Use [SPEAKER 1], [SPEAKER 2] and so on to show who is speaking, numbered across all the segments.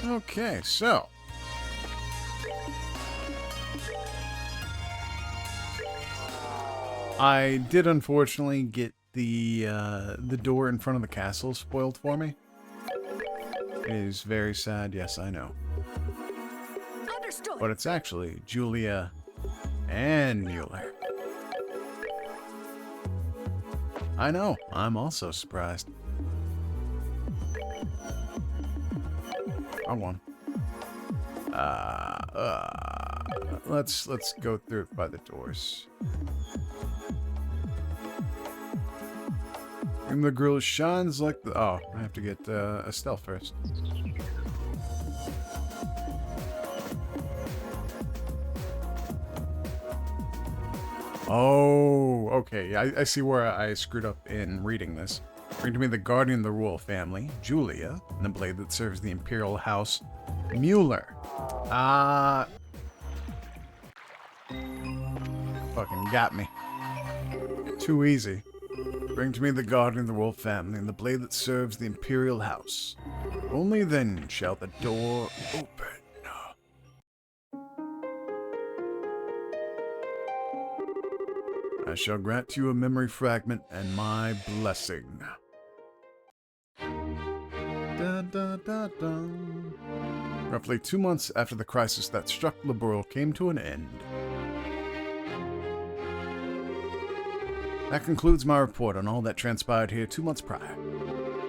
[SPEAKER 1] Okay, so I did unfortunately get the door in front of the castle spoiled for me. It is very sad, yes, I know.
[SPEAKER 2] Understood.
[SPEAKER 1] But it's actually Julia and Mueller. I know, I'm also surprised. Wrong one. Let's go through it by the doors. And the grill shines like the... Oh, I have to get Estelle first. Oh, okay. I see where I screwed up in reading this. Bring to me the guardian of the royal family, Julia, and the blade that serves the imperial house, Mueller. Fucking got me. Too easy. Bring to me the guardian of the royal family and the blade that serves the imperial house. Only then shall the door open. I shall grant you a memory fragment and my blessing. Da, da, da, da. Roughly 2 months after the crisis that struck Liberal came to an end. That concludes my report on all that transpired here 2 months prior.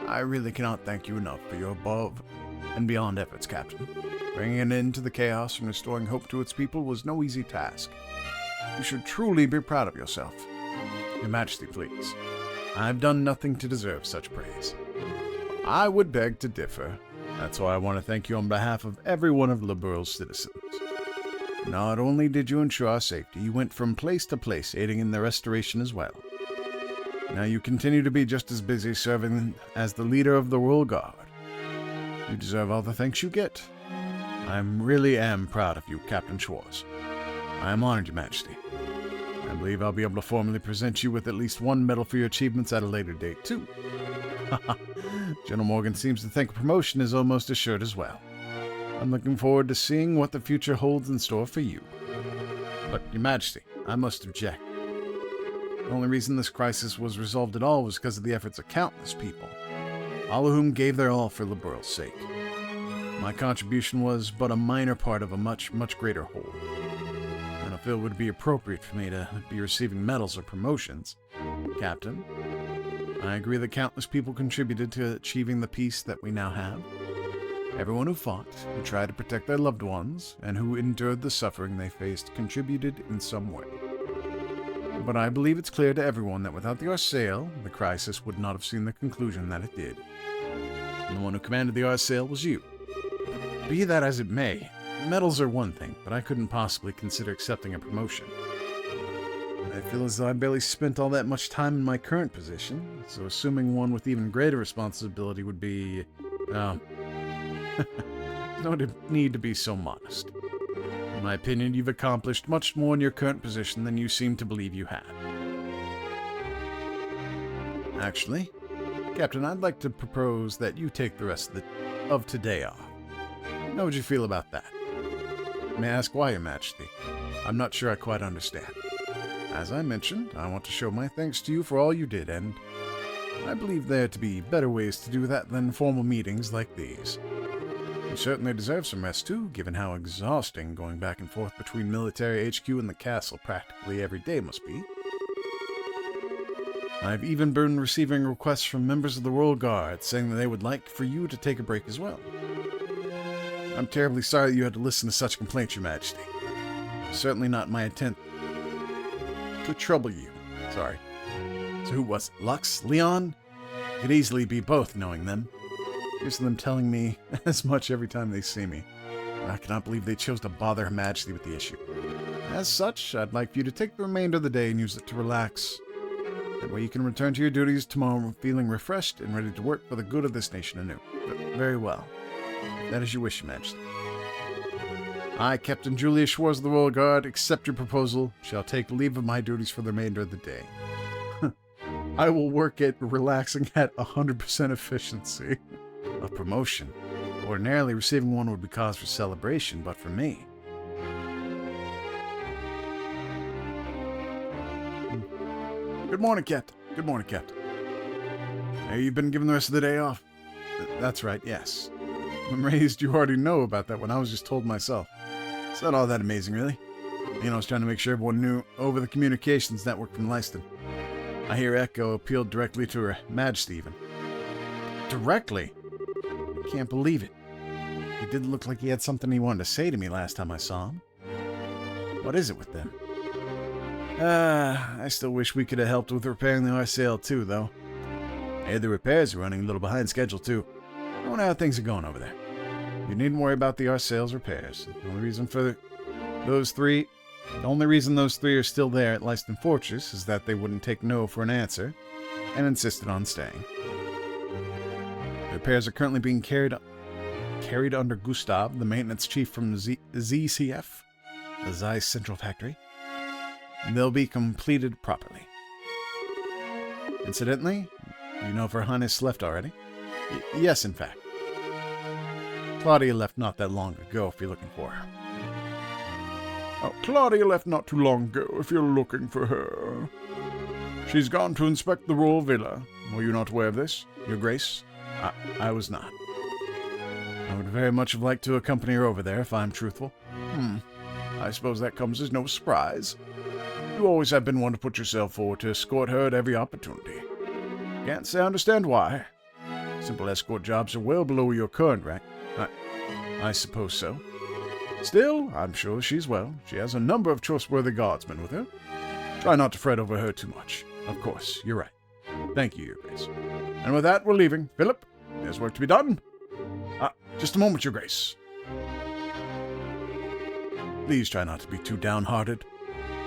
[SPEAKER 1] I really cannot thank you enough for your above and beyond efforts, Captain. Bringing an end to the chaos and restoring hope to its people was no easy task. You should truly be proud of yourself. Your Majesty, please. I've done nothing to deserve such praise. I would beg to differ. That's why I want to thank you on behalf of every one of Liberal's citizens. Not only did you ensure our safety, you went from place to place aiding in their restoration as well. Now you continue to be just as busy serving as the leader of the Royal Guard. You deserve all the thanks you get. I really am proud of you, Captain Schwartz. I am honored, Your Majesty. I believe I'll be able to formally present you with at least one medal for your achievements at a later date, too. General Morgan seems to think promotion is almost assured as well. I'm looking forward to seeing what the future holds in store for you. But, Your Majesty, I must object. The only reason this crisis was resolved at all was because of the efforts of countless people, all of whom gave their all for Liberal's sake. My contribution was but a minor part of a much, much greater whole. I don't feel it would be appropriate for me to be receiving medals or promotions, Captain. I agree that countless people contributed to achieving the peace that we now have. Everyone who fought, who tried to protect their loved ones, and who endured the suffering they faced contributed in some way. But I believe it's clear to everyone that without the Arsail, the crisis would not have seen the conclusion that it did. And the one who commanded the Arsail was you. Be that as it may, medals are one thing, but I couldn't possibly consider accepting a promotion. I feel as though I barely spent all that much time in my current position, so assuming one with even greater responsibility would be... no need to be so modest. In my opinion, you've accomplished much more in your current position than you seem to believe you have. Actually, Captain, I'd like to propose that you take the rest of today off. How would you feel about that? May I ask why, Your Majesty? I'm not sure I quite understand. As I mentioned, I want to show my thanks to you for all you did, and I believe there to be better ways to do that than formal meetings like these. You certainly deserve some rest too, given how exhausting going back and forth between military HQ and the castle practically every day must be. I've even been receiving requests from members of the Royal Guard saying that they would like for you to take a break as well. I'm terribly sorry that you had to listen to such complaints, Your Majesty. Certainly not my intent to trouble you. Sorry. So who was it? Lux? Leon? Could easily be both, knowing them. Here's them telling me as much every time they see me. I cannot believe they chose to bother Her Majesty with the issue. As such, I'd like for you to take the remainder of the day and use it to relax. That way you can return to your duties tomorrow feeling refreshed and ready to work for the good of this nation anew. But very well. If that is your wish, Your Majesty. I, Captain Julia Schwartz of the Royal Guard, accept your proposal, shall take leave of my duties for the remainder of the day. I will work at relaxing at 100% efficiency. A promotion. Ordinarily, receiving one would be cause for celebration, but for me... Good morning, Captain. Good morning, Captain. Hey, you've been given the rest of the day off? That's right, yes. I'm raised you already know about that when I was just told myself. It's not all that amazing, really. I was trying to make sure everyone knew over the communications network from Leiston. I hear Echo appealed directly to Her Majesty, even. Directly? I can't believe it. He did look like he had something he wanted to say to me last time I saw him. What is it with them? I still wish we could have helped with repairing the RSAL too, though. Hey, the repairs are running a little behind schedule, too. I wonder how things are going over there. You needn't worry about the RSAL's repairs. The only reason those three are still there at Leiston Fortress is that they wouldn't take no for an answer, and insisted on staying. The repairs are currently being carried under Gustav, the maintenance chief from ZCF, the Zeiss Central Factory. They'll be completed properly. Incidentally, you know if Her Highness left already? Yes, in fact. Claudia left not that long ago if you're looking for her. Oh, Claudia left not too long ago if you're looking for her. She's gone to inspect the royal villa. Were you not aware of this, Your Grace? I was not. I would very much have liked to accompany her over there, if I'm truthful. I suppose that comes as no surprise. You always have been one to put yourself forward to escort her at every opportunity. Can't say I understand why. Simple escort jobs are well below your current rank. I suppose so. Still, I'm sure she's well. She has a number of trustworthy guardsmen with her. Try not to fret over her too much. Of course, you're right. Thank you, Your Grace. And with that, we're leaving. Philip, there's work to be done. Just a moment, Your Grace. Please try not to be too downhearted.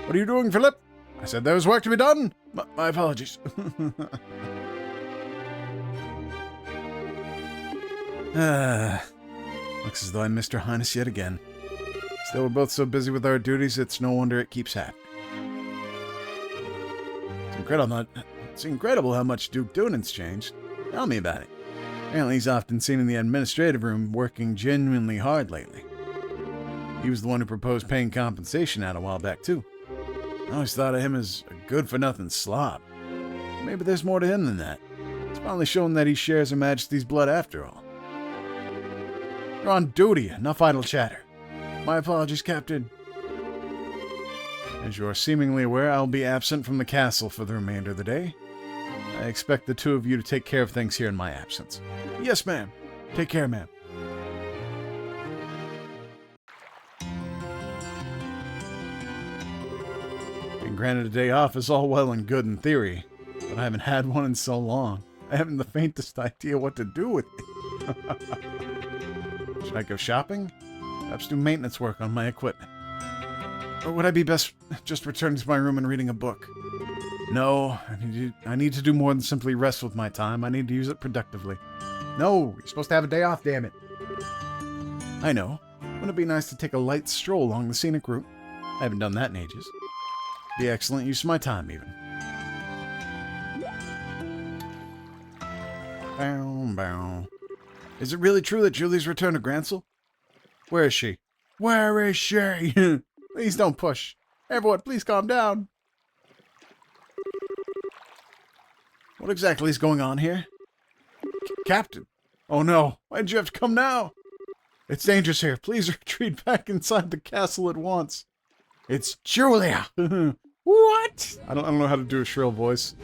[SPEAKER 1] What are you doing, Philip? I said there was work to be done. My apologies. Looks as though I missed Her Highness yet again. Still, we're both so busy with our duties, it's no wonder it keeps happening. It's incredible how much Duke Dunan's changed. Tell me about it. Apparently he's often seen in the administrative room working genuinely hard lately. He was the one who proposed paying compensation out a while back, too. I always thought of him as a good-for-nothing slob. Maybe there's more to him than that. It's finally shown that he shares Her Majesty's blood after all. You're on duty, enough idle chatter. My apologies, Captain. As you are seemingly aware, I'll be absent from the castle for the remainder of the day. I expect the two of you to take care of things here in my absence. Yes, ma'am. Take care, ma'am. Being granted a day off is all well and good in theory, but I haven't had one in so long. I haven't the faintest idea what to do with it. Should I go shopping? Perhaps do maintenance work on my equipment. Or would I be best just returning to my room and reading a book? No, I need to do more than simply rest with my time. I need to use it productively. No, you're supposed to have a day off, damn it. I know. Wouldn't it be nice to take a light stroll along the scenic route? I haven't done that in ages. Be excellent use of my time, even. Bow, bow. Is it really true that Julie's returned to Gransel? Where is she? Where is she? Please don't push. Everyone, please calm down. What exactly is going on here? Captain! Oh no, why did you have to come now? It's dangerous here. Please retreat back inside the castle at once. It's Julia! What? I don't know how to do a shrill voice.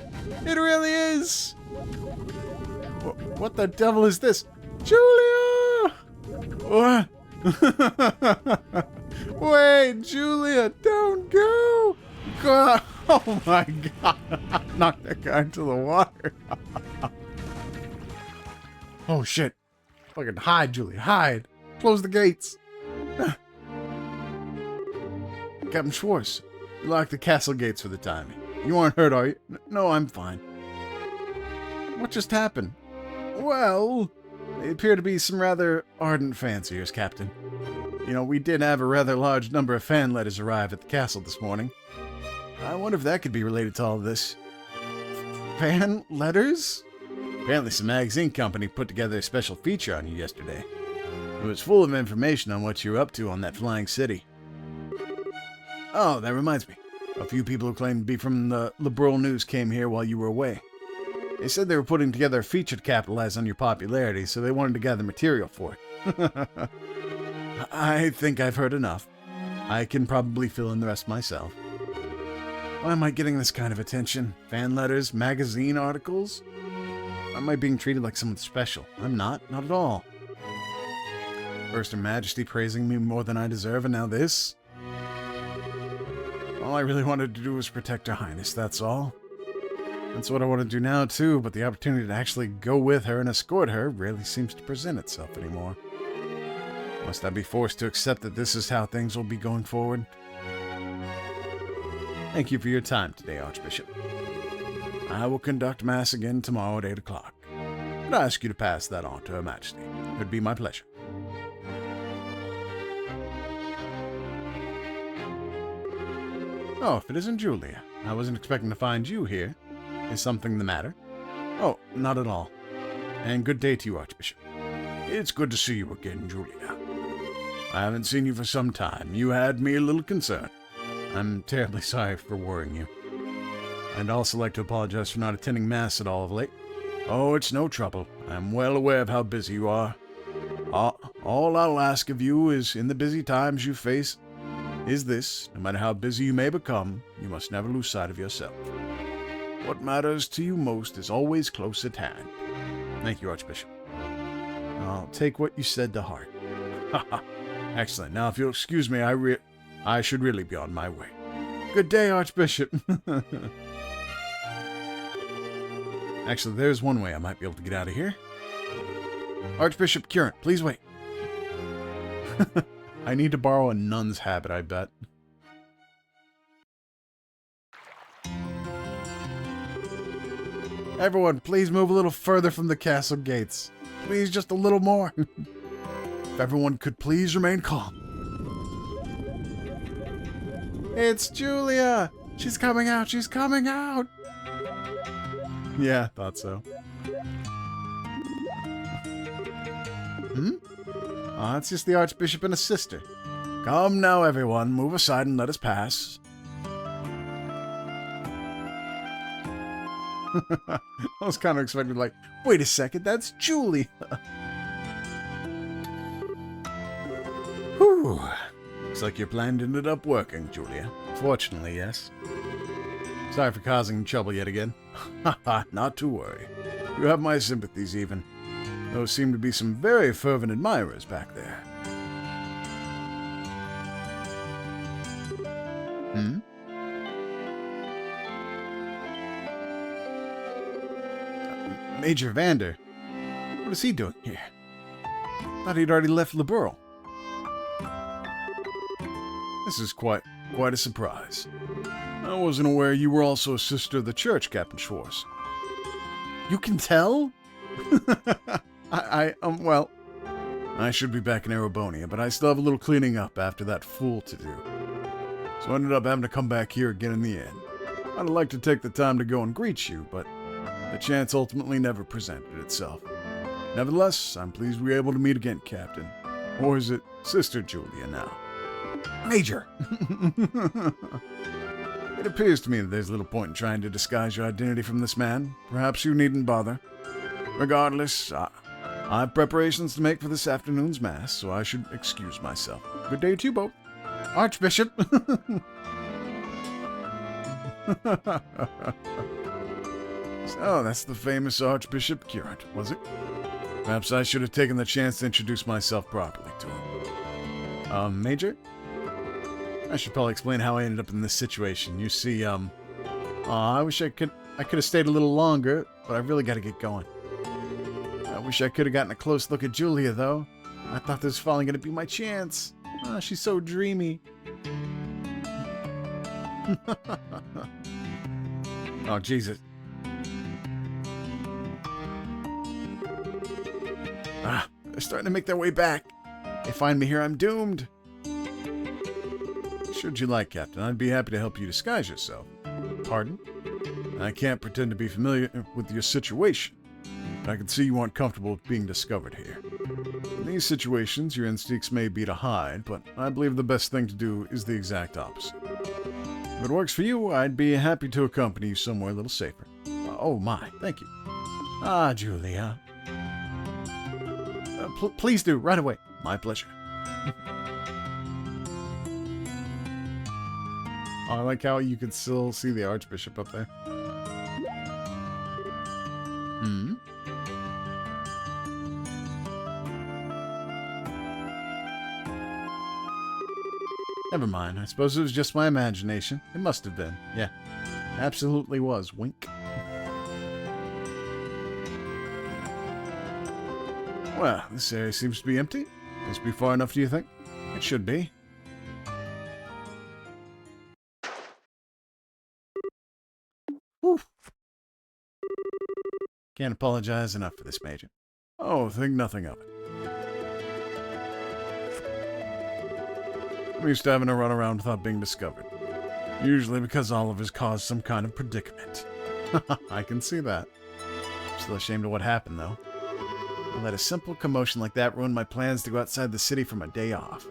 [SPEAKER 1] It really is! What the devil is this? Julia! What? Wait, Julia, don't go! God. Oh my god, knocked that guy into the water. Oh shit. Fucking hide, Julia, hide. Close the gates. Captain Schwartz, you locked the castle gates for the time. You aren't hurt, are you? No, I'm fine. What just happened? Well, they appear to be some rather ardent fanciers, Captain. You know, we did have a rather large number of fan letters arrive at the castle this morning. I wonder if that could be related to all of this. Fan letters? Apparently some magazine company put together a special feature on you yesterday. It was full of information on what you were up to on that flying city. Oh, that reminds me. A few people who claimed to be from the liberal news came here while you were away. They said they were putting together a feature to capitalize on your popularity, so they wanted to gather material for it. I think I've heard enough. I can probably fill in the rest myself. Why am I getting this kind of attention? Fan letters, magazine articles? Why am I being treated like someone special? I'm not at all. First Her Majesty praising me more than I deserve, and now this? All I really wanted to do was protect Her Highness, that's all. That's what I want to do now, too, but the opportunity to actually go with her and escort her rarely seems to present itself anymore. Must I be forced to accept that this is how things will be going forward? Thank you for your time today, Archbishop. I will conduct Mass again tomorrow at 8 o'clock. Could I ask you to pass that on to Her Majesty? It would be my pleasure. Oh, if it isn't Julia. I wasn't expecting to find you here. Is something the matter? Oh, not at all. And good day to you, Archbishop. It's good to see you again, Julia. I haven't seen you for some time. You had me a little concerned. I'm terribly sorry for worrying you. I'd also like to apologize for not attending Mass at all of late. Oh, it's no trouble. I'm well aware of how busy you are. All I'll ask of you is, in the busy times you face, is this: no matter how busy you may become, you must never lose sight of yourself. What matters to you most is always close at hand. Thank you, Archbishop. I'll take what you said to heart. Excellent. Now, if you'll excuse me, I should really be on my way. Good day, Archbishop. Actually, there's one way I might be able to get out of here. Archbishop Current, please wait. I need to borrow a nun's habit, I bet. Everyone, please move a little further from the castle gates. Please, just a little more. If everyone could please remain calm. It's Julia! She's coming out! She's coming out! Yeah, thought so. Oh, it's just the Archbishop and his sister. Come now, everyone. Move aside and let us pass. I was kind of expecting, like, wait a second, that's Julia. Whew. Looks like your plan ended up working, Julia. Fortunately, yes. Sorry for causing trouble yet again. Haha, not to worry. You have my sympathies even. Those seem to be some very fervent admirers back there. Major Vander? What is he doing here? Thought he'd already left Liberal. This is quite a surprise. I wasn't aware you were also a sister of the church, Captain Schwartz. You can tell? Well, I should be back in Erebonia, but I still have a little cleaning up after that fool to do. So I ended up having to come back here again in the end. I'd like to take the time to go and greet you, but the chance ultimately never presented itself. Nevertheless, I'm pleased we were able to meet again, Captain. Or is it Sister Julia now? Major! It appears to me that there's little point in trying to disguise your identity from this man. Perhaps you needn't bother. Regardless, I have preparations to make for this afternoon's Mass, so I should excuse myself. Good day to you both. Archbishop! So, that's the famous Archbishop Current, was it? Perhaps I should have taken the chance to introduce myself properly to him. Major? I should probably explain how I ended up in this situation. You see, I wish I could have stayed a little longer, but I've really got to get going. I wish I could have gotten a close look at Julia, though. I thought this was finally going to be my chance. Oh, she's so dreamy. Oh, Jesus. They're starting to make their way back. They find me here, I'm doomed. Should you like, Captain, I'd be happy to help you disguise yourself. Pardon? I can't pretend to be familiar with your situation, but I can see you aren't comfortable with being discovered here. The these situations, your instincts may be to hide, but I believe the best thing to do is the exact opposite. If it works for you, I'd be happy to accompany you somewhere a little safer. Oh my, thank you. Ah, Julia. Please do, right away. My pleasure. I like how you can still see the Archbishop up there. Never mind, I suppose it was just my imagination. It must have been. Yeah, absolutely was. Wink. Well, this area seems to be empty. Must be far enough, do you think? It should be. Whew. Can't apologize enough for this, Major. Oh, think nothing of it. I'm used to having to run around without being discovered. Usually because Oliver's caused some kind of predicament. I can see that. I'm still ashamed of what happened, though. I let a simple commotion like that ruin my plans to go outside the city for my day off.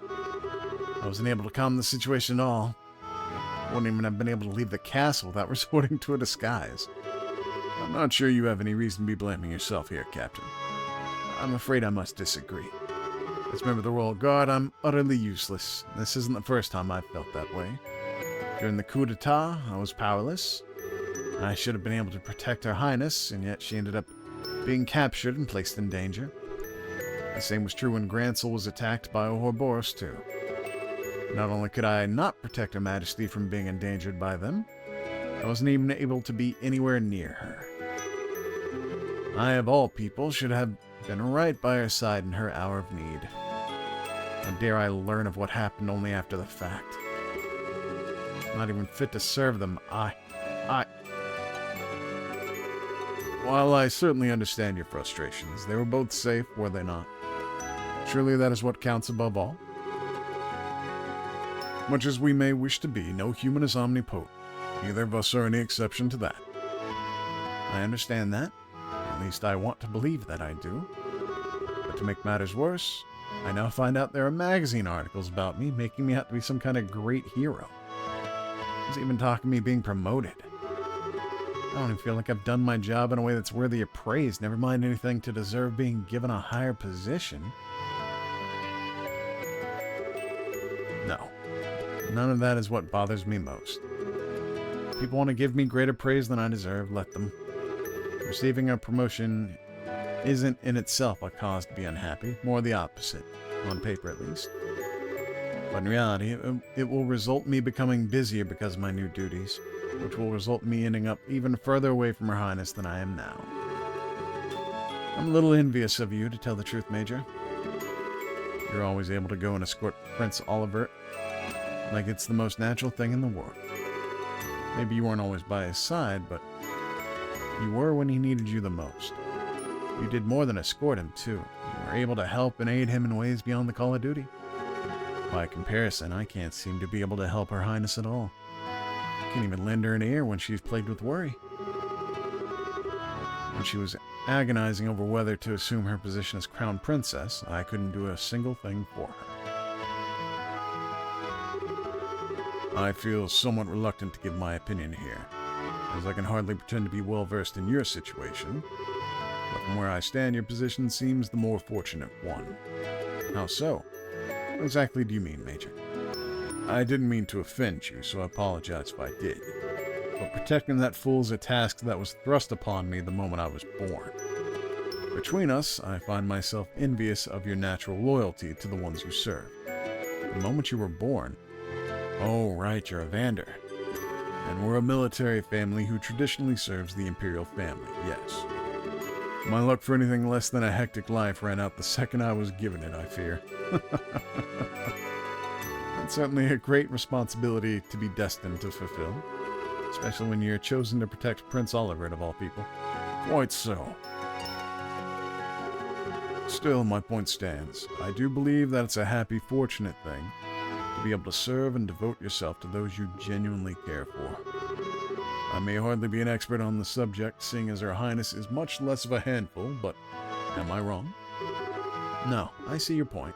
[SPEAKER 1] I wasn't able to calm the situation at all. I wouldn't even have been able to leave the castle without resorting to a disguise. I'm not sure you have any reason to be blaming yourself here, Captain. I'm afraid I must disagree. As a member of the Royal Guard, I'm utterly useless. This isn't the first time I've felt that way. During the coup d'etat, I was powerless. I should have been able to protect Her Highness, and yet she ended up being captured and placed in danger. The same was true when Grancel was attacked by Ouroboros, too. Not only could I not protect Her Majesty from being endangered by them, I wasn't even able to be anywhere near her. I, of all people, should have been right by her side in her hour of need. How dare I learn of what happened only after the fact? Not even fit to serve them, While I certainly understand your frustrations, they were both safe, were they not? Surely that is what counts above all. Much as we may wish to be, no human is omnipotent. Neither of us are any exception to that. I understand that. At least I want to believe that I do. But to make matters worse, I now find out there are magazine articles about me, making me out to be some kind of great hero. There's even talk of me being promoted. I don't even feel like I've done my job in a way that's worthy of praise, never mind anything to deserve being given a higher position. No. None of that is what bothers me most. If people want to give me greater praise than I deserve, let them. Receiving a promotion isn't in itself a cause to be unhappy, more the opposite, on paper at least. But in reality, it will result in me becoming busier because of my new duties, which will result in me ending up even further away from Her Highness than I am now. I'm a little envious of you, to tell the truth, Major. You're always able to go and escort Prince Oliver like it's the most natural thing in the world. Maybe you weren't always by his side, but you were when he needed you the most. You did more than escort him, too. You were able to help and aid him in ways beyond the call of duty. By comparison, I can't seem to be able to help Her Highness at all. Can't even lend her an ear when she's plagued with worry. When she was agonizing over whether to assume her position as Crown Princess, I couldn't do a single thing for her. I feel somewhat reluctant to give my opinion here, as I can hardly pretend to be well-versed in your situation, but from where I stand, your position seems the more fortunate one. How so? What exactly do you mean, Major? I didn't mean to offend you, so I apologize if I did. But protecting that fool is a task that was thrust upon me the moment I was born. Between us, I find myself envious of your natural loyalty to the ones you serve. The moment you were born... Oh, right, you're a Vander. And we're a military family who traditionally serves the Imperial family, yes. My luck for anything less than a hectic life ran out the second I was given it, I fear. It's certainly a great responsibility to be destined to fulfill, especially when you're chosen to protect Prince Oliver of all people. Quite so. Still, my point stands. I do believe that it's a happy, fortunate thing to be able to serve and devote yourself to those you genuinely care for. I may hardly be an expert on the subject, seeing as Her Highness is much less of a handful, but am I wrong? No, I see your point.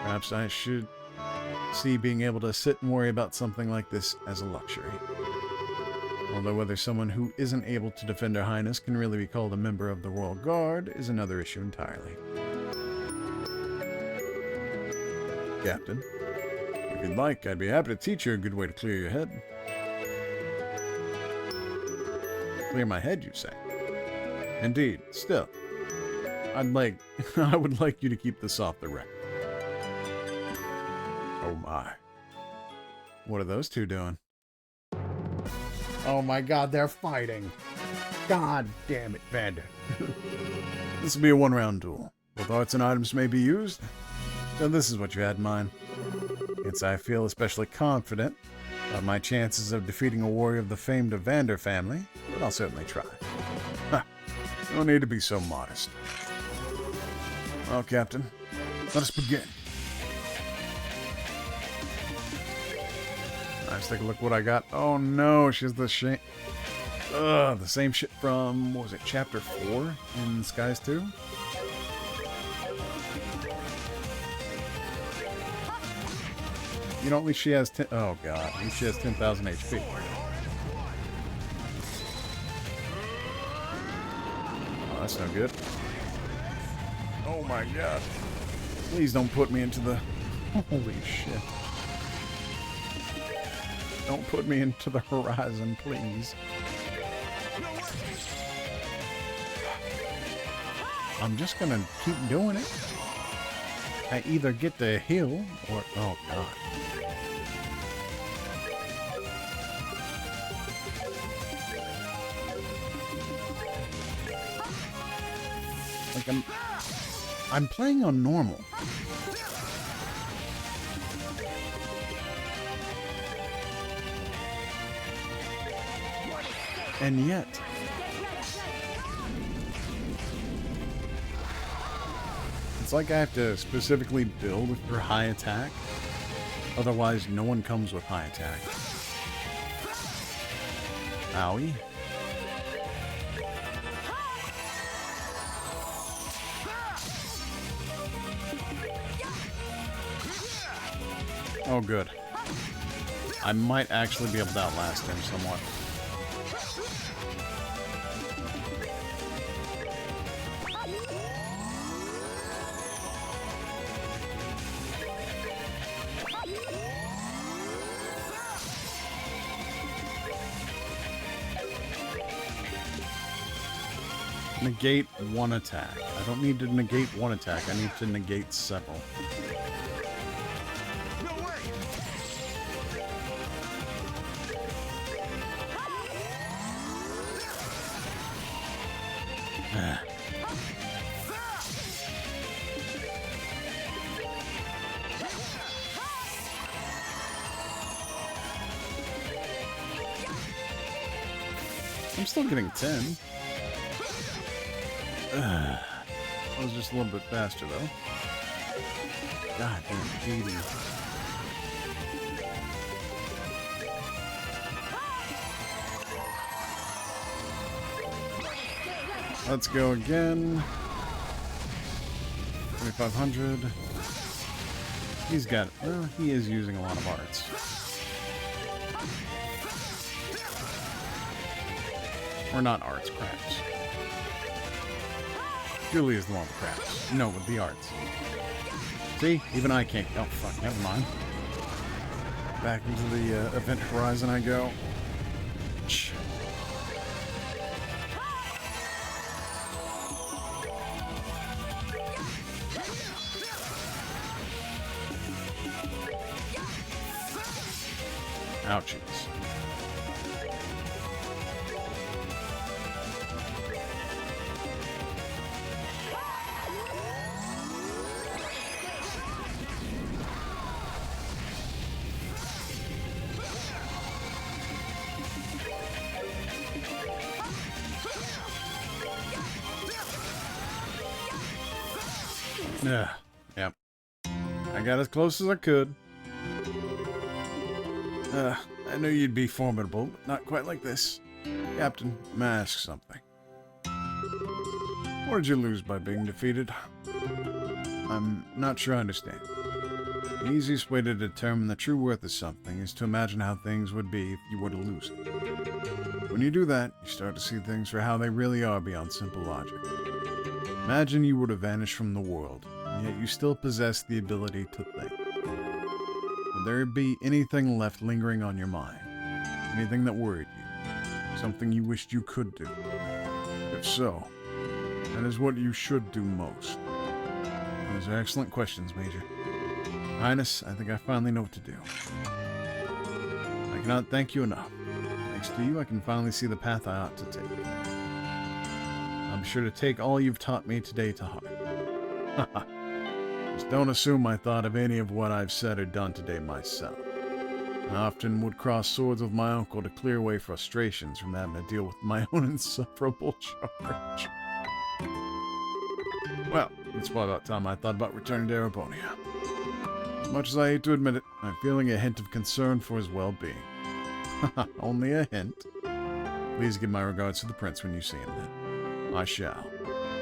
[SPEAKER 1] Perhaps I should see being able to sit and worry about something like this as a luxury. Although whether someone who isn't able to defend Her Highness can really be called a member of the Royal Guard is another issue entirely. Captain, if you'd like, I'd be happy to teach you a good way to clear your head. Clear my head, you say? Indeed. Still, I would like you to keep this off the record. Oh my. What are those two doing? Oh my god, they're fighting. God damn it, Vander. This will be a one-round duel. Both arts and items may be used. So this is what you had in mind. Hence, I feel especially confident about my chances of defeating a warrior of the famed Vander family, but I'll certainly try. No need to be so modest. Well, Captain, let us begin. Let's take a look what I got. Oh no, she's the same shit from, what was it, Chapter 4 in Skies 2? You know, at least she has 10... Oh god, at least she has 10,000 HP. Oh, that's no good. Oh my god. Please don't put me into the... Holy shit. Don't put me into the horizon, please. I'm just gonna keep doing it. I either get the heal or... Oh, God. Like, I'm playing on normal. And yet... It's like I have to specifically build for high attack. Otherwise, no one comes with high attack. Owie. Oh, good. I might actually be able to outlast him somewhat. Negate one attack. I don't need to negate one attack. I need to negate several. I'm still getting 10. I was just a little bit faster, though. God damn, 80. Let's go again. 2,500. He's got... Well, he is using a lot of arts. Or not arts, crafts. Julie is the one with crafts. No, with the arts. See? Even I can't... Oh, fuck. Never mind. Back into the event horizon I go. Shh. Ouchies. Yeah. Yep. I got as close as I could. I knew you'd be formidable, but not quite like this. Captain, may I ask something? What did you lose by being defeated? I'm not sure I understand. The easiest way to determine the true worth of something is to imagine how things would be if you were to lose it. When you do that, you start to see things for how they really are beyond simple logic. Imagine you were to vanish from the world, and yet you still possess the ability to think. Would there be anything left lingering on your mind? Anything that worried you? Something you wished you could do? If so, that is what you should do most. Those are excellent questions, Major. Highness, I think I finally know what to do. I cannot thank you enough. Thanks to you, I can finally see the path I ought to take. I'm sure to take all you've taught me today to heart. Just don't assume I thought of any of what I've said or done today myself. I often would cross swords with my uncle to clear away frustrations from having to deal with my own insufferable charge. Well, it's probably about time I thought about returning to Arabonia. As much as I hate to admit it, I'm feeling a hint of concern for his well-being. Only a hint. Please give my regards to the prince when you see him then. I shall.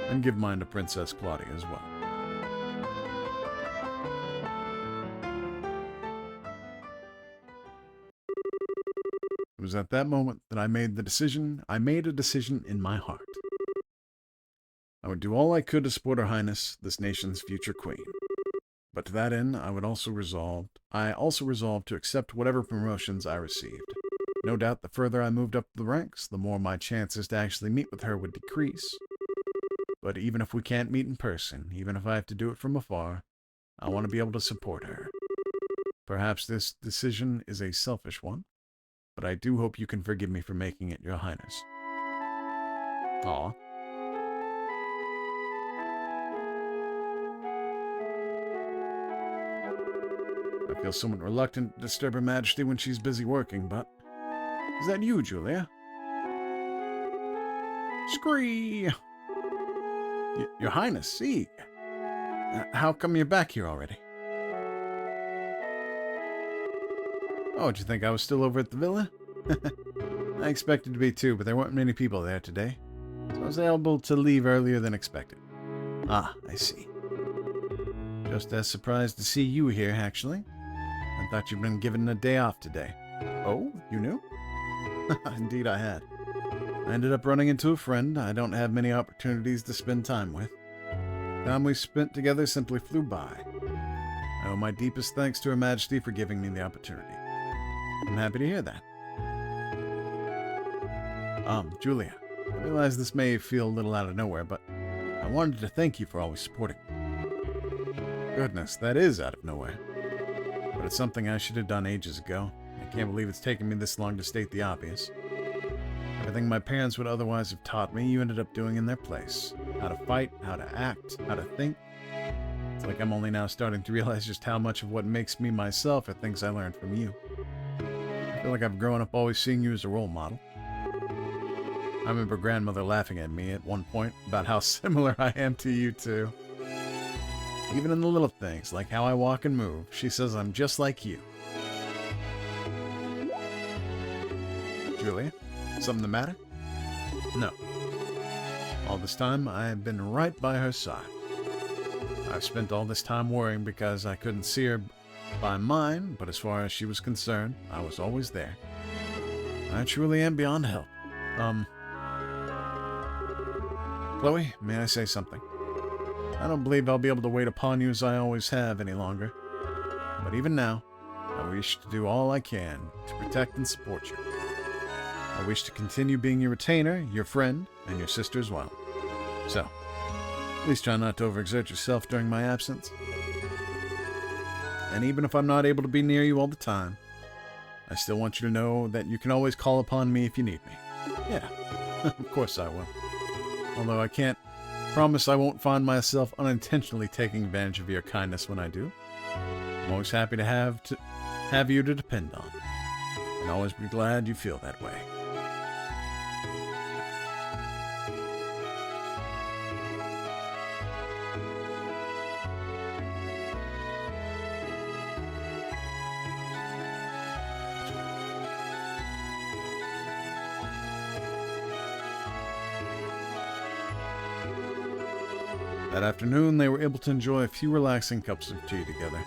[SPEAKER 1] And give mine to Princess Claudia as well. It was at that moment that I made a decision in my heart. I would do all I could to support Her Highness, this nation's future queen. But to that end, I also resolved to accept whatever promotions I received. No doubt the further I moved up the ranks, the more my chances to actually meet with her would decrease. But even if we can't meet in person, even if I have to do it from afar, I want to be able to support her. Perhaps this decision is a selfish one, but I do hope you can forgive me for making it, Your Highness. Aw. I feel somewhat reluctant to disturb Her Majesty when she's busy working, but... Is that you, Julia? Scree! Your Highness, see. How come you're back here already? Oh, did you think I was still over at the villa? I expected to be too, but there weren't many people there today, so I was able to leave earlier than expected. Ah, I see. Just as surprised to see you here, actually. I thought you'd been given a day off today. Oh, you knew? Indeed I had. I ended up running into a friend I don't have many opportunities to spend time with. The time we spent together simply flew by. I owe my deepest thanks to Her Majesty for giving me the opportunity. I'm happy to hear that. Julia, I realize this may feel a little out of nowhere, but I wanted to thank you for always supporting me. Goodness, that is out of nowhere. But it's something I should have done ages ago. I can't believe it's taken me this long to state the obvious. Everything my parents would otherwise have taught me, you ended up doing in their place. How to fight, how to act, how to think. It's like I'm only now starting to realize just how much of what makes me myself are things I learned from you. I feel like I've grown up always seeing you as a role model. I remember grandmother laughing at me at one point about how similar I am to you two. Even in the little things, like how I walk and move, she says I'm just like you. Julia, something the matter? No. All this time, I have been right by her side. I've spent all this time worrying because I couldn't see her by mine, but as far as she was concerned, I was always there. I truly am beyond help. Chloe, may I say something? I don't believe I'll be able to wait upon you as I always have any longer. But even now, I wish to do all I can to protect and support you. I wish to continue being your retainer, your friend, and your sister as well. So, please try not to overexert yourself during my absence. And even if I'm not able to be near you all the time, I still want you to know that you can always call upon me if you need me. Yeah, of course I will. Although I can't promise I won't find myself unintentionally taking advantage of your kindness when I do. I'm always happy to have you to depend on, and always be glad you feel that way. That afternoon, they were able to enjoy a few relaxing cups of tea together.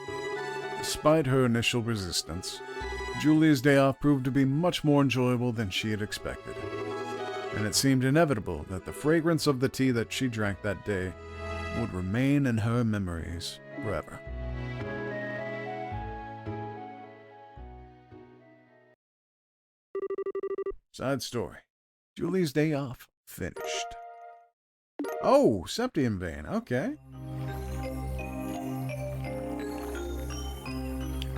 [SPEAKER 1] Despite her initial resistance, Julia's day off proved to be much more enjoyable than she had expected, and it seemed inevitable that the fragrance of the tea that she drank that day would remain in her memories forever. Side story. Julie's day off finished. Oh, Septium Vein. Okay.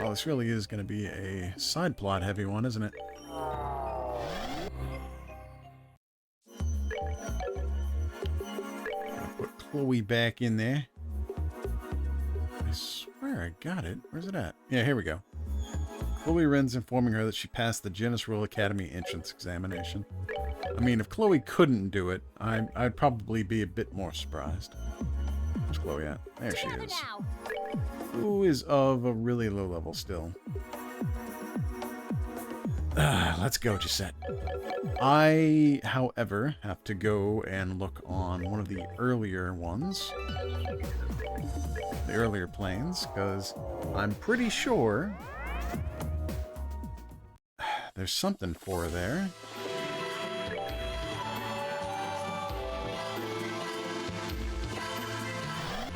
[SPEAKER 1] Oh, this really is going to be a side plot heavy one, isn't it? I'll put Chloe back in there. I swear I got it. Where's it at? Yeah, here we go. Chloe Wren's informing her that she passed the Genis Rule Academy entrance examination. I mean, if Chloe couldn't do it, I'd probably be a bit more surprised. Where's Chloe at? There she is. Who is of a really low level still. Let's go, Gisette. I, however, have to go and look on one of the earlier ones. The earlier planes, because I'm pretty sure there's something for her there.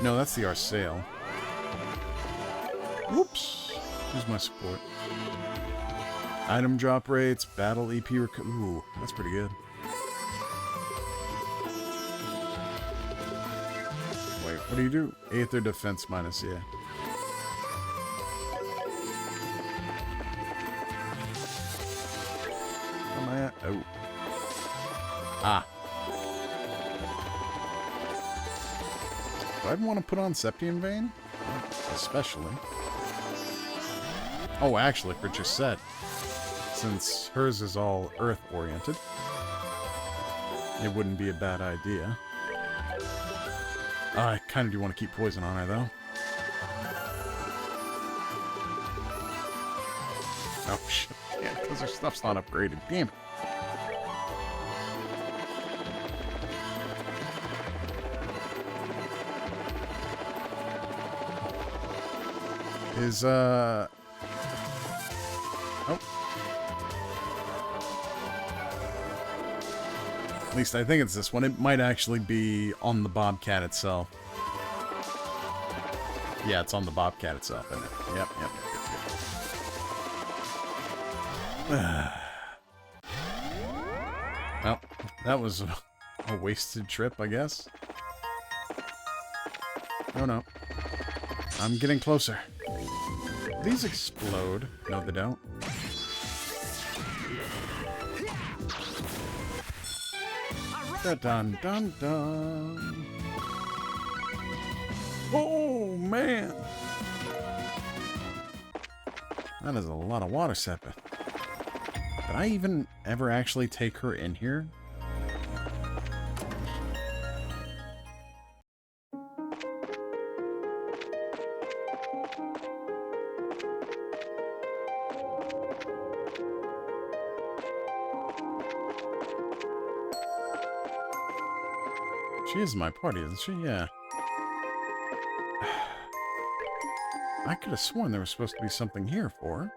[SPEAKER 1] No, that's the Arsail. Whoops. Here's my support. Item drop rates, battle EP ooh, that's pretty good. Wait, what do you do? Aether defense minus, yeah. Where am I at? Oh. Ah. Do I even want to put on Septium Vein? Especially. Oh, actually, for Gisette, since hers is all Earth-oriented, it wouldn't be a bad idea. I kind of do want to keep poison on her, though. Oh, shit. Yeah, because her stuff's not upgraded. Damn it. Is, oh. At least I think it's this one. It might actually be on the Bobcat itself. Yeah, it's on the Bobcat itself, isn't it? Yep. Well, that was a wasted trip, I guess. Oh no. I'm getting closer. These explode. No, they don't. Dun dun dun. Oh man, that is a lot of water seppa. Did I even ever actually take her in here? She is my party, isn't she? Yeah. I could have sworn there was supposed to be something here for her.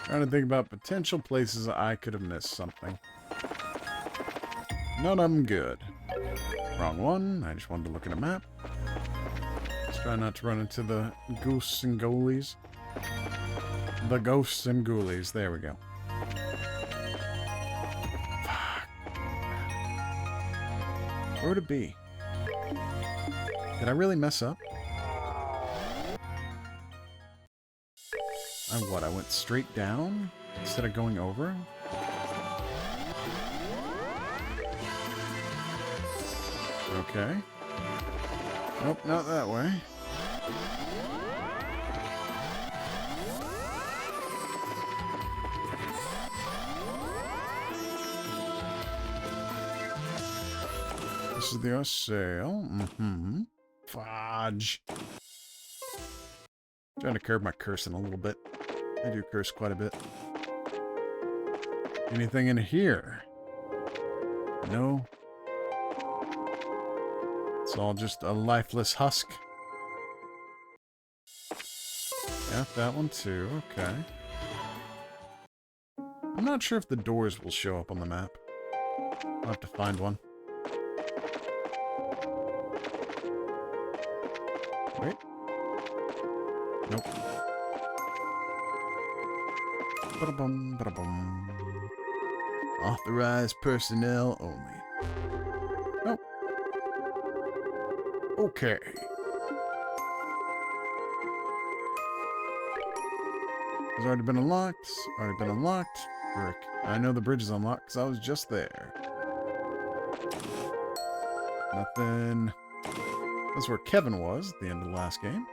[SPEAKER 1] Trying to think about potential places I could have missed something. None of them good. Wrong one. I just wanted to look at a map. Let's try not to run into the ghosts and ghoulies. The ghosts and ghoulies. There we go. Fuck. Where would it be? Did I really mess up? I went straight down instead of going over? Okay. Nope, not that way. This is the art sale. Mm-hmm. Fudge. Trying to curb my cursing a little bit. I do curse quite a bit. Anything in here? No. It's all just a lifeless husk. Got that one too. Okay. I'm not sure if the doors will show up on the map. I'll have to find one. Wait. Nope. Ba-da-bum, ba-da-bum. Authorized personnel only. Nope. Okay. Has already been unlocked. Already been unlocked. Frick. I know the bridge is unlocked because I was just there. Nothing. That's where Kevin was at the end of the last game.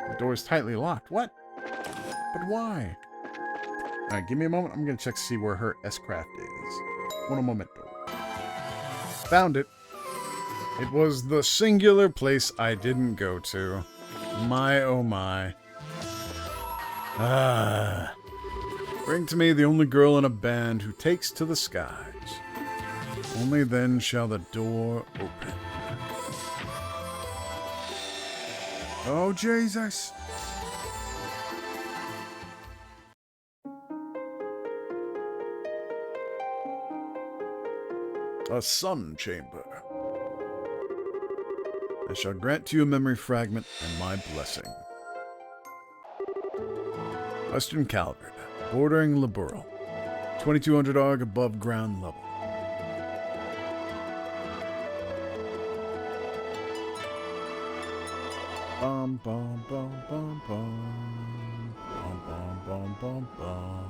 [SPEAKER 1] The door is tightly locked. What? But why? Alright, give me a moment. I'm going to check to see where her S-craft is. Un momento. Found it. It was the singular place I didn't go to. My oh my. Bring to me the only girl in a band who takes to the skies. Only then shall the door open. Oh, Jesus. A sun chamber. I shall grant to you a memory fragment and my blessing. Western Calvert, bordering Liberal. 2200 arg above ground level. Bum bum bum bum bum. Bum bum bum bum bum.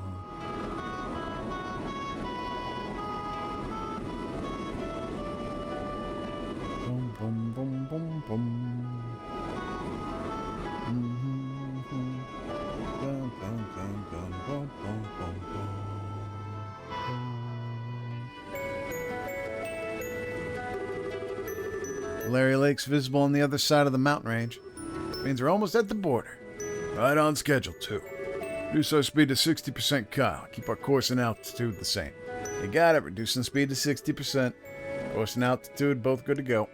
[SPEAKER 1] Bum bum bum bum bum. Bum bum bum bum bum bum bum bum. Larry Lake's visible on the other side of the mountain range. Means we're almost at the border. Right on schedule, too. Reduce our speed to 60%, Kyle. Keep our course and altitude the same. You got it. Reducing speed to 60%. Course and altitude, both good to go.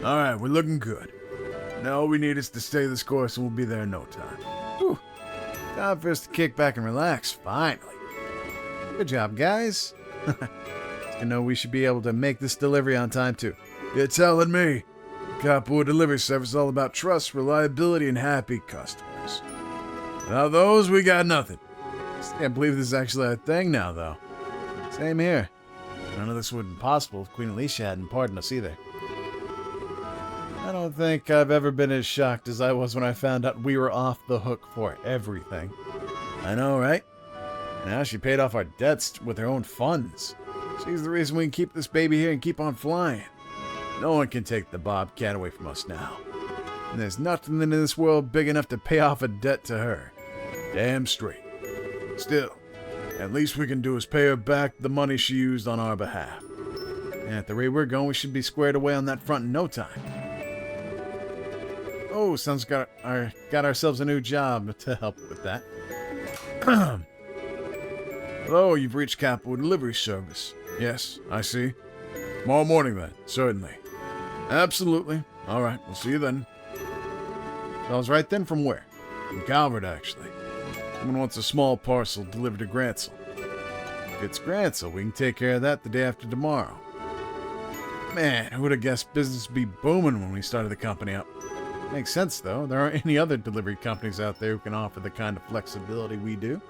[SPEAKER 1] Alright, we're looking good. Now all we need is to stay this course and we'll be there in no time. Whew. Time for us to kick back and relax, finally. Good job, guys. You know, we should be able to make this delivery on time, too. You're telling me. Copwood Delivery Service is all about trust, reliability, and happy customers. Without those, we got nothing. Just can't believe this is actually a thing now, though. Same here. None of this would have been possible if Queen Alicia hadn't pardoned us either. I don't think I've ever been as shocked as I was when I found out we were off the hook for everything. I know, right? Now she paid off our debts with her own funds. She's the reason we can keep this baby here and keep on flying. No one can take the Bobcat away from us now. And there's nothing in this world big enough to pay off a debt to her. Damn straight. Still, at least we can do is pay her back the money she used on our behalf. And at the rate we're going, we should be squared away on that front in no time. Oh, sounds got ourselves a new job to help with that. Hello, you've reached Capital Delivery Service. Yes, I see. Tomorrow morning then, certainly. Absolutely. All right, we'll see you then. Sounds right then from where? From Calvert, actually. Someone wants a small parcel delivered to Grantsell. If it's Grantsell, we can take care of that the day after tomorrow. Man, who would have guessed business would be booming when we started the company up? Makes sense, though. There aren't any other delivery companies out there who can offer the kind of flexibility we do.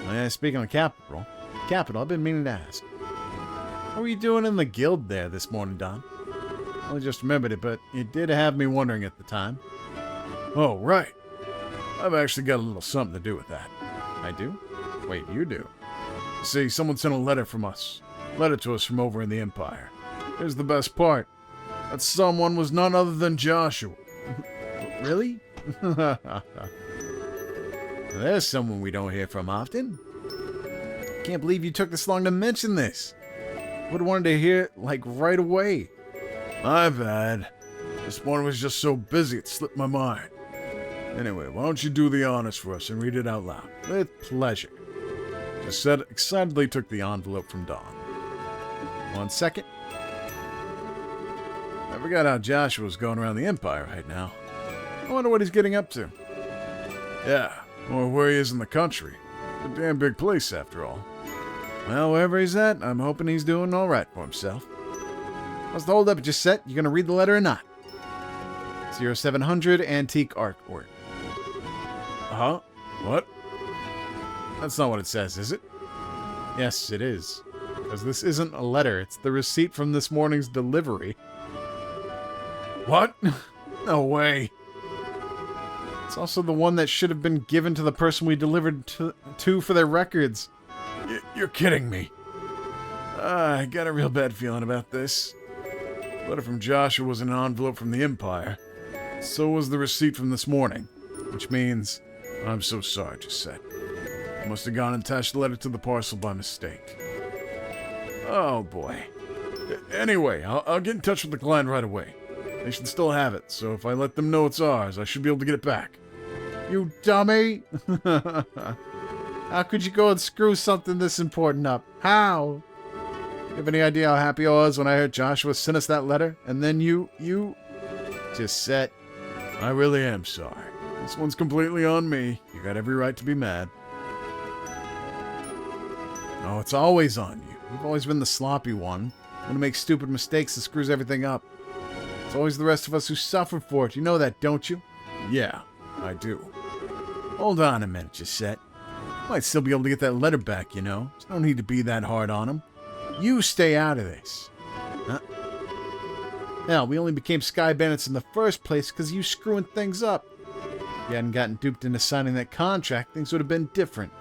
[SPEAKER 1] Oh, yeah, speaking of capital, I've been meaning to ask. What were you doing in the guild there this morning, Don? I only just remembered it, but it did have me wondering at the time. Oh, right. I've actually got a little something to do with that. I do? Wait, you do? See, someone sent a letter from us. Letter to us from over in the Empire. Here's the best part. That someone was none other than Joshua. Really? There's someone we don't hear from often. can't believe you took this long to mention this. Would have wanted to hear it, like, right away. My bad. This morning was just so busy it slipped my mind. Anyway, why don't you do the honors for us and read it out loud? With pleasure. Gisette excitedly took the envelope from Dawn. 1 second. I forgot how Joshua's going around the Empire right now. I wonder what he's getting up to. Yeah, or where he is in the country. It's a damn big place, after all. Well, wherever he's at, I'm hoping he's doing all right for himself. What's the hold up, Gisette? You gonna read the letter or not? 0700 Antique Artwork. Huh? What? That's not what it says, is it? Yes, it is. Because this isn't a letter, it's the receipt from this morning's delivery. What? No way. It's also the one that should have been given to the person we delivered to for their records. You're kidding me. I got a real bad feeling about this. The letter from Joshua was in an envelope from the Empire. So was the receipt from this morning. Which means, I'm so sorry, Gisette. I must have gone and attached the letter to the parcel by mistake. Oh boy. Anyway, I'll get in touch with the client right away. They should still have it, so if I let them know it's ours, I should be able to get it back. You dummy! How could you go and screw something this important up? How? You have any idea how happy I was when I heard Joshua sent us that letter? And then you... Gisette. I really am sorry. This one's completely on me. You got every right to be mad. No, it's always on you. You've always been the sloppy one. One who makes stupid mistakes and screws everything up. It's always the rest of us who suffer for it. You know that, don't you? Yeah, I do. Hold on a minute, Gisette. Might still be able to get that letter back, you know. There's no need to be that hard on him. You stay out of this. Huh? Hell, we only became Sky Bandits in the first place because you screwing things up. If you hadn't gotten duped into signing that contract, things would have been different.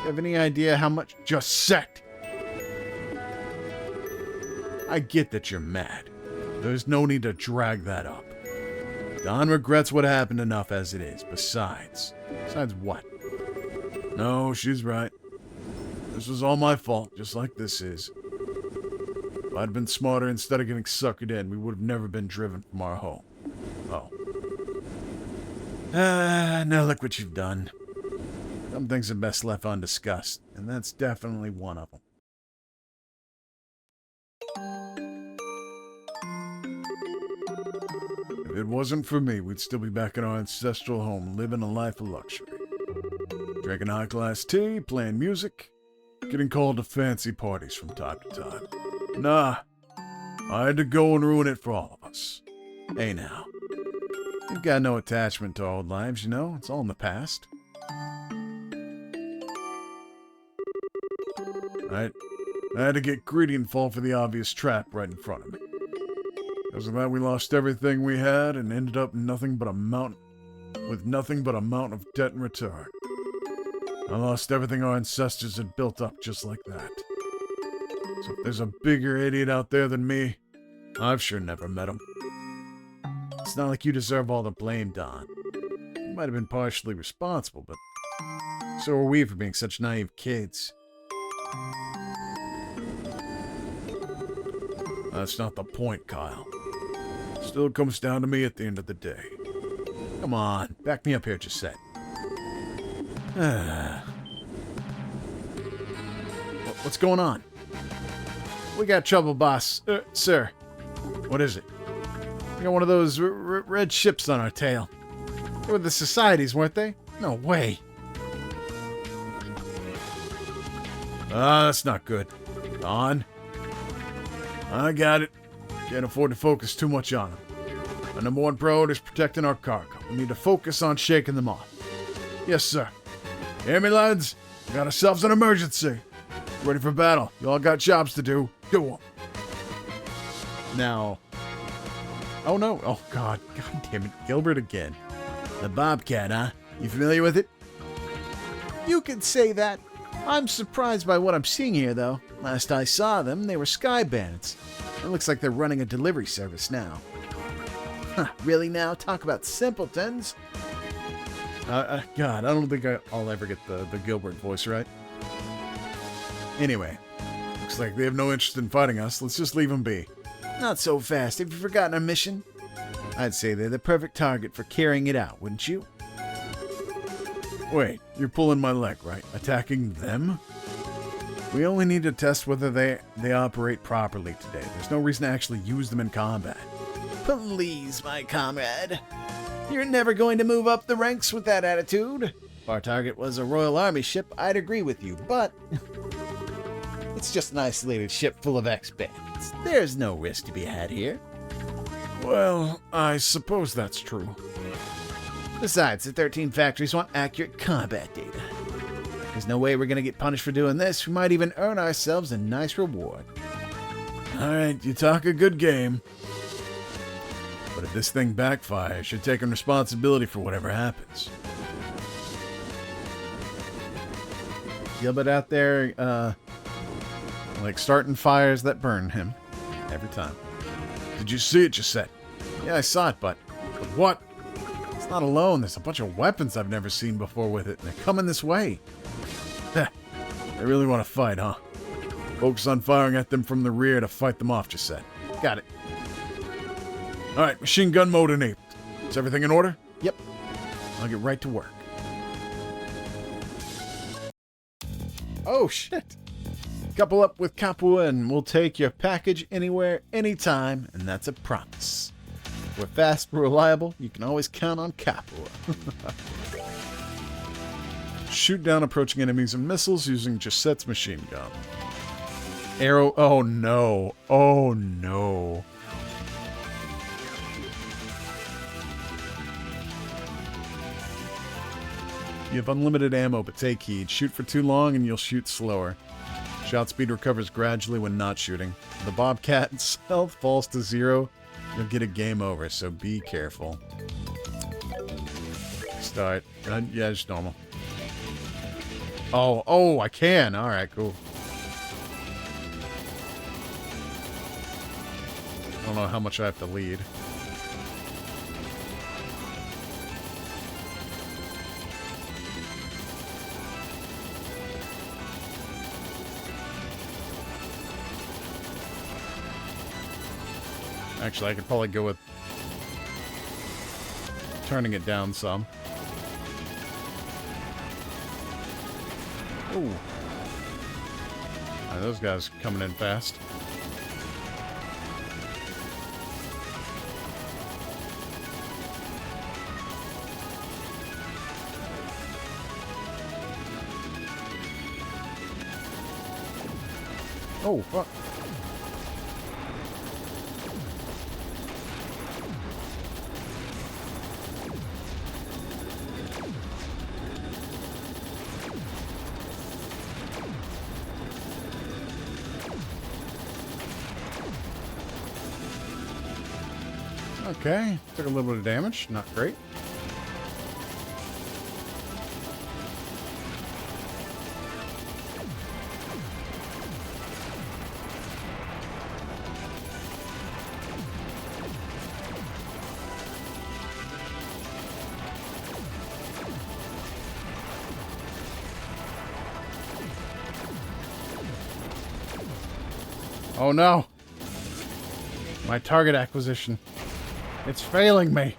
[SPEAKER 1] You have any idea how much... Gisette! I get that you're mad. There's no need to drag that up. Don regrets what happened enough as it is. Besides what? No, she's right. This was all my fault, just like this is. If I'd been smarter instead of getting suckered in, we would have never been driven from our home. Oh. Now look what you've done. Some things are best left undiscussed, and that's definitely one of them. If it wasn't for me, we'd still be back in our ancestral home, living a life of luxury. Drinking high-class tea, playing music, getting called to fancy parties from time to time. Nah, I had to go and ruin it for all of us. Hey now, we've got no attachment to our old lives, you know? It's all in the past. I had to get greedy and fall for the obvious trap right in front of me. Because of that, we lost everything we had and ended up with nothing but a mountain of debt in return. I lost everything our ancestors had built up just like that. So if there's a bigger idiot out there than me, I've sure never met him. It's not like you deserve all the blame, Don. You might have been partially responsible, but so are we for being such naive kids. That's not the point, Kyle. Still comes down to me at the end of the day. Come on, back me up here, Gisette. What's going on? We got trouble, boss. Sir. What is it? We got one of those red ships on our tail. They were the societies, weren't they? No way. That's not good. Don. I got it. Can't afford to focus too much on them. Our number one priority is protecting our cargo. We need to focus on shaking them off. Yes, sir. Hear me, lads? We got ourselves an emergency. Ready for battle. You all got jobs to do. Do them. Now. Oh, no. Oh, God. God damn it. Gilbert again. The Bobcat, huh? You familiar with it? You could say that. I'm surprised by what I'm seeing here, though. Last I saw them, they were Sky Bandits. It looks like they're running a delivery service now. Huh, really now? Talk about simpletons? God, I don't think I'll ever get the Gilbert voice right. Anyway, looks like they have no interest in fighting us. Let's just leave them be.
[SPEAKER 3] Not so fast. Have you forgotten our mission? I'd say they're the perfect target for carrying it out, wouldn't you?
[SPEAKER 1] Wait, you're pulling my leg, right? Attacking them? We only need to test whether they operate properly today. There's no reason to actually use them in combat.
[SPEAKER 3] Please, my comrade. You're never going to move up the ranks with that attitude. If our target was a Royal Army ship, I'd agree with you, but it's just an isolated ship full of ex-bandits. There's no risk to be had here.
[SPEAKER 1] Well, I suppose that's true.
[SPEAKER 3] Besides, the 13 factories want accurate combat data. There's no way we're going to get punished for doing this. We might even earn ourselves a nice reward.
[SPEAKER 1] Alright, you talk a good game. But if this thing backfires, you're taking responsibility for whatever happens. Gilbert out there, like starting fires that burn him. Every time. Did you see it, Gisette? Yeah, I saw it, but what? It's not alone. There's a bunch of weapons I've never seen before with it, and they're coming this way. They really want to fight, huh? Focus on firing at them from the rear to fight them off, Gisette. Got it. Alright, machine gun mode enabled. Is everything in order?
[SPEAKER 3] Yep.
[SPEAKER 1] I'll get right to work.
[SPEAKER 3] Oh, shit.
[SPEAKER 1] Couple up with Capua and we'll take your package anywhere, anytime, and that's a promise. We're fast, reliable, you can always count on Capua. Shoot down approaching enemies and missiles using Gisette's machine gun. Arrow, oh no, oh no. You have unlimited ammo, but take heed. Shoot for too long and you'll shoot slower. Shot speed recovers gradually when not shooting. If the Bobcat's health falls to 0, you'll get a game over, so be careful. Start. Yeah, just normal. Oh, I can. Alright, cool. I don't know how much I have to lead. Actually, I could probably go with turning it down some. Ooh. Right, those guys coming in fast. Oh, fuck. Okay, took a little bit of damage, not great. Oh no! My target acquisition. It's failing me.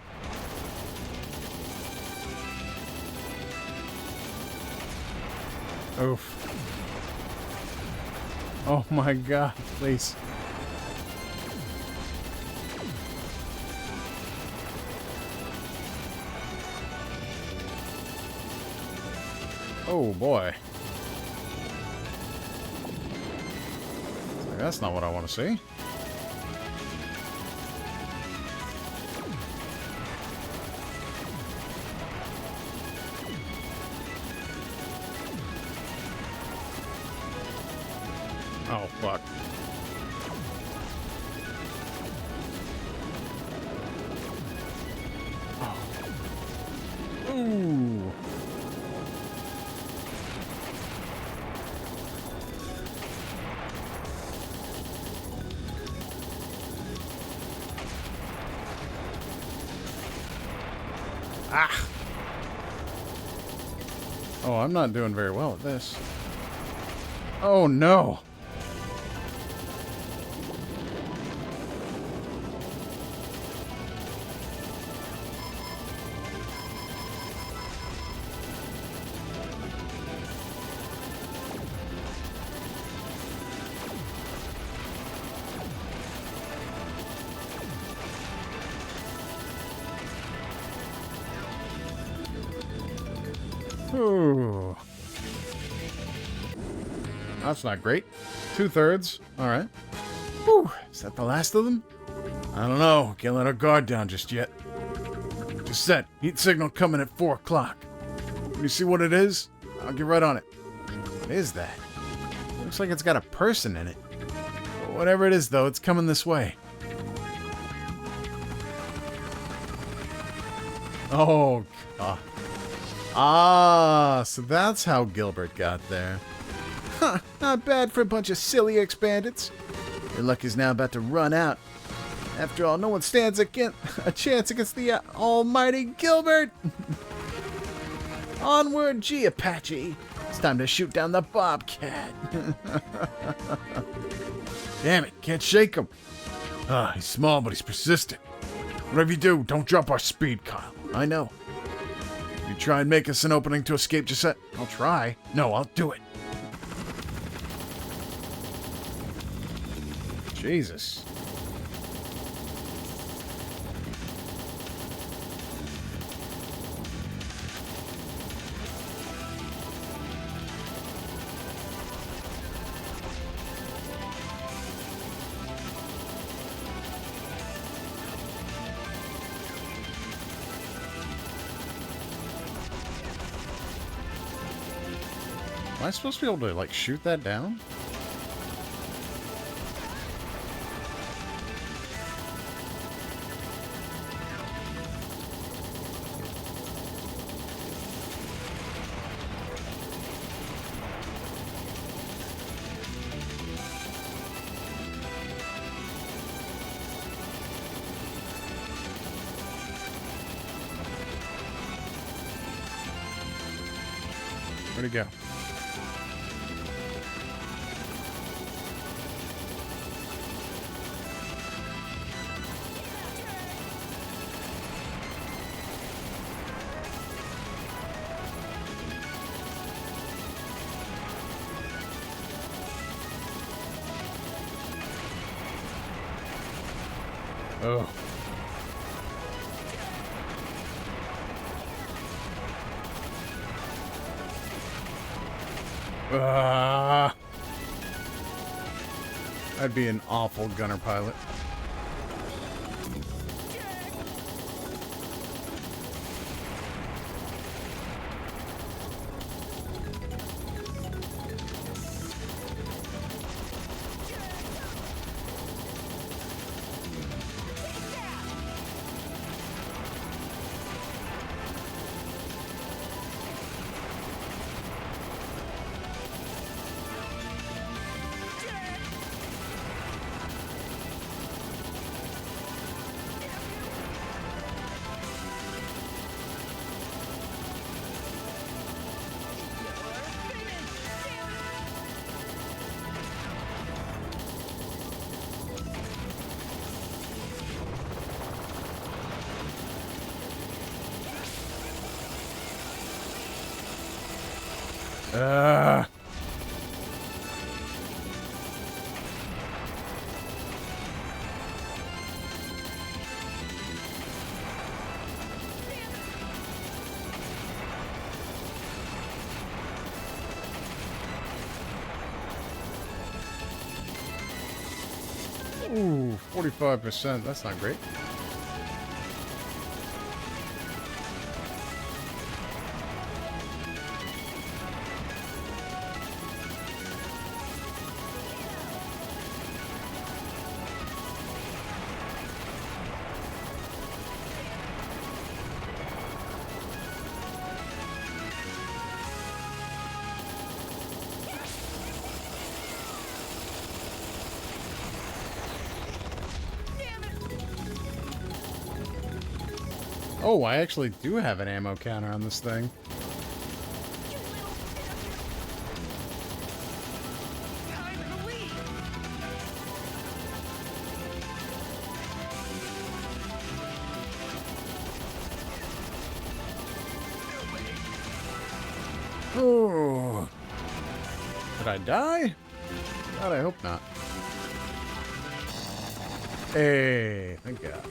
[SPEAKER 1] Oof. Oh my god, please. Oh boy. That's not what I want to see. Oh, fuck. Oh. Ooh. Ah. Oh, I'm not doing very well at this. Oh no. Ooh. That's not great. 2/3. Alright. Whew. Is that the last of them? I don't know. Can't let our guard down just yet. Just said, heat signal coming at 4 o'clock. When you see what it is, I'll get right on it. What is that? Looks like it's got a person in it. Whatever it is, though, it's coming this way. Oh, God. Ah, so that's how Gilbert got there. Huh, not bad for a bunch of silly ex-bandits. Your luck is now about to run out. After all, no one stands a chance against the almighty Gilbert. Onward, G Apache. It's time to shoot down the Bobcat. Damn it, can't shake him. Ah, he's small, but he's persistent. Whatever you do, don't drop our speed, Kyle. I know. You try and make us an opening to escape Gisette? I'll try. No, I'll do it. Jesus. Am I supposed to be able to, like, shoot that down? Where'd it go? Oh. I'd be an awful gunner pilot. Ooh, 45%. That's not great. Oh, I actually do have an ammo counter on this thing. Oh. Did I die? God, I hope not. Hey, thank God.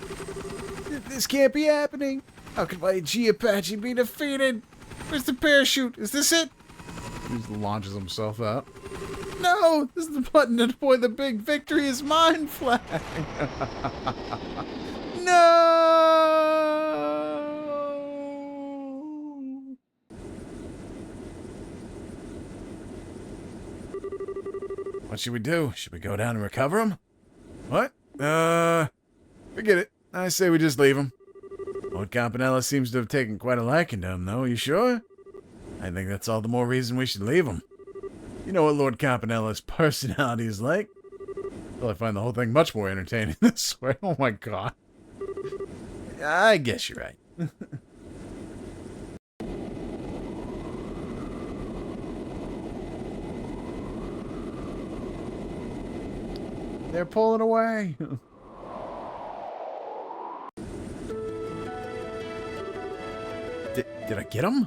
[SPEAKER 1] This can't be happening. How could my G Apache be defeated? Where's the parachute? Is this it? He just launches himself out. No! This is the button to deploy the big victory is mine flag! No! What should we do? Should we go down and recover him? What? Forget it. I say we just leave him. Lord Campanella seems to have taken quite a liking to him, though. You sure? I think that's all the more reason we should leave him. You know what Lord Campanella's personality is like. Well, I find the whole thing much more entertaining this way. Oh my God. I guess you're right. They're pulling away. Did I get him?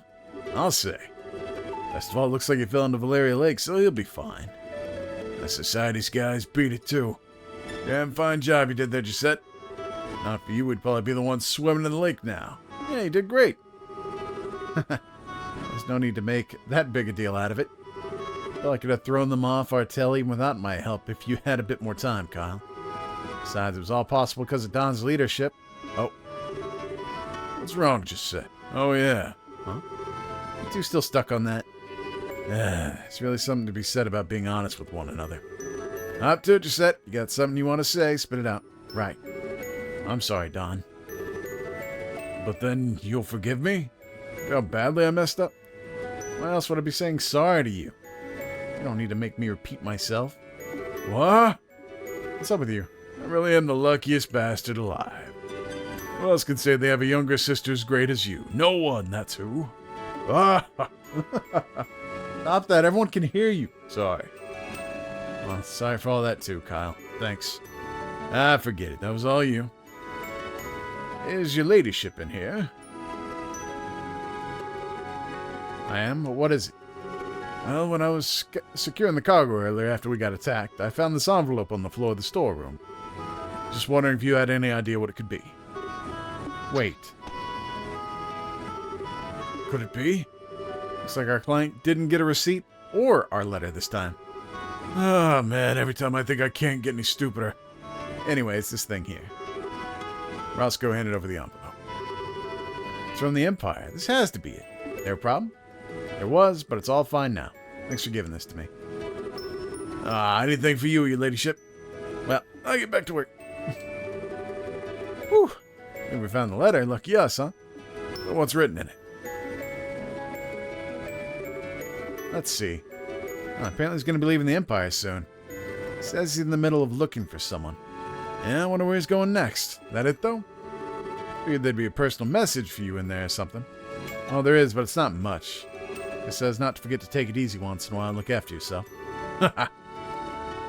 [SPEAKER 1] I'll say. Best of all, it looks like he fell into Valeria Lake, so he'll be fine. The Society's guys beat it too. Damn fine job you did there, Gisette. Not for you, we'd probably be the ones swimming in the lake now. Yeah, you did great. There's no need to make that big a deal out of it. Well, I could have thrown them off our tail even without my help if you had a bit more time, Kyle. Besides, it was all possible because of Don's leadership. Oh. What's wrong, Gisette? Oh, yeah. Huh? You two still stuck on that? It's really something to be said about being honest with one another. Up to it, Gisette. You got something you want to say? Spit it out. Right. I'm sorry, Don. But then you'll forgive me? How badly I messed up? Why else would I be saying sorry to you? You don't need to make me repeat myself. What? What's up with you? I really am the luckiest bastard alive. Who else can say they have a younger sister as great as you? No one, that's who. Ah! Stop that, everyone can hear you. Sorry. Well, sorry for all that too, Kyle. Thanks. Ah, forget it, that was all you. Is your ladyship in here? I am? What is it? Well, when I was securing the cargo earlier after we got attacked, I found this envelope on the floor of the storeroom. Just wondering if you had any idea what it could be. Wait. Could it be? Looks like our client didn't get a receipt or our letter this time. Oh, man, every time I think I can't get any stupider. Anyway, it's this thing here. Roscoe handed over the envelope. It's from the Empire. This has to be it. There a problem? There was, but it's all fine now. Thanks for giving this to me. Anything for you, your ladyship? Well, I'll get back to work. Whew. I think we found the letter. Lucky us, huh? But what's written in it? Let's see. Apparently he's going to be leaving the Empire soon. Says he's in the middle of looking for someone. Yeah, I wonder where he's going next. That it, though? Figured there'd be a personal message for you in there or something. Oh, there is, but it's not much. It says not to forget to take it easy once in a while and look after yourself.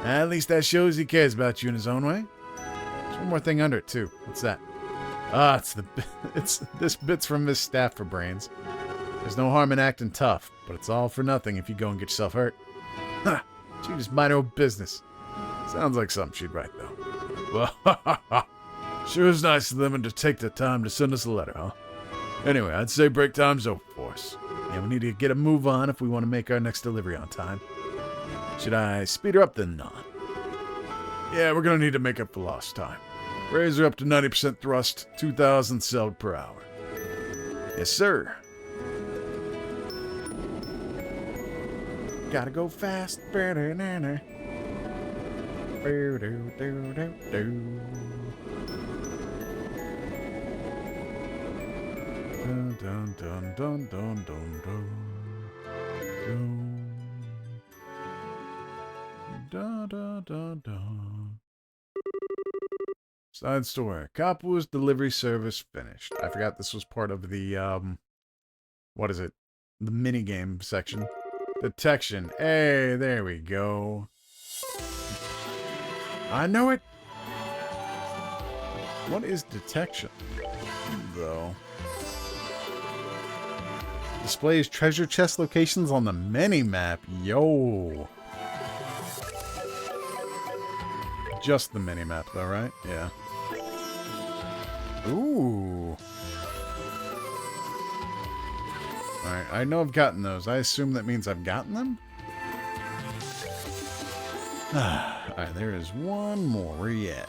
[SPEAKER 1] At least that shows he cares about you in his own way. There's one more thing under it, too. What's that? This bit's from Miss Staff for brains. There's no harm in acting tough, but it's all for nothing if you go and get yourself hurt. Ha! She just mind her own business. Sounds like something she'd write, though. Well, sure is nice of them to take the time to send us a letter, huh? Anyway, I'd say break time's over for us. Yeah, we need to get a move on if we want to make our next delivery on time. Should I speed her up then, Don? Yeah, we're going to need to make up for lost time. Raise her up to 90% thrust, 2,000 celled per hour. Yes, sir. Gotta go fast. Dun, dun, dun, dun, dun, dun, dun. Dun, dun, dun, dun. Side story. Kapua's delivery service finished. I forgot this was part of the, what is it? The minigame section. Detection. Hey, there we go. I know it. What is detection, though? Displays treasure chest locations on the mini-map. Yo. Just the mini-map, though, right? Yeah. Ooh. Alright, I know I've gotten those. I assume that means I've gotten them? Alright, there is one more. Where you at?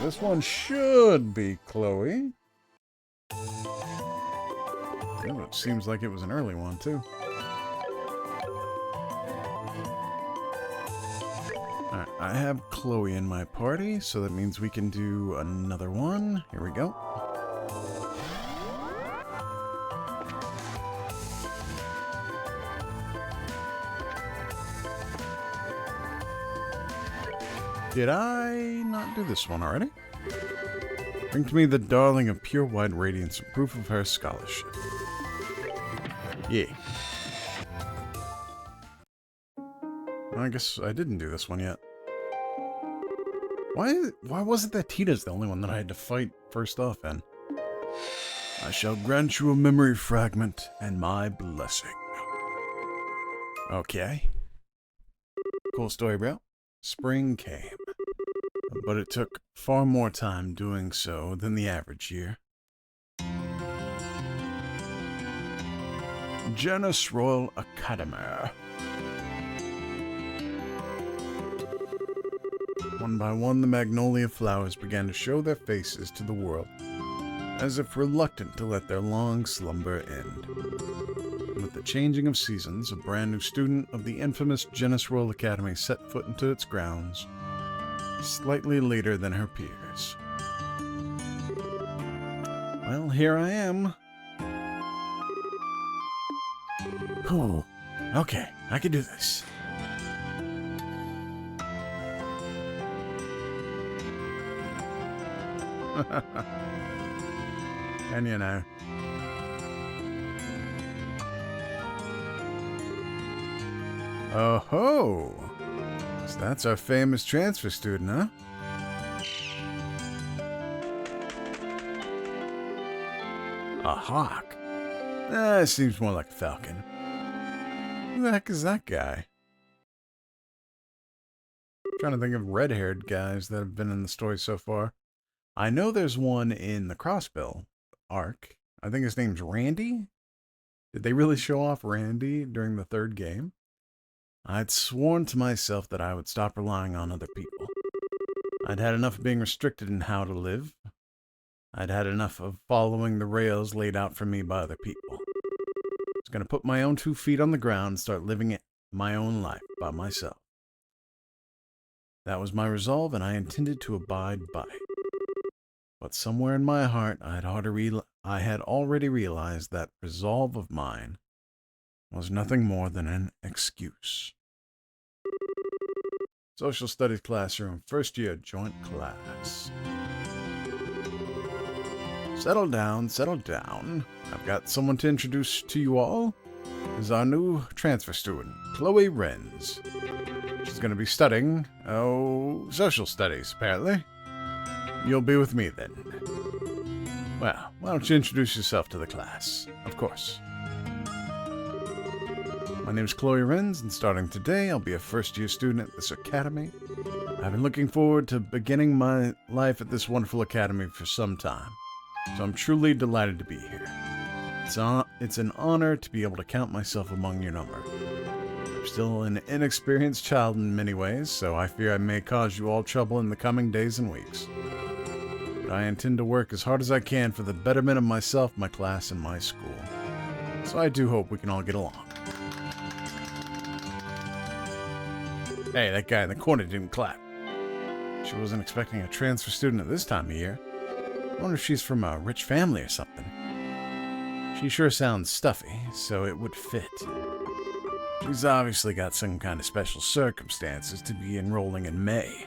[SPEAKER 1] This one should be Chloe. Oh, it seems like it was an early one, too. Alright, I have Chloe in my party, so that means we can do another one. Here we go. Did I not do this one already? Bring to me the darling of pure white radiance, proof of her scholarship. Yeah. I guess I didn't do this one yet. Why was it that Tita's the only one that I had to fight first off in? I shall grant you a memory fragment and my blessing. Okay. Cool story, bro. Spring came. But it took far more time doing so than the average year. Janus Royal Academy. One by one, the magnolia flowers began to show their faces to the world, as if reluctant to let their long slumber end. With the changing of seasons, a brand new student of the infamous Janus Royal Academy set foot into its grounds, slightly later than her peers. Well, here I am. Oh, okay, I can do this. And you know. Oh ho! So that's our famous transfer student, huh? A hawk? Seems more like a falcon. Who the heck is that guy? I'm trying to think of red-haired guys that have been in the story so far. I know there's one in the Crossbill arc. I think his name's Randy. Did they really show off Randy during the third game? I'd sworn to myself that I would stop relying on other people. I'd had enough of being restricted in how to live. I'd had enough of following the rails laid out for me by other people. I was going to put my own 2 feet on the ground and start living my own life by myself. That was my resolve, and I intended to abide by it. But somewhere in my heart, I had already realized that resolve of mine was nothing more than an excuse. Social Studies classroom, first year joint class. Settle down, settle down. I've got someone to introduce to you all. This is our new transfer student, Chloe Renz. She's going to be studying, social studies, apparently. You'll be with me then. Well, why don't you introduce yourself to the class? Of course. My name's Chloe Renz, and starting today, I'll be a first-year student at this academy. I've been looking forward to beginning my life at this wonderful academy for some time, so I'm truly delighted to be here. It's an honor to be able to count myself among your number. I'm still an inexperienced child in many ways, so I fear I may cause you all trouble in the coming days and weeks. But I intend to work as hard as I can for the betterment of myself, my class, and my school. So I do hope we can all get along. Hey, that guy in the corner didn't clap. She wasn't expecting a transfer student at this time of year. I wonder if she's from a rich family or something. She sure sounds stuffy, so it would fit. She's obviously got some kind of special circumstances to be enrolling in May.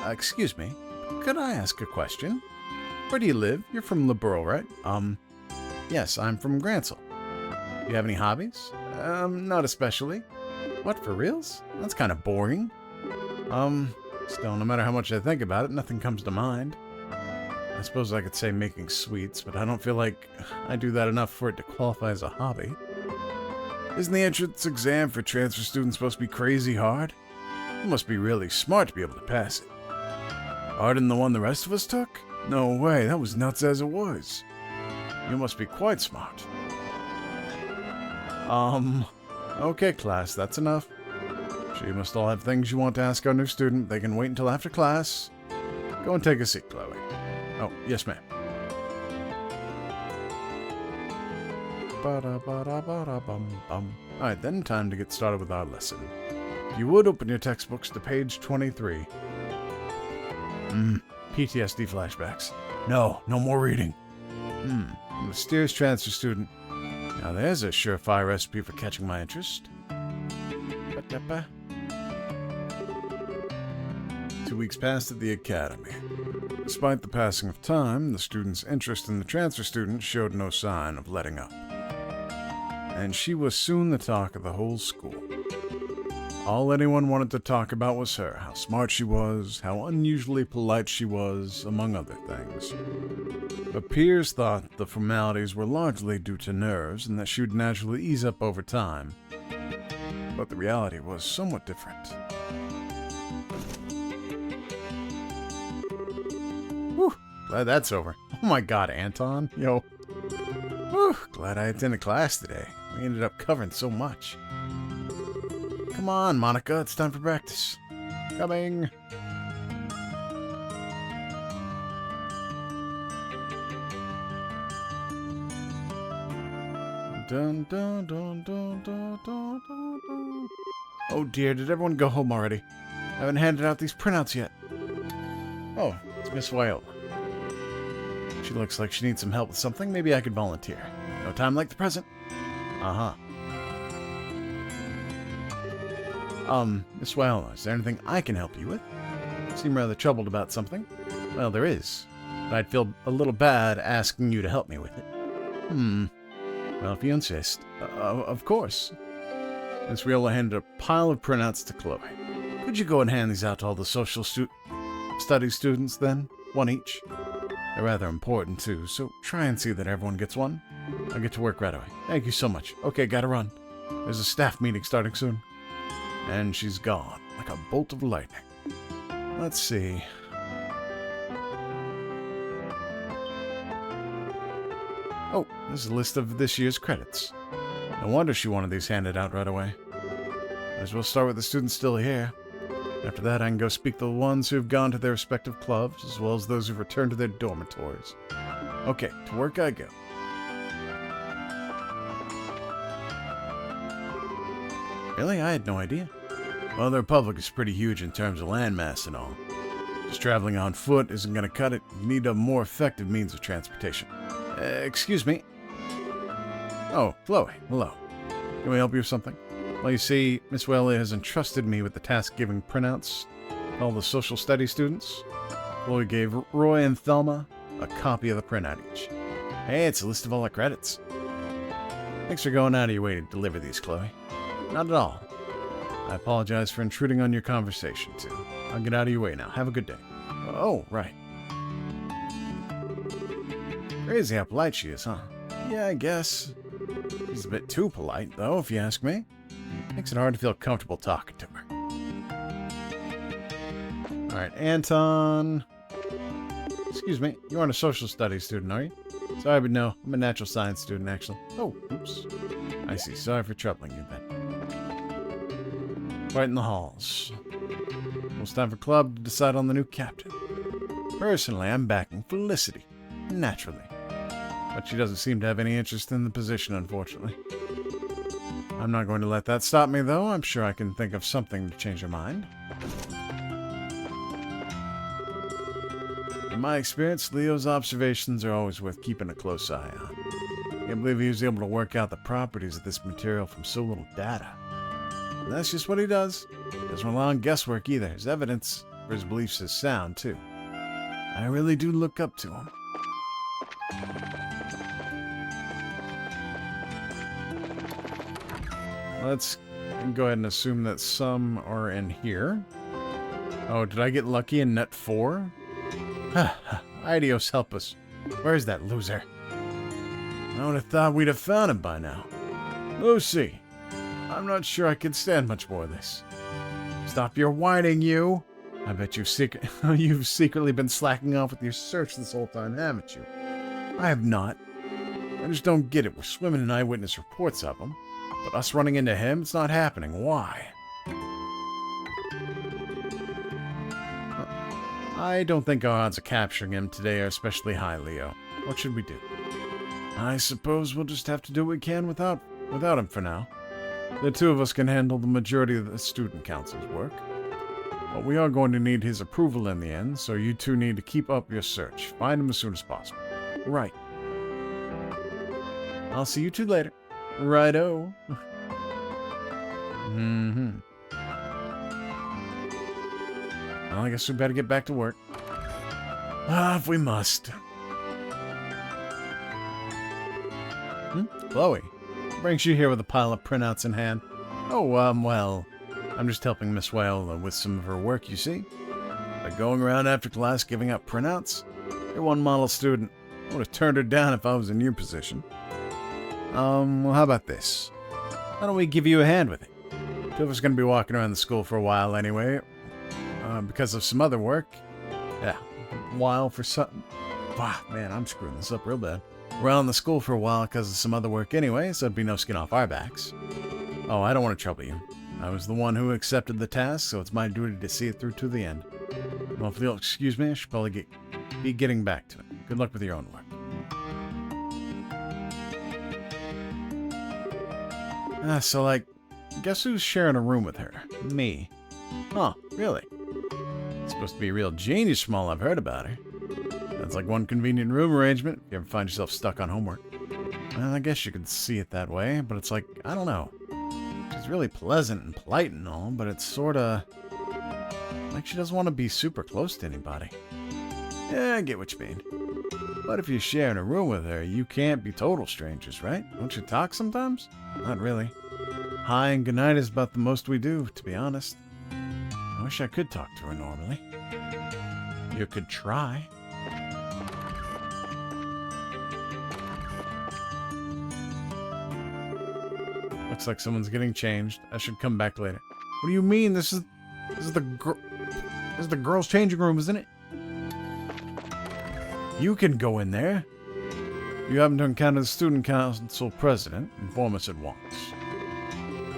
[SPEAKER 1] Excuse me, could I ask a question? Where do you live? You're from the borough, right? Yes, I'm from Gransel. Do you have any hobbies? Not especially. What, for reals? That's kind of boring. Still, no matter how much I think about it, nothing comes to mind. I suppose I could say making sweets, but I don't feel like I do that enough for it to qualify as a hobby. Isn't the entrance exam for transfer students supposed to be crazy hard? You must be really smart to be able to pass it. Harder than the one the rest of us took? No way, that was nuts as it was. You must be quite smart. Okay, class, that's enough. Sure, you must all have things you want to ask our new student. They can wait until after class. Go and take a seat, Chloe. Oh, yes, ma'am. Alright, then time to get started with our lesson. If you would, open your textbooks to page 23. PTSD flashbacks. No more reading. Mysterious transfer student. Now there's a surefire recipe for catching my interest. 2 weeks passed at the academy. Despite the passing of time, the student's interest in the transfer student showed no sign of letting up. And she was soon the talk of the whole school. All anyone wanted to talk about was her, how smart she was, how unusually polite she was, among other things. But peers thought the formalities were largely due to nerves and that she would naturally ease up over time. But the reality was somewhat different. Whew, glad that's over. Oh my god, Anton. Yo. Whew, glad I attended class today. We ended up covering so much. Come on, Monica, it's time for practice. Coming. Dun, dun, dun, dun, dun, dun, dun, dun. Oh dear, did everyone go home already? I haven't handed out these printouts yet. Oh, it's Miss Whale. She looks like she needs some help with something. Maybe I could volunteer. No time like the present. Uh-huh. Miss Whale, is there anything I can help you with? You seem rather troubled about something. Well, there is. But I'd feel a little bad asking you to help me with it. Well, if you insist. Of course. Miss Wheeler handed a pile of printouts to Chloe. Could you go and hand these out to all the social studies students, then? One each? They're rather important, too, so try and see that everyone gets one. I'll get to work right away. Thank you so much. Okay, gotta run. There's a staff meeting starting soon. And she's gone, like a bolt of lightning. Let's see. Oh, there's a list of this year's credits. No wonder she wanted these handed out right away. Might as well start with the students still here. After that, I can go speak to the ones who've gone to their respective clubs, as well as those who've returned to their dormitories. Okay, to work I go. Really? I had no idea. Well, the Republic is pretty huge in terms of landmass and all. Just traveling on foot isn't going to cut it. You need a more effective means of transportation. Excuse me. Oh, Chloe, hello. Can we help you with something? Well, you see, Miss Whaley has entrusted me with the task giving printouts to all the social studies students. Chloe gave Roy and Thelma a copy of the printout each. Hey, it's a list of all the credits. Thanks for going out of your way to deliver these, Chloe. Not at all. I apologize for intruding on your conversation, too. I'll get out of your way now. Have a good day. Oh, right. Crazy how polite she is, huh? Yeah, I guess. She's a bit too polite, though, if you ask me. Makes it hard to feel comfortable talking to her. Alright, Anton. Excuse me, you aren't a social studies student, are you? Sorry, but no, I'm a natural science student, actually. Oh, oops. I see. Sorry for troubling you, then. Right in the halls. It's time for Club to decide on the new captain. Personally, I'm backing Felicity. Naturally. But she doesn't seem to have any interest in the position, unfortunately. I'm not going to let that stop me, though. I'm sure I can think of something to change her mind. In my experience, Leo's observations are always worth keeping a close eye on. Can't believe he was able to work out the properties of this material from so little data. And that's just what he does. Doesn't rely on guesswork either. His evidence for his beliefs is sound, too. I really do look up to him. Let's go ahead and assume that some are in here. Oh, did I get lucky in net 4? Idios, help us. Where's that loser? I would have thought we'd have found him by now. Lucy, I'm not sure I can stand much more of this. Stop your whining, you! I bet you've secretly been slacking off with your search this whole time, haven't you? I have not. I just don't get it. We're swimming in eyewitness reports of him. But us running into him, it's not happening. Why? I don't think our odds of capturing him today are especially high, Leo. What should we do? I suppose we'll just have to do what we can without him for now. The two of us can handle the majority of the student council's work. But we are going to need his approval in the end, so you two need to keep up your search. Find him as soon as possible. Right. I'll see you two later. Righto. Well, I guess we better get back to work. If we must. Chloe, what brings you here with a pile of printouts in hand? Oh, well, I'm just helping Miss Viola with some of her work, you see. By going around after class giving out printouts, you're one model student. I would have turned her down if I was in your position. Well, how about this? Why don't we give you a hand with it? Two of us are going to be walking around the school for a while anyway, because of some other work. Yeah, while for something. Wow, man, I'm screwing this up real bad. Around the school for a while because of some other work anyway, so it'd be no skin off our backs. Oh, I don't want to trouble you. I was the one who accepted the task, so it's my duty to see it through to the end. Well, if you'll excuse me, I should probably be getting back to it. Good luck with your own work. So, like, guess who's sharing a room with her? Me. Huh, really? It's supposed to be a real genius from all I've heard about her. That's like one convenient room arrangement if you ever find yourself stuck on homework. Well, I guess you could see it that way, but it's like, I don't know. She's really pleasant and polite and all, but it's sorta like she doesn't want to be super close to anybody. Yeah, I get what you mean. But if you're sharing a room with her, you can't be total strangers, right? Don't you talk sometimes? Not really. Hi and goodnight is about the most we do, to be honest. I wish I could talk to her normally. You could try. Looks like someone's getting changed. I should come back later. What do you mean? This is the girls' changing room, isn't it? You can go in there. You happen to encounter the student council president. Inform us at once.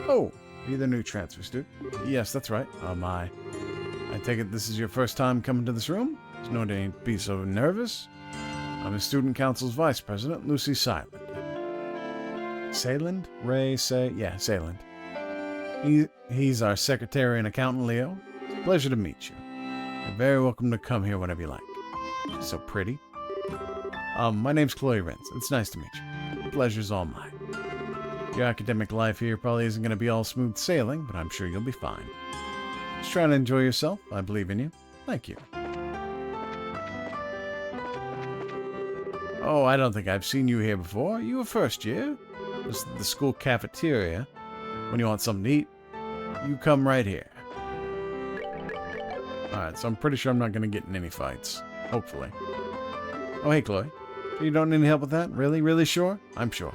[SPEAKER 1] Oh, you're the new transfer student? Yes, that's right. Oh my. I take it this is your first time coming to this room? There's no need to be so nervous. I'm the student council's vice president, Lucy Silent. Sayland? Yeah, Sayland. He's our secretary and accountant, Leo. It's a pleasure to meet you. You're very welcome to come here whenever you like. She's so pretty. My name's Chloe Renz. It's nice to meet you. The pleasure's all mine. Your academic life here probably isn't going to be all smooth sailing, but I'm sure you'll be fine. Just try to enjoy yourself. I believe in you. Thank you. Oh, I don't think I've seen you here before. You were first year. This is the school cafeteria. When you want something to eat, you come right here. Alright, so I'm pretty sure I'm not going to get in any fights. Hopefully. Oh, hey, Chloe. You don't need any help with that? Really? Really sure? I'm sure.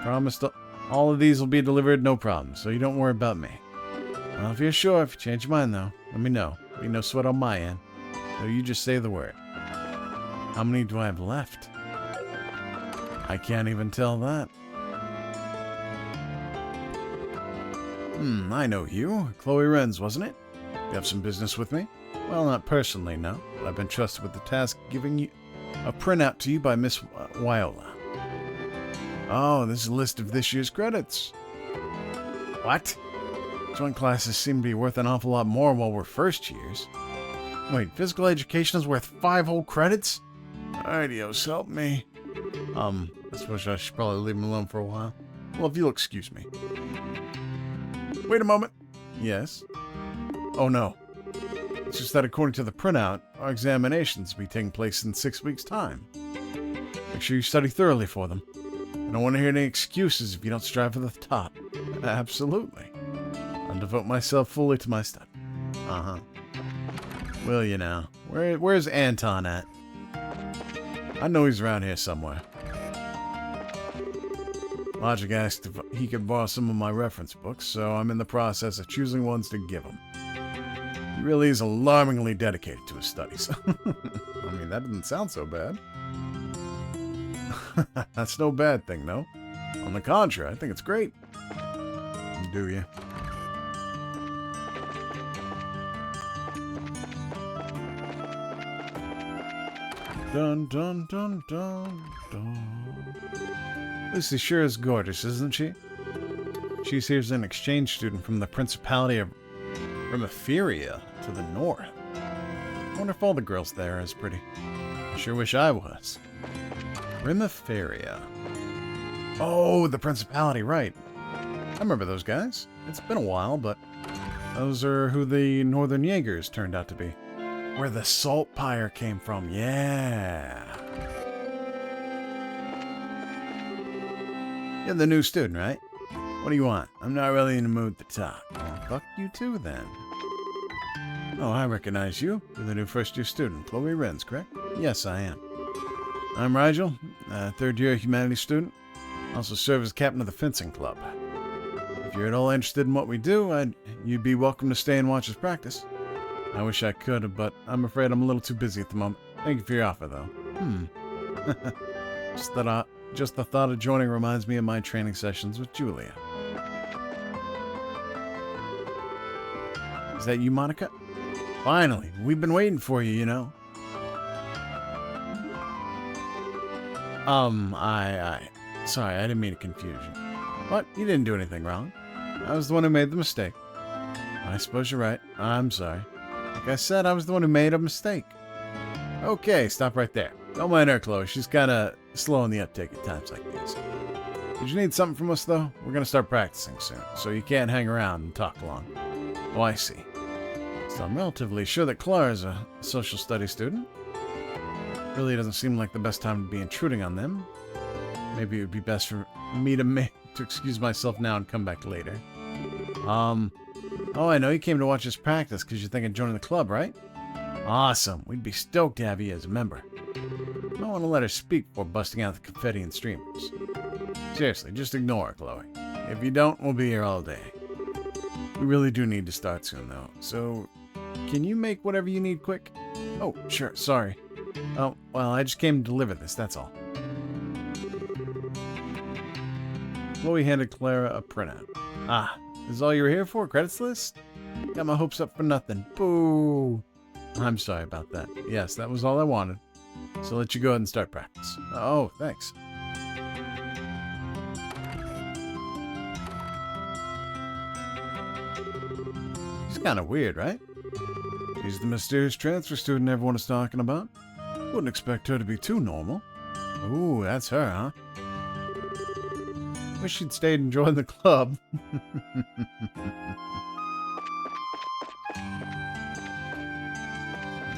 [SPEAKER 1] Promised all of these will be delivered, no problem, so you don't worry about me. Well, if you're sure, if you change your mind, though, let me know. Be no sweat on my end. So you just say the word. How many do I have left? I can't even tell that. I know you. Chloe Renz, wasn't it? You have some business with me? Well, not personally, no. But I've been trusted with the task of giving you a printout to you by Miss Viola. Oh, this is a list of this year's credits. What? Joint classes seem to be worth an awful lot more while we're first years. Wait, physical education is worth 5 whole credits? Idios, help me. I suppose I should probably leave him alone for a while. Well, if you'll excuse me. Wait a moment. Yes? Oh, no. It's just that according to the printout, our examinations will be taking place in 6 weeks' time. Make sure you study thoroughly for them. I don't want to hear any excuses if you don't strive for the top. Absolutely. I'll devote myself fully to my study. Uh-huh. Will you now? Where's Anton at? I know he's around here somewhere. Logic asked if he could borrow some of my reference books, so I'm in the process of choosing ones to give him. He really is alarmingly dedicated to his studies. I mean, that doesn't sound so bad. That's no bad thing, though. On the contrary, I think it's great. Do you? Dun dun dun dun dun. Lucy sure is gorgeous, isn't she? She's here as an exchange student from the Principality of Remiferia to the north. I wonder if all the girls there are as pretty. I sure wish I was. Remiferia. Oh, the Principality, right. I remember those guys. It's been a while, but those are who the Northern Jaegers turned out to be. Where the salt pyre came from, yeah. You're the new student, right? What do you want? I'm not really in the mood to talk. Well, fuck you too, then. Oh, I recognize you. You're the new first-year student, Chloe Renz, correct? Yes, I am. I'm Rigel, third-year humanities student. I also serve as captain of the fencing club. If you're at all interested in what we do, you'd be welcome to stay and watch us practice. I wish I could, but I'm afraid I'm a little too busy at the moment. Thank you for your offer, though. Just the thought of joining reminds me of my training sessions with Julia. Is that you, Monica? Finally, we've been waiting for you, you know. Sorry, I didn't mean to confuse you. What? You didn't do anything wrong. I was the one who made the mistake. I suppose you're right. I'm sorry. Like I said, I was the one who made a mistake. Okay, stop right there. Don't mind her, Chloe. She's kinda slow in the uptake at times like these. Did you need something from us, though? We're gonna start practicing soon, so you can't hang around and talk long. Oh, I see. So I'm relatively sure that Clara's a social studies student. Really doesn't seem like the best time to be intruding on them. Maybe it would be best for me to excuse myself now and come back later. Oh, I know you came to watch us practice because you're thinking of joining the club, right? Awesome. We'd be stoked to have you as a member. I don't want to let her speak before busting out the confetti and streamers. Seriously, just ignore her, Chloe. If you don't, we'll be here all day. We really do need to start soon, though. So, can you make whatever you need quick? Oh, sure. Sorry. Oh, well, I just came to deliver this, that's all. Chloe handed Clara a printout. Ah, this is all you were here for? Credits list? Got my hopes up for nothing. Boo! I'm sorry about that. Yes, that was all I wanted. So let you go ahead and start practice. Oh, thanks. She's kind of weird, right? She's the mysterious transfer student everyone is talking about. Wouldn't expect her to be too normal. Ooh, that's her, huh? Wish she'd stayed and joined the club.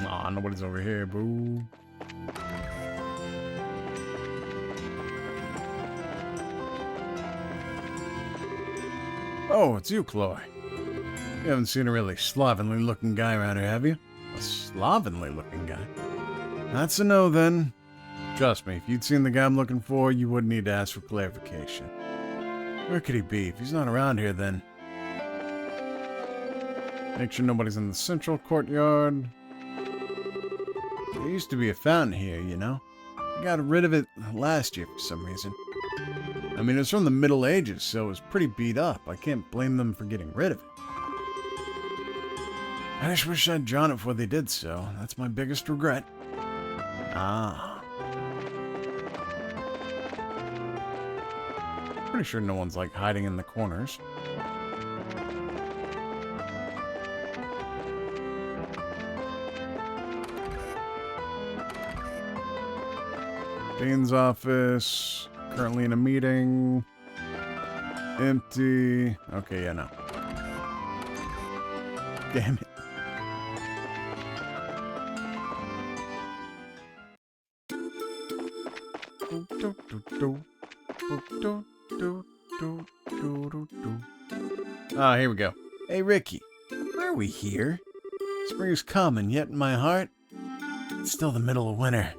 [SPEAKER 1] Aw, nobody's over here, boo. Oh, it's you, Chloe. You haven't seen a really slovenly looking guy around here, have you? A slovenly looking guy? That's a no, then. Trust me, if you'd seen the guy I'm looking for, you wouldn't need to ask for clarification. Where could he be? If he's not around here, then... Make sure nobody's in the central courtyard. There used to be a fountain here, you know? I got rid of it last year for some reason. I mean, it was from the Middle Ages, so it was pretty beat up. I can't blame them for getting rid of it. I just wish I'd drawn it before they did so. That's my biggest regret. Ah. Pretty sure no one's, like, hiding in the corners. Dean's office. Currently in a meeting. Empty. Okay, yeah, no. Damn it. Ah, here we go. Hey, Ricky. Why are we here? Spring is come, and yet in my heart, it's still the middle of winter.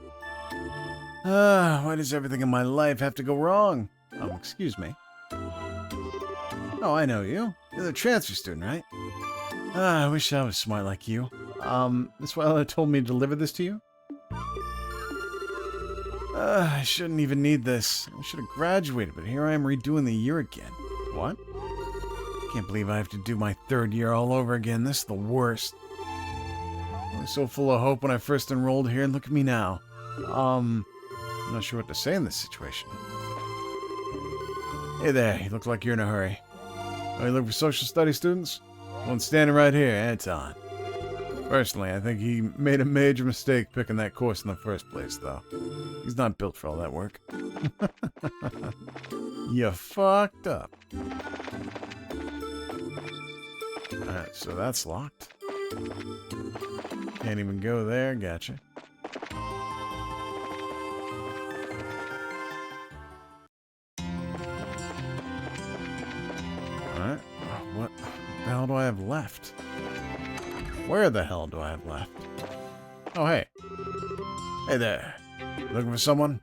[SPEAKER 1] Why does everything in my life have to go wrong? Excuse me. Oh, I know you. You're the transfer student, right? I wish I was smart like you. Miss Weller told me to deliver this to you? I shouldn't even need this. I should have graduated, but here I am redoing the year again. What? Can't believe I have to do my third year all over again. This is the worst. I was so full of hope when I first enrolled here, and look at me now. I'm not sure what to say in this situation. Hey there, you look like you're in a hurry. Are you looking for social studies students? One standing right here, Anton. Personally, I think he made a major mistake picking that course in the first place, though. He's not built for all that work. You fucked up. Alright, so that's locked. Can't even go there, gotcha. Alright, what the hell do I have left? Where the hell do I have left? Oh, hey. Hey there. Looking for someone?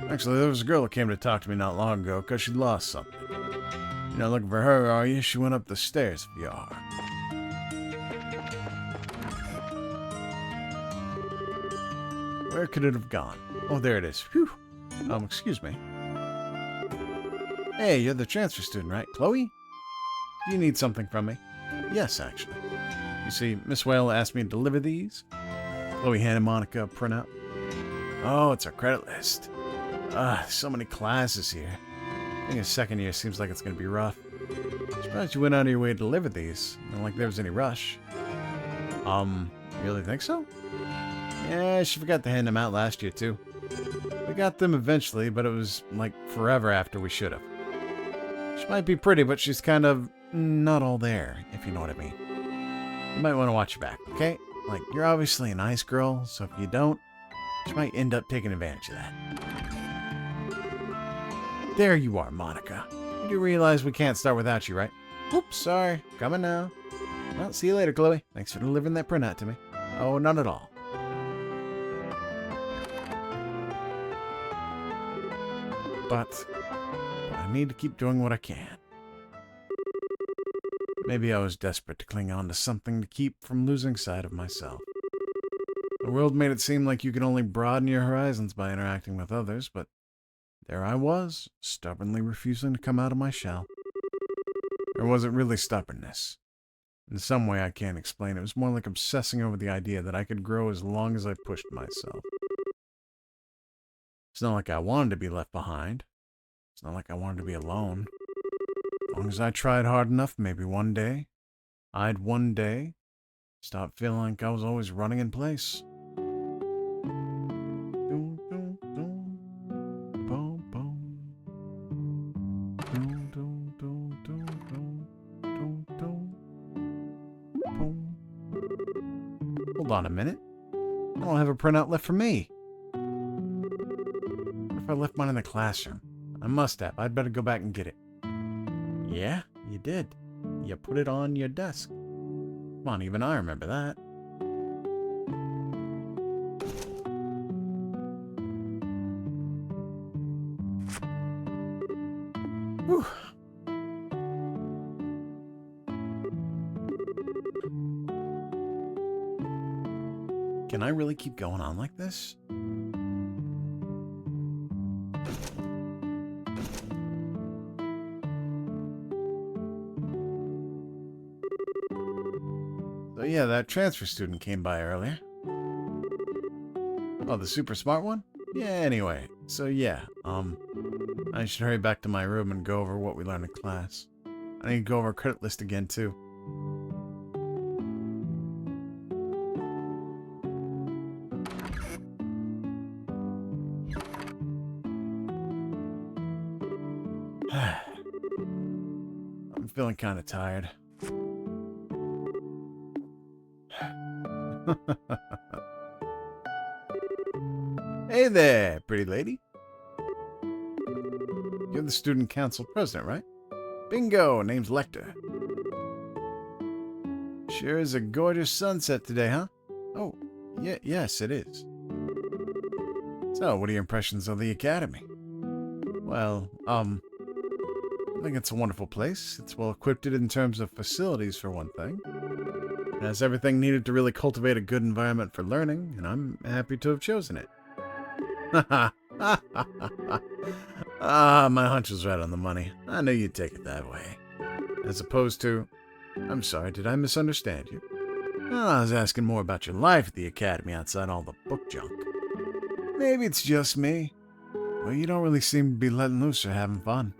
[SPEAKER 1] Actually, there was a girl that came to talk to me not long ago because she'd lost something. You're not looking for her, are you? She went up the stairs if you are. Where could it have gone? Oh, there it is. Phew. Excuse me. Hey, you're the transfer student, right? Chloe? Do you need something from me? Yes, actually. You see, Miss Whale asked me to deliver these. Chloe handed Monica a printout. Oh, it's our credit list. So many classes here. I think a second year seems like it's going to be rough. Surprised you went out of your way to deliver these. Not like there was any rush. You really think so? Yeah, she forgot to hand them out last year, too. We got them eventually, but it was, like, forever after we should have. She might be pretty, but she's kind of not all there, if you know what I mean. You might want to watch your back, okay? Like, you're obviously a nice girl, so if you don't, she might end up taking advantage of that. There you are, Monica. You do realize we can't start without you, right? Oops, sorry. Coming now. Well, see you later, Chloe. Thanks for delivering that printout to me. Oh, not at all. But I need to keep doing what I can. Maybe I was desperate to cling on to something to keep from losing sight of myself. The world made it seem like you could only broaden your horizons by interacting with others, but there I was, stubbornly refusing to come out of my shell. Or was it really stubbornness? In some way I can't explain. It was more like obsessing over the idea that I could grow as long as I pushed myself. It's not like I wanted to be left behind. It's not like I wanted to be alone. As long as I tried hard enough, maybe one day, I'd one day stop feeling like I was always running in place. Hold on a minute. I don't have a printout left for me. What if I left mine in the classroom? I must have. I'd better go back and get it. Yeah, you did. You put it on your desk. Come on, even I remember that. Whew. Can I really keep going on like this? So yeah, that transfer student came by earlier. Oh, the super smart one? Yeah, anyway. So yeah, I should hurry back to my room and go over what we learned in class. I need to go over a credit list again, too. I'm feeling kind of tired. Hey there, pretty lady. You're the student council president, right? Bingo, name's Lecter. Sure is a gorgeous sunset today, huh? Oh, yeah, yes, it is. So, what are your impressions of the Academy? Well, I think it's a wonderful place. It's well equipped in terms of facilities, for one thing. It has everything needed to really cultivate a good environment for learning, and I'm happy to have chosen it. My hunch was right on the money. I knew you'd take it that way. As opposed to... I'm sorry, did I misunderstand you? Well, I was asking more about your life at the Academy outside all the book junk. Maybe it's just me. Well, you don't really seem to be letting loose or having fun.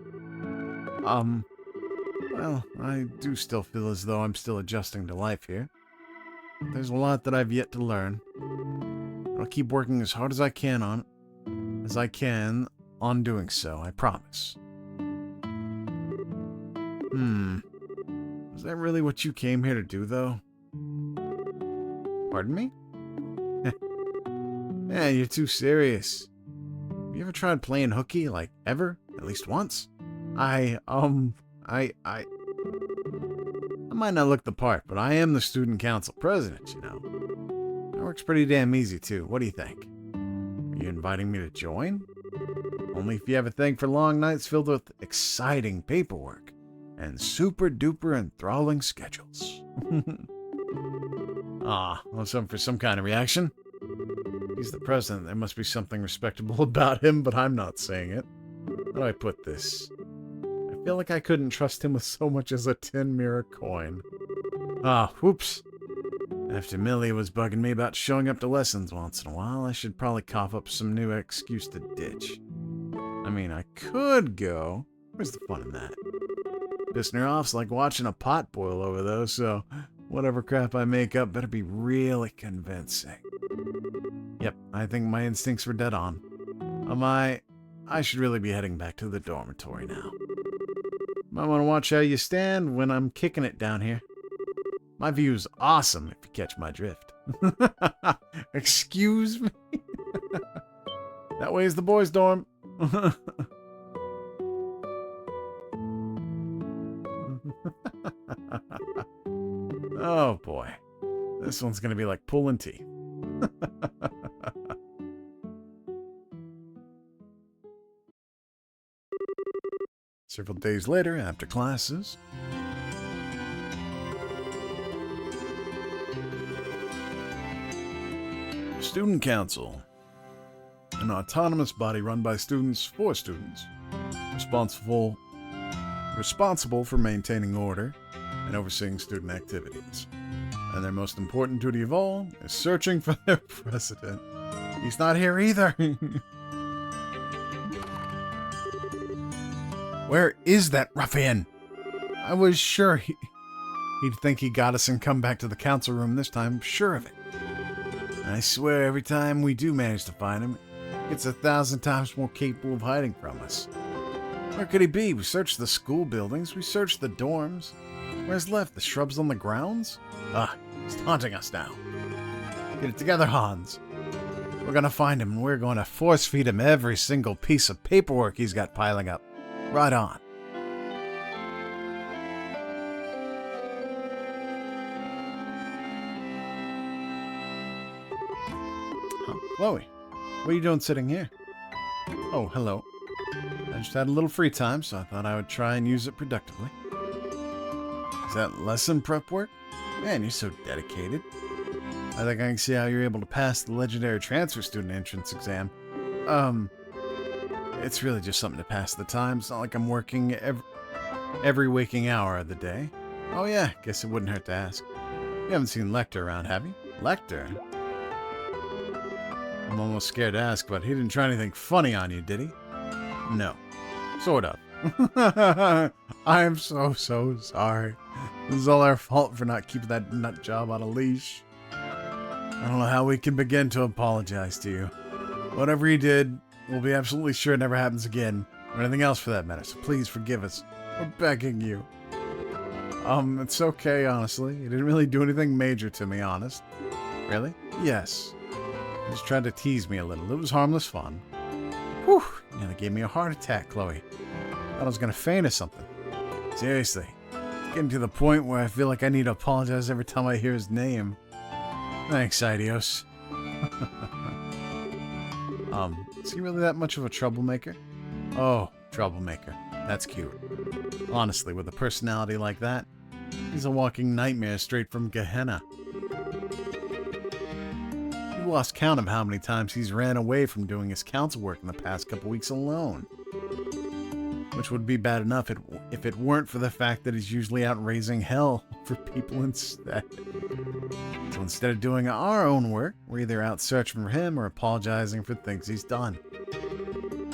[SPEAKER 1] Well, I do still feel as though I'm still adjusting to life here. There's a lot that I've yet to learn. I'll keep working as hard as I can on doing so, I promise. Is that really what you came here to do, though? Pardon me? Man, you're too serious. Have you ever tried playing hooky, like, ever? At least once? I might not look the part, but I am the student council president, you know. That works pretty damn easy, too. What do you think? Are you inviting me to join? Only if you have a thing for long nights filled with exciting paperwork and super duper enthralling schedules. Want something for some kind of reaction? He's the president. There must be something respectable about him, but I'm not saying it. How do I put this? I feel like I couldn't trust him with so much as a 10 mirror coin. Whoops. After Millie was bugging me about showing up to lessons once in a while, I should probably cough up some new excuse to ditch. I mean, I could go. Where's the fun in that? Pissing her off's like watching a pot boil over, though, so whatever crap I make up better be really convincing. Yep, I think my instincts were dead on. I should really be heading back to the dormitory now. Might want to watch how you stand when I'm kicking it down here. My view's awesome, if you catch my drift. Excuse me? That way is the boys' dorm. Oh boy. This one's gonna be like pulling teeth. Several days later, after classes, Student Council, an autonomous body run by students for students, responsible for maintaining order and overseeing student activities. And their most important duty of all is searching for their president. He's not here either. Where is that ruffian? I was sure he'd think he got us and come back to the council room this time, sure of it. And I swear every time we do manage to find him, it's 1,000 times more capable of hiding from us. Where could he be? We searched the school buildings, we searched the dorms. Where's left? The shrubs on the grounds? He's taunting us now. Get it together, Hans. We're gonna find him and we're going to force feed him every single piece of paperwork he's got piling up. Right on. Chloe, what are you doing sitting here? Oh, hello. I just had a little free time, so I thought I would try and use it productively. Is that lesson prep work? Man, you're so dedicated. I think I can see how you're able to pass the legendary transfer student entrance exam. It's really just something to pass the time. It's not like I'm working every waking hour of the day. Oh yeah, guess it wouldn't hurt to ask. You haven't seen Lecter around, have you? Lecter? I'm almost scared to ask, but he didn't try anything funny on you, did he? No. Sort of. I'm so sorry. This is all our fault for not keeping that nut job on a leash. I don't know how we can begin to apologize to you. Whatever he did, we'll be absolutely sure it never happens again, or anything else for that matter, so please forgive us. We're begging you. It's okay, honestly. He didn't really do anything major to me, honest. Really? Yes. He just tried to tease me a little. It was harmless fun. Whew! Nearly gave me a heart attack, Chloe. Thought I was gonna faint or something. Seriously. It's getting to the point where I feel like I need to apologize every time I hear his name. Thanks, Idios. Is he really that much of a troublemaker? Oh, troublemaker. That's cute. Honestly, with a personality like that, he's a walking nightmare straight from Gehenna. You lost count of how many times he's ran away from doing his council work in the past couple weeks alone. Which would be bad enough if it weren't for the fact that he's usually out raising hell for people instead. So instead of doing our own work, we're either out searching for him or apologizing for things he's done.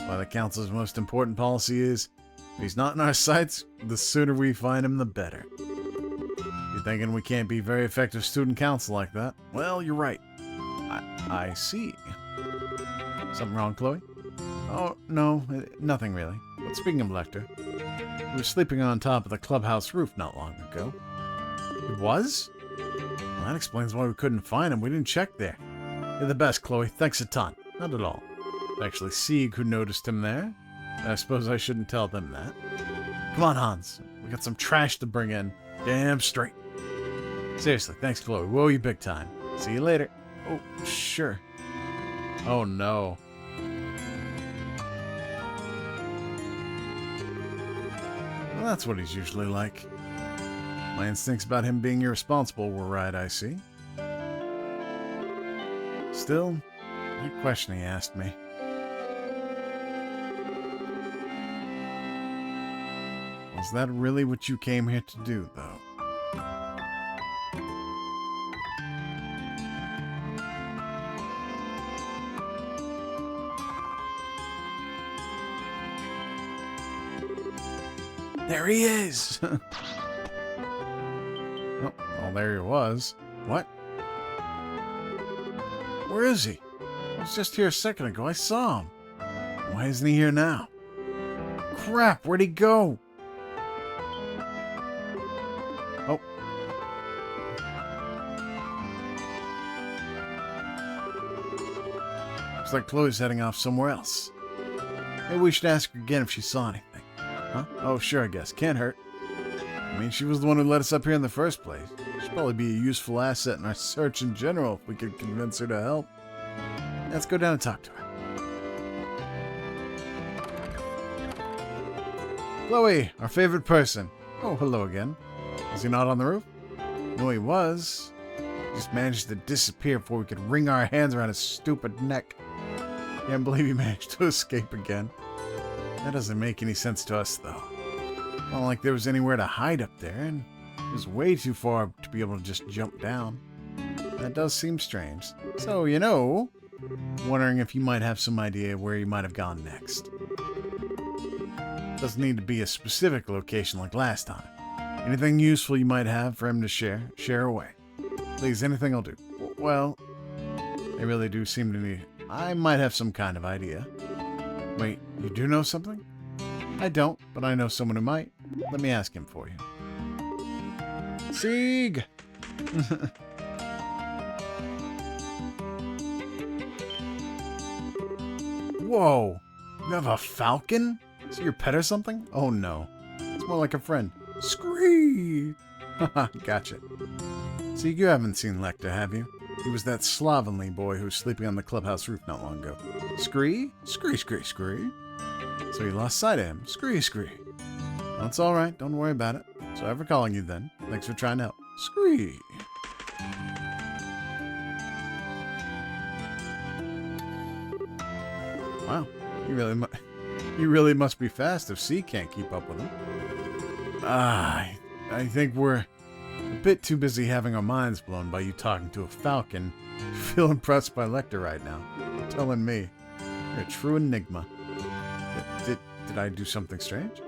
[SPEAKER 1] Why the council's most important policy is, if he's not in our sights, the sooner we find him, the better. You're thinking we can't be very effective student council like that? Well, you're right. I see. Something wrong, Chloe? Oh, no, nothing really. But speaking of Lecter, he was sleeping on top of the clubhouse roof not long ago. It was? Well, that explains why we couldn't find him. We didn't check there. You're the best, Chloe. Thanks a ton. Not at all. It's actually Sieg who noticed him there. I suppose I shouldn't tell them that. Come on, Hans. We got some trash to bring in. Damn straight. Seriously, thanks, Chloe. We owe you big time. See you later. Oh, sure. Oh, no. Well, that's what he's usually like. My instincts about him being irresponsible were right, I see. Still, that question he asked me. Was that really what you came here to do, though? There he is! Oh, well, there he was. What? Where is he? He was just here a second ago. I saw him. Why isn't he here now? Crap, where'd he go? Oh. Looks like Chloe's heading off somewhere else. Maybe we should ask her again if she saw anything. Huh? Oh, sure, I guess. Can't hurt. I mean, she was the one who led us up here in the first place. She'd probably be a useful asset in our search in general if we could convince her to help. Let's go down and talk to her. Chloe, our favorite person. Oh, hello again. Was he not on the roof? No, he was. He just managed to disappear before we could wring our hands around his stupid neck. Can't believe he managed to escape again. That doesn't make any sense to us, though. Not like there was anywhere to hide up there, and it was way too far to be able to just jump down. That does seem strange. So, you know, wondering if you might have some idea where he might have gone next. Doesn't need to be a specific location like last time. Anything useful you might have for him to share away. Please, anything will do. Well, they really do seem to me. I might have some kind of idea. Wait, you do know something? I don't, but I know someone who might. Let me ask him for you. Sieg! Whoa! You have a falcon? Is it your pet or something? Oh no. It's more like a friend. Scree! Haha, gotcha. Sieg, you haven't seen Lecter, have you? He was that slovenly boy who was sleeping on the clubhouse roof not long ago. Scree? Scree, scree, scree. So you lost sight of him. Scree, scree. Well, it's alright. Don't worry about it. Sorry for calling you then. Thanks for trying to help. Scree. Wow. You really must be fast if C can't keep up with him. I think we're a bit too busy having our minds blown by you talking to a falcon. I feel impressed by Lecter right now. You're telling me. You're a true enigma. Did I do something strange?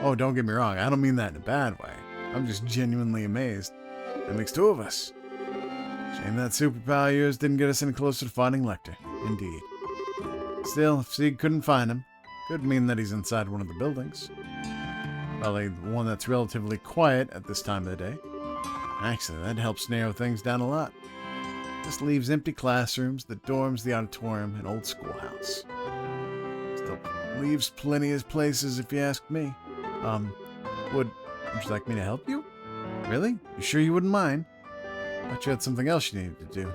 [SPEAKER 1] Oh, don't get me wrong. I don't mean that in a bad way. I'm just genuinely amazed. That makes two of us. Shame that superpower of yours didn't get us any closer to finding Lecter. Indeed. Still, if Sieg couldn't find him, could mean that he's inside one of the buildings. Probably the one that's relatively quiet at this time of the day. Actually, that helps narrow things down a lot. This leaves empty classrooms, the dorms, the auditorium, and old schoolhouse. Still leaves plenty of places if you ask me. Would you like me to help you? Really? You sure you wouldn't mind? Thought you had something else you needed to do.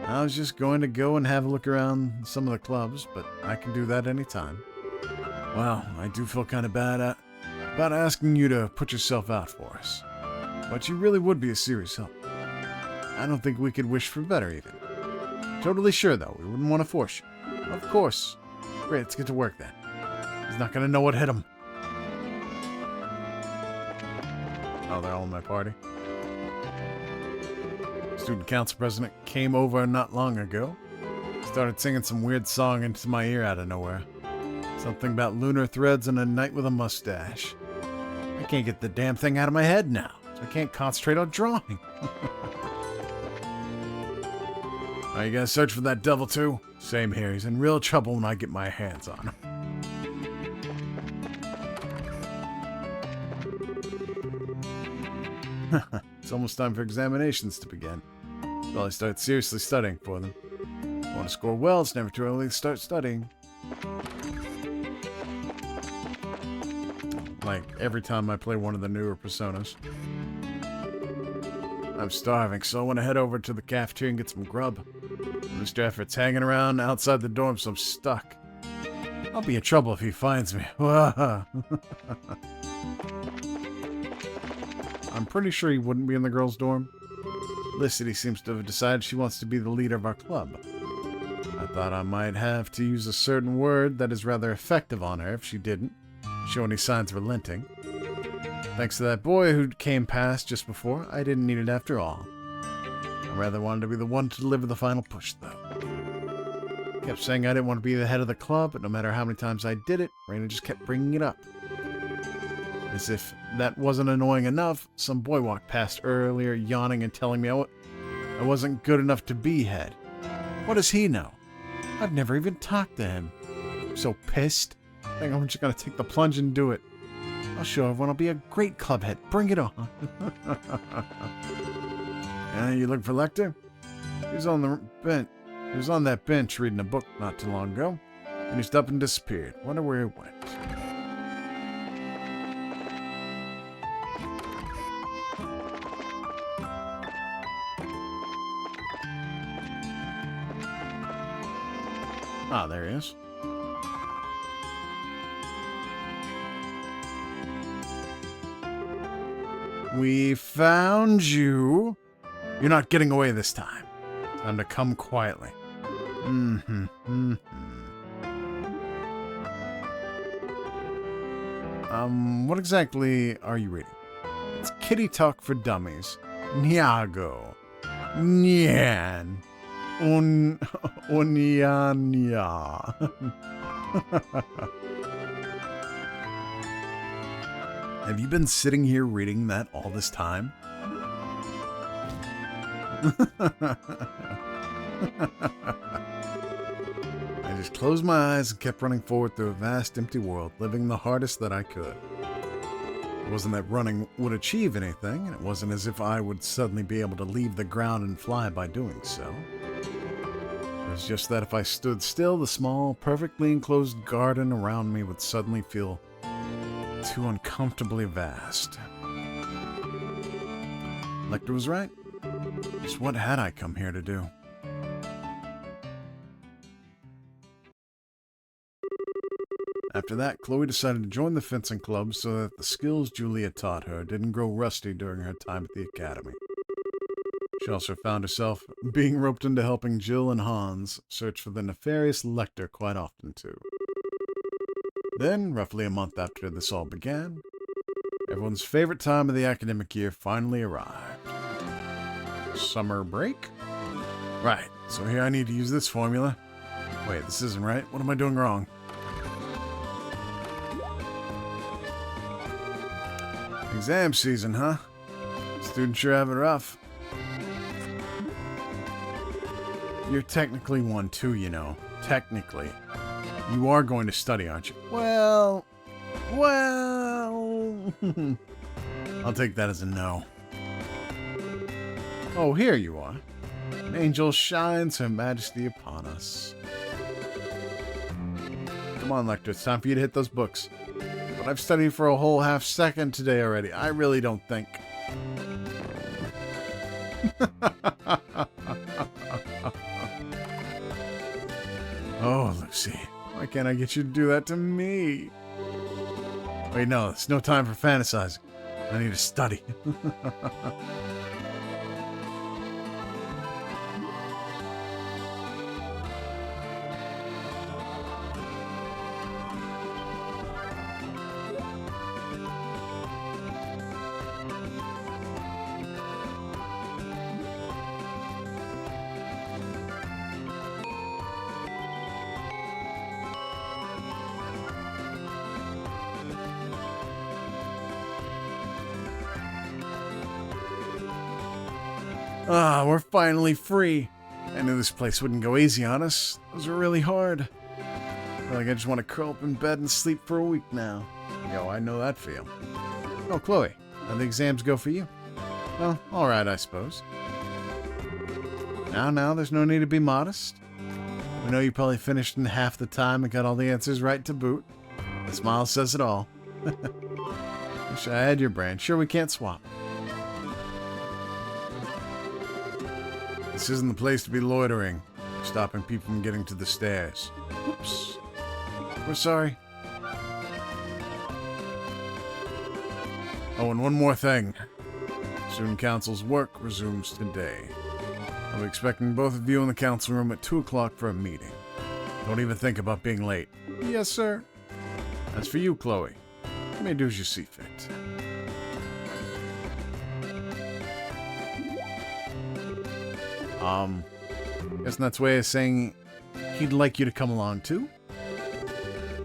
[SPEAKER 1] I was just going to go and have a look around some of the clubs, but I can do that anytime. Well, I do feel kind of bad about asking you to put yourself out for us. But you really would be a serious help. I don't think we could wish for better, even. Totally sure, though, we wouldn't want to force you. Of course. Great, let's get to work then. He's not going to know what hit him. Oh, they're all in my party. Student council president came over not long ago. Started singing some weird song into my ear out of nowhere. Something about lunar threads and a knight with a mustache. I can't get the damn thing out of my head now. So I can't concentrate on drawing. Are you gonna search for that devil too? Same here. He's in real trouble when I get my hands on him. It's almost time for examinations to begin. So I start seriously studying for them. Want to score well, it's never too early to start studying. Like every time I play one of the newer personas. I'm starving, so I want to head over to the cafeteria and get some grub. Mr. Effort's hanging around outside the dorm, so I'm stuck. I'll be in trouble if he finds me. I'm pretty sure he wouldn't be in the girls' dorm. Felicity seems to have decided she wants to be the leader of our club. I thought I might have to use a certain word that is rather effective on her if she didn't show any signs of relenting. Thanks to that boy who came past just before, I didn't need it after all. I rather wanted to be the one to deliver the final push, though. Kept saying I didn't want to be the head of the club, but no matter how many times I did it, Raina just kept bringing it up. As if that wasn't annoying enough, some boy walked past earlier, yawning and telling me I wasn't good enough to be head. What does he know? I've never even talked to him. I'm so pissed. I think I'm just going to take the plunge and do it. I'll show everyone I'll be a great club head. Bring it on. You looking for Lecter? He was on the bench. He was on that bench reading a book not too long ago. Finished up and disappeared. Wonder where he went. Ah, there he is. We found you. You're not getting away this time. Time to come quietly. What exactly are you reading? It's Kitty Talk for Dummies. Nyago. Nyan. Onyanya. Have you been sitting here reading that all this time? I just closed my eyes and kept running forward through a vast empty world, living the hardest that I could. It wasn't that running would achieve anything, and it wasn't as if I would suddenly be able to leave the ground and fly by doing so. It was just that if I stood still, the small, perfectly enclosed garden around me would suddenly feel too uncomfortably vast. Lecter was right. Just what had I come here to do? After that, Chloe decided to join the fencing club so that the skills Julia taught her didn't grow rusty during her time at the academy. She also found herself being roped into helping Jill and Hans search for the nefarious Lecter quite often, too. Then, roughly a month after this all began, everyone's favorite time of the academic year finally arrived. Summer break? Right, so here I need to use this formula. Wait, this isn't right. What am I doing wrong? Exam season, huh? Students sure have it rough. You're technically one too, you know. Technically. You are going to study, aren't you? Well... I'll take that as a no. Oh, here you are. An angel shines her majesty upon us. Come on, Lecter, it's time for you to hit those books. But I've studied for a whole half second today already. I really don't think. Oh, Lucy, why can't I get you to do that to me? Wait, no, it's no time for fantasizing. I need to study. Ah, we're finally free. I knew this place wouldn't go easy on us. Those were really hard. I feel like I just want to curl up in bed and sleep for a week now. Yo, I know that feel. Oh, Chloe, how'd the exams go for you? Well, alright, I suppose. Now, there's no need to be modest. We know you probably finished in half the time and got all the answers right to boot. The smile says it all. Wish I had your brain. Sure, we can't swap. This isn't the place to be loitering, stopping people from getting to the stairs. Oops. We're sorry. Oh, and one more thing. Student Council's work resumes today. I'll be expecting both of you in the council room at 2 o'clock for a meeting. Don't even think about being late. Yes, sir. As for you, Chloe, you may do as you see fit. Guessing that's a way of saying he'd like you to come along too?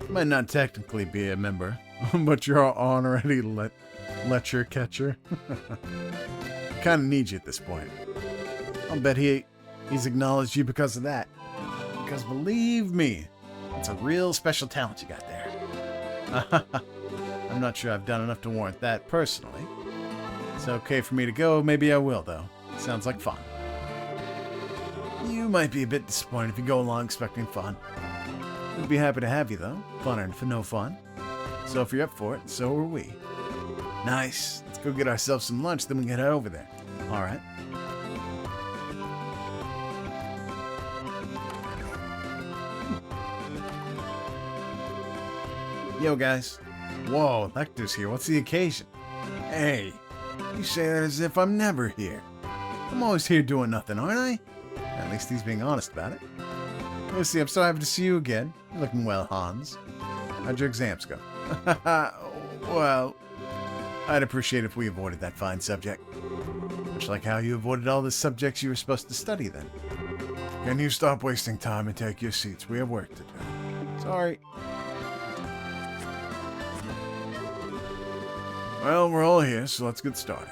[SPEAKER 1] You might not technically be a member, but you're already lecture catcher. Kinda need you at this point. I'll bet he's acknowledged you because of that. Because believe me, it's a real special talent you got there. I'm not sure I've done enough to warrant that personally. It's okay for me to go, maybe I will though. Sounds like fun. You might be a bit disappointed if you go along expecting fun. We'd be happy to have you, though. Fun for no fun. So if you're up for it, so are we. Nice. Let's go get ourselves some lunch, then we can head over there. All right. Yo, guys. Whoa, Lecter's here. What's the occasion? Hey, you say that as if I'm never here. I'm always here doing nothing, aren't I? At least he's being honest about it. Lucy, I'm so happy to see you again. You're looking well, Hans. How'd your exams go? Well, I'd appreciate if we avoided that fine subject. Much like how you avoided all the subjects you were supposed to study then. Can you stop wasting time and take your seats? We have work to do. Sorry. Well, we're all here, so let's get started.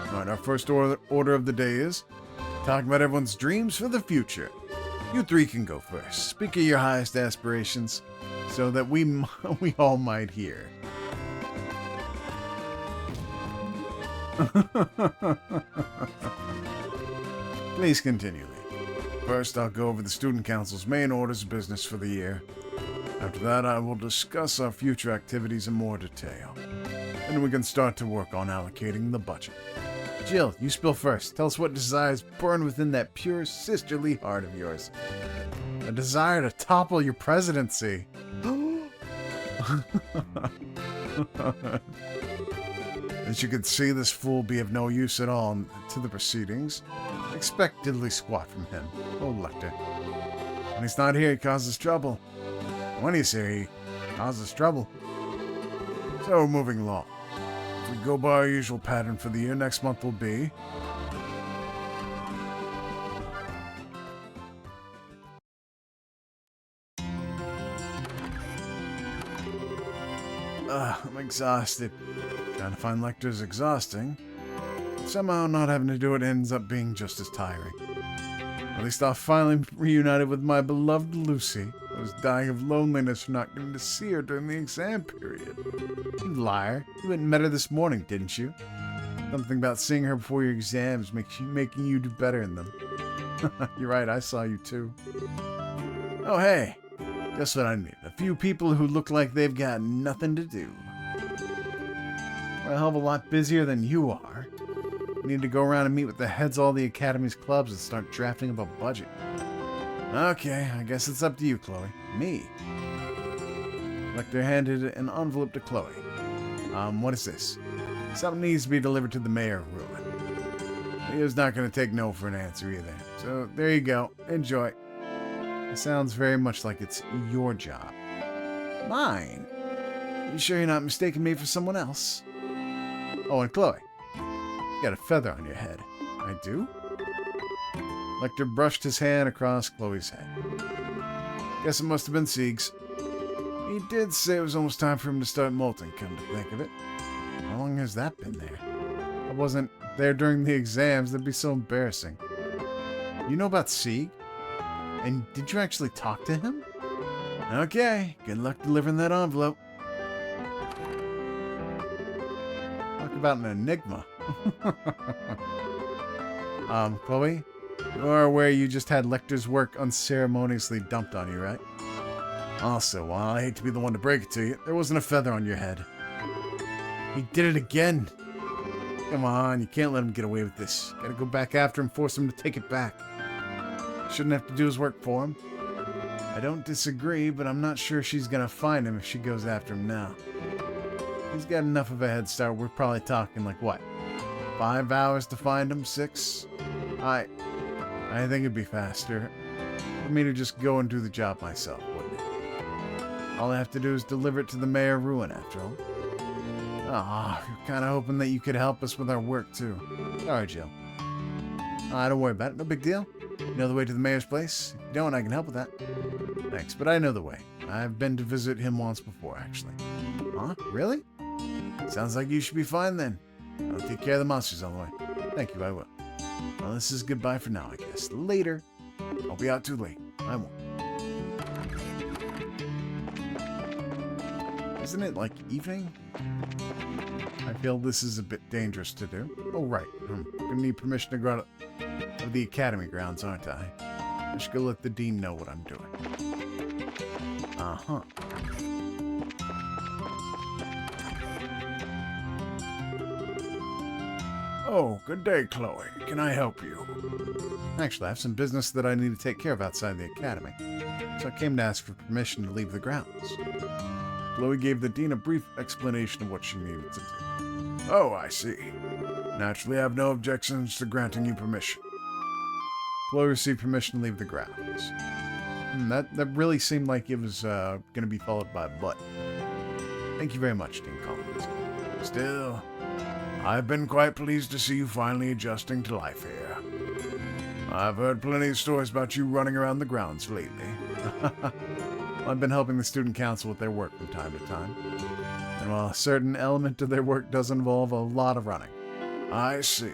[SPEAKER 1] Alright, our first order of the day is talking about everyone's dreams for the future. You three can go first. Speak of your highest aspirations so that we all might hear. Please continue, Lee. First, I'll go over the Student Council's main orders of business for the year. After that, I will discuss our future activities in more detail. Then we can start to work on allocating the budget. Jill, you spill first. Tell us what desires burn within that pure sisterly heart of yours. A desire to topple your presidency. As you can see, this fool be of no use at all to the proceedings. Expectedly squat from him. Oh, Lecter. When he's not here, he causes trouble. When he's here, he causes trouble. So, moving along. If we go by our usual pattern for the year, next month will be... I'm exhausted. Trying to find lectures exhausting. Somehow not having to do it ends up being just as tiring. At least I'll finally reunited with my beloved Lucy. I was dying of loneliness for not getting to see her during the exam period. You liar. You went and met her this morning, didn't you? Something about seeing her before your exams making you do better in them. You're right, I saw you too. Oh hey, just what I need. A few people who look like they've got nothing to do. We're a hell of a lot busier than you are. We need to go around and meet with the heads of all the Academy's clubs and start drafting up a budget. Okay, I guess it's up to you, Chloe. Me? Lecter handed an envelope to Chloe. What is this? Something needs to be delivered to the mayor of Ruin. Leo's not going to take no for an answer either. So, there you go. Enjoy. It sounds very much like it's your job. Mine? You sure you're not mistaking me for someone else? Oh, and Chloe, you got a feather on your head. I do? Lecter brushed his hand across Chloe's head. Guess it must have been Sieg's. He did say it was almost time for him to start molting, come to think of it. How long has that been there? I wasn't there during the exams. That'd be so embarrassing. You know about Sieg? And did you actually talk to him? Okay, good luck delivering that envelope. Talk about an enigma. Chloe, you are aware you just had Lecter's work unceremoniously dumped on you, right? Also, while I hate to be the one to break it to you, there wasn't a feather on your head. He did it again. Come on, you can't let him get away with this. Gotta go back after him, force him to take it back. Shouldn't have to do his work for him. I don't disagree, but I'm not sure she's gonna find him if she goes after him now. He's got enough of a head start. We're probably talking like, what? 5 hours to find him? 6? I think it'd be faster for me to just go and do the job myself, wouldn't it? All I have to do is deliver it to the mayor of Ruin, after all. Ah, we're kind of hoping that you could help us with our work, too. Sorry, Jill. Don't worry about it. No big deal. You know the way to the mayor's place? If you don't, I can help with that. Thanks, but I know the way. I've been to visit him once before, actually. Huh? Really? Sounds like you should be fine, then. I'll take care of the monsters on the way. Thank you, I will. Well, this is goodbye for now, I guess. Later. I'll be out too late. I won't. Isn't it, like, evening? I feel this is a bit dangerous to do. Oh, right. I'm gonna need permission to go out of the academy grounds, aren't I? I should go let the dean know what I'm doing. Uh-huh. Oh, good day, Chloe. Can I help you? Actually, I have some business that I need to take care of outside the academy, so I came to ask for permission to leave the grounds. Chloe gave the dean a brief explanation of what she needed to do. Oh, I see. Naturally, I have no objections to granting you permission. Chloe received permission to leave the grounds. That really seemed like it was going to be followed by a but. Thank you very much, Dean Collins. Still, I've been quite pleased to see you finally adjusting to life here. I've heard plenty of stories about you running around the grounds lately. I've been helping the student council with their work from time to time. And while a certain element of their work does involve a lot of running. I see.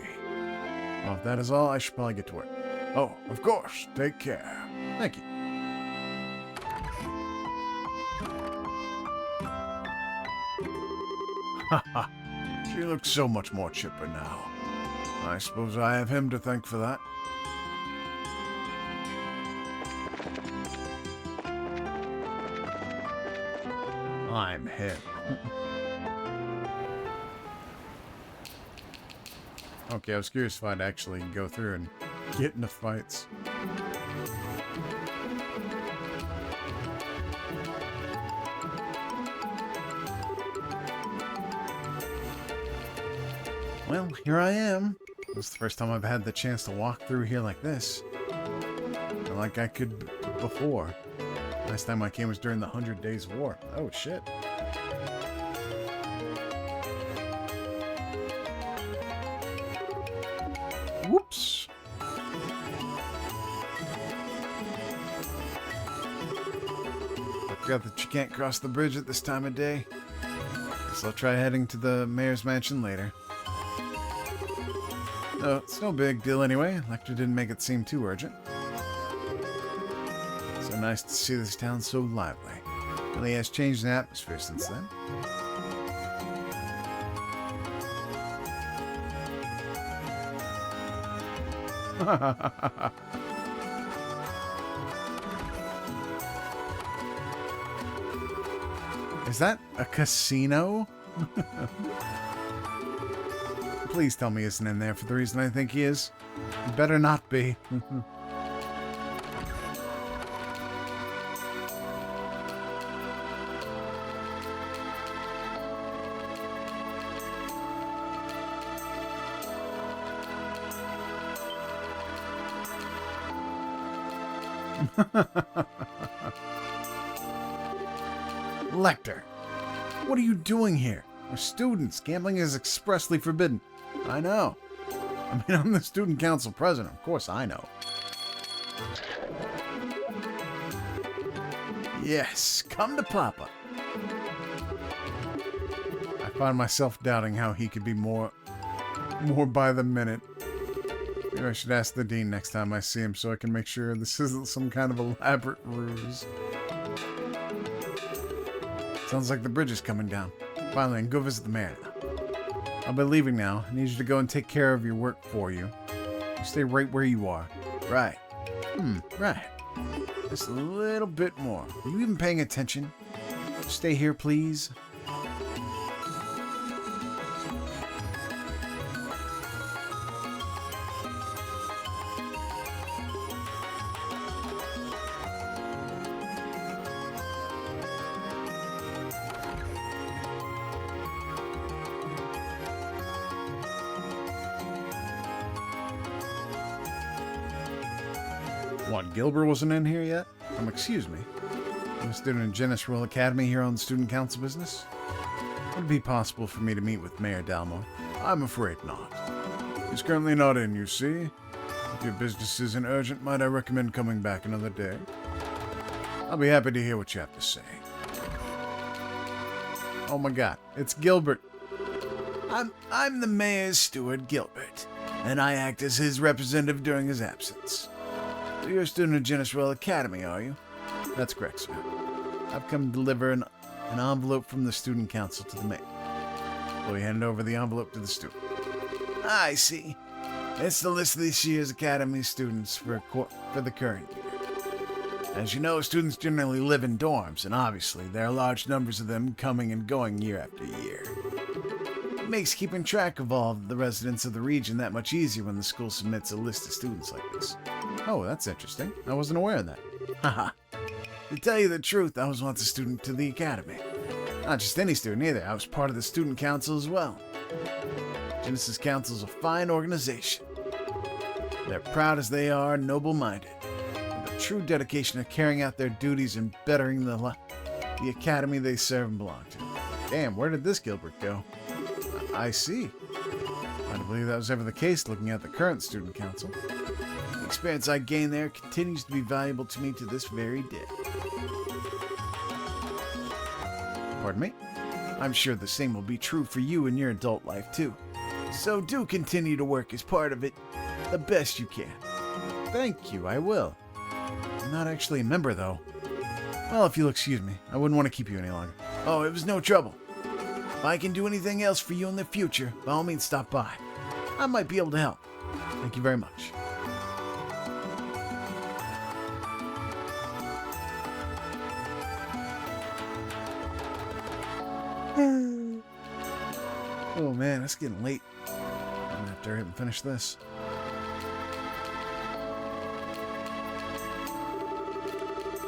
[SPEAKER 1] Well, if that is all, I should probably get to work. Oh, of course. Take care. Thank you. Haha. She looks so much more chipper now. I suppose I have him to thank for that. I'm him. Okay, I was curious if I'd actually go through and get into fights. Well, here I am. This is the first time I've had the chance to walk through here like this. Not like I could before. Last time I came was during the 100 Days War. Oh, shit. Whoops. I forgot that you can't cross the bridge at this time of day. Guess I'll try heading to the mayor's mansion later. Oh, it's no big deal anyway. Lecter didn't make it seem too urgent. So nice to see this town so lively. Really has changed the atmosphere since then. Is that a casino? Please tell me he isn't in there for the reason I think he is. He better not be. Lecter, what are you doing here? We're students. Gambling is expressly forbidden. I know. I mean, I'm the student council president. Of course I know. Yes, come to Papa. I find myself doubting how he could be more by the minute. Maybe I should ask the dean next time I see him so I can make sure this isn't some kind of elaborate ruse. Sounds like the bridge is coming down. Finally, I can go visit the mayor now. I'll be leaving now. I need you to go and take care of your work for you. You stay right where you are. Right. Right. Just a little bit more. Are you even paying attention? Stay here, please. What, Gilbert wasn't in here yet? Excuse me. I'm a student in Genesril Academy here on the student council business. Would it be possible for me to meet with Mayor Dalmore? I'm afraid not. He's currently not in, you see. If your business isn't urgent, might I recommend coming back another day? I'll be happy to hear what you have to say. Oh my god, it's Gilbert. I'm the mayor's steward, Gilbert, and I act as his representative during his absence. So you're a student at Genesril Academy, are you? That's correct, sir. I've come to deliver an envelope from the student council to the mayor. So we handed over the envelope to the student. I see. It's the list of this year's Academy students for the current year. As you know, students generally live in dorms, and obviously there are large numbers of them coming and going year after year. It makes keeping track of all the residents of the region that much easier when the school submits a list of students like this. Oh, that's interesting. I wasn't aware of that. Haha. To tell you the truth, I was once a student to the academy. Not just any student either, I was part of the student council as well. Genesis Council is a fine organization. They're proud as they are noble-minded, with a true dedication to carrying out their duties and bettering the academy they serve and belong to. Damn, where did this Gilbert go? I see. I don't believe that was ever the case looking at the current student council. The experience I gained there continues to be valuable to me to this very day. Pardon me? I'm sure the same will be true for you in your adult life too. So do continue to work as part of it the best you can. Thank you, I will. I'm not actually a member though. Well, if you'll excuse me, I wouldn't want to keep you any longer. Oh, it was no trouble. If I can do anything else for you in the future, by all means stop by. I might be able to help. Thank you very much. Oh man, it's getting late. I'm gonna have to hurry up and finish this.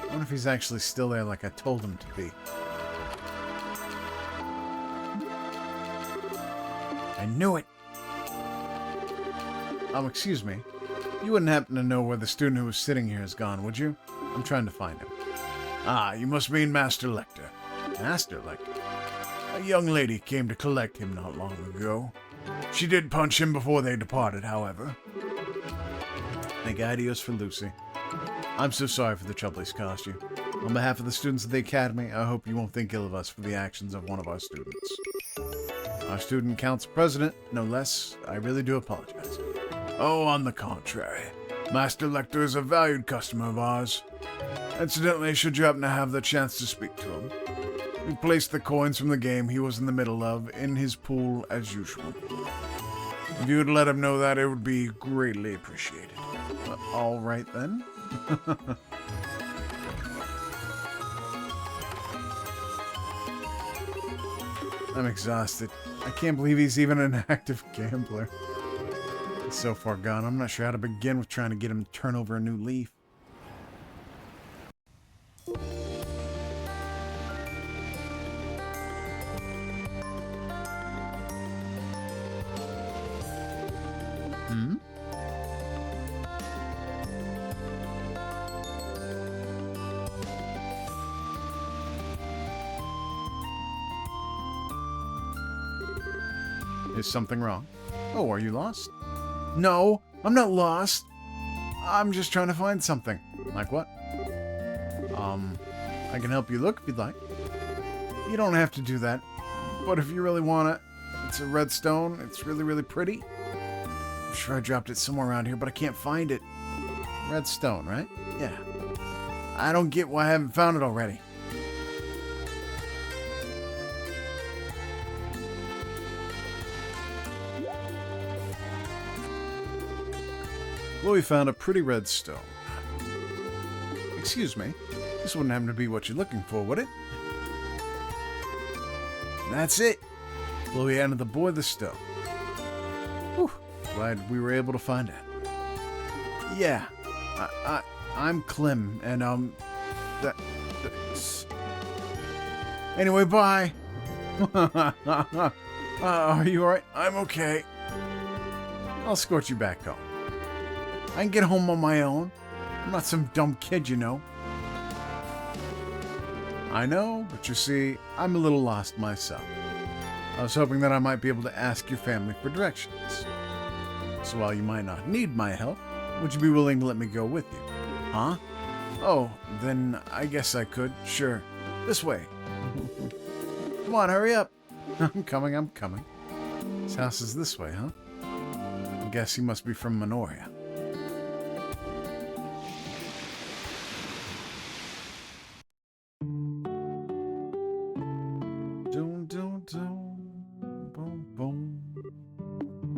[SPEAKER 1] I wonder if he's actually still there like I told him to be. I knew it! Excuse me. You wouldn't happen to know where the student who was sitting here has gone, would you? I'm trying to find him. Ah, you must mean Master Lecter. Master Lecter? A young lady came to collect him not long ago. She did punch him before they departed, however. Thank adios for Lucy. I'm so sorry for the trouble he's caused you. On behalf of the students of the Academy, I hope you won't think ill of us for the actions of one of our students. Our student council president, no less, I really do apologize. Oh, on the contrary. Master Lecter is a valued customer of ours. Incidentally, should you happen to have the chance to speak to him, we placed the coins from the game he was in the middle of in his pool as usual. If you would let him know that, it would be greatly appreciated. All right then. I'm exhausted. I can't believe he's even an active gambler. He's so far gone, I'm not sure how to begin with trying to get him to turn over a new leaf. Is something wrong? Oh, are you lost? No, I'm not lost. I'm just trying to find something. Like what? I can help you look if you'd like. You don't have to do that. But if you really want it, it's a red stone. It's really, really pretty. I'm sure I dropped it somewhere around here, but I can't find it. Red stone, right? Yeah. I don't get why I haven't found it already. Chloe found a pretty red stone. Excuse me, this wouldn't happen to be what you're looking for, would it? That's it. Chloe handed the boy the stone. Whew, glad we were able to find it. Yeah, I'm Clem, and anyway, bye. Are you alright? I'm okay. I'll escort you back home. I can get home on my own. I'm not some dumb kid, you know. I know, but you see, I'm a little lost myself. I was hoping that I might be able to ask your family for directions. So while you might not need my help, would you be willing to let me go with you? Huh? Oh, then I guess I could. Sure. This way. Come on, hurry up. I'm coming. This house is this way, huh? I guess he must be from Minoria.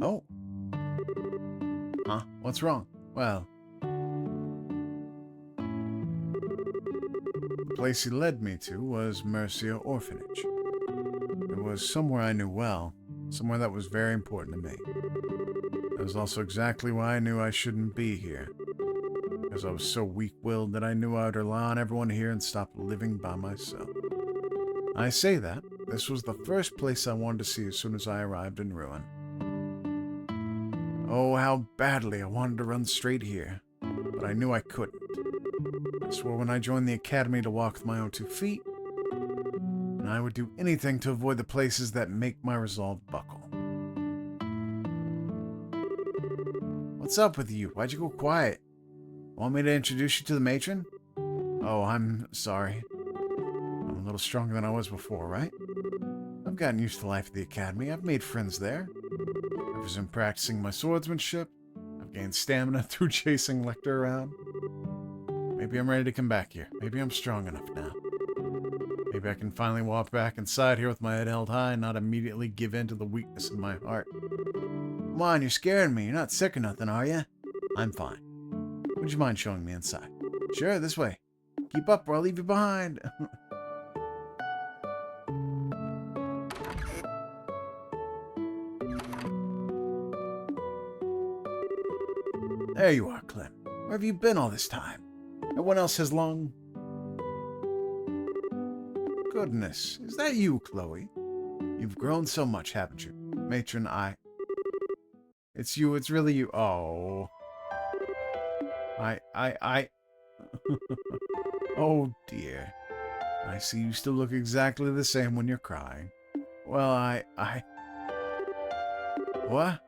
[SPEAKER 1] Oh. Huh? What's wrong? Well, the place he led me to was Mercia Orphanage. It was somewhere I knew well, somewhere that was very important to me. That was also exactly why I knew I shouldn't be here, because I was so weak-willed that I knew I would rely on everyone here and stop living by myself. I say that. This was the first place I wanted to see as soon as I arrived in Ruin. Oh, how badly I wanted to run straight here, but I knew I couldn't. I swore when I joined the academy to walk with my own 2 feet, and I would do anything to avoid the places that make my resolve buckle. What's up with you? Why'd you go quiet? Want me to introduce you to the matron? Oh, I'm sorry. I'm a little stronger than I was before, right? I've gotten used to life at the academy. I've made friends there. I've resumed practicing my swordsmanship. I've gained stamina through chasing Lecter around. Maybe I'm ready to come back here. Maybe I'm strong enough now. Maybe I can finally walk back inside here with my head held high and not immediately give in to the weakness in my heart. Come on, you're scaring me. You're not sick or nothing, are you? I'm fine. Would you mind showing me inside? Sure, this way. Keep up or I'll leave you behind. There you are, Clem. Where have you been all this time? No one else has long... Goodness, is that you, Chloe? You've grown so much, haven't you? Matron, It's you, it's really you. Oh. Oh, dear. I see you still look exactly the same when you're crying. Well, What?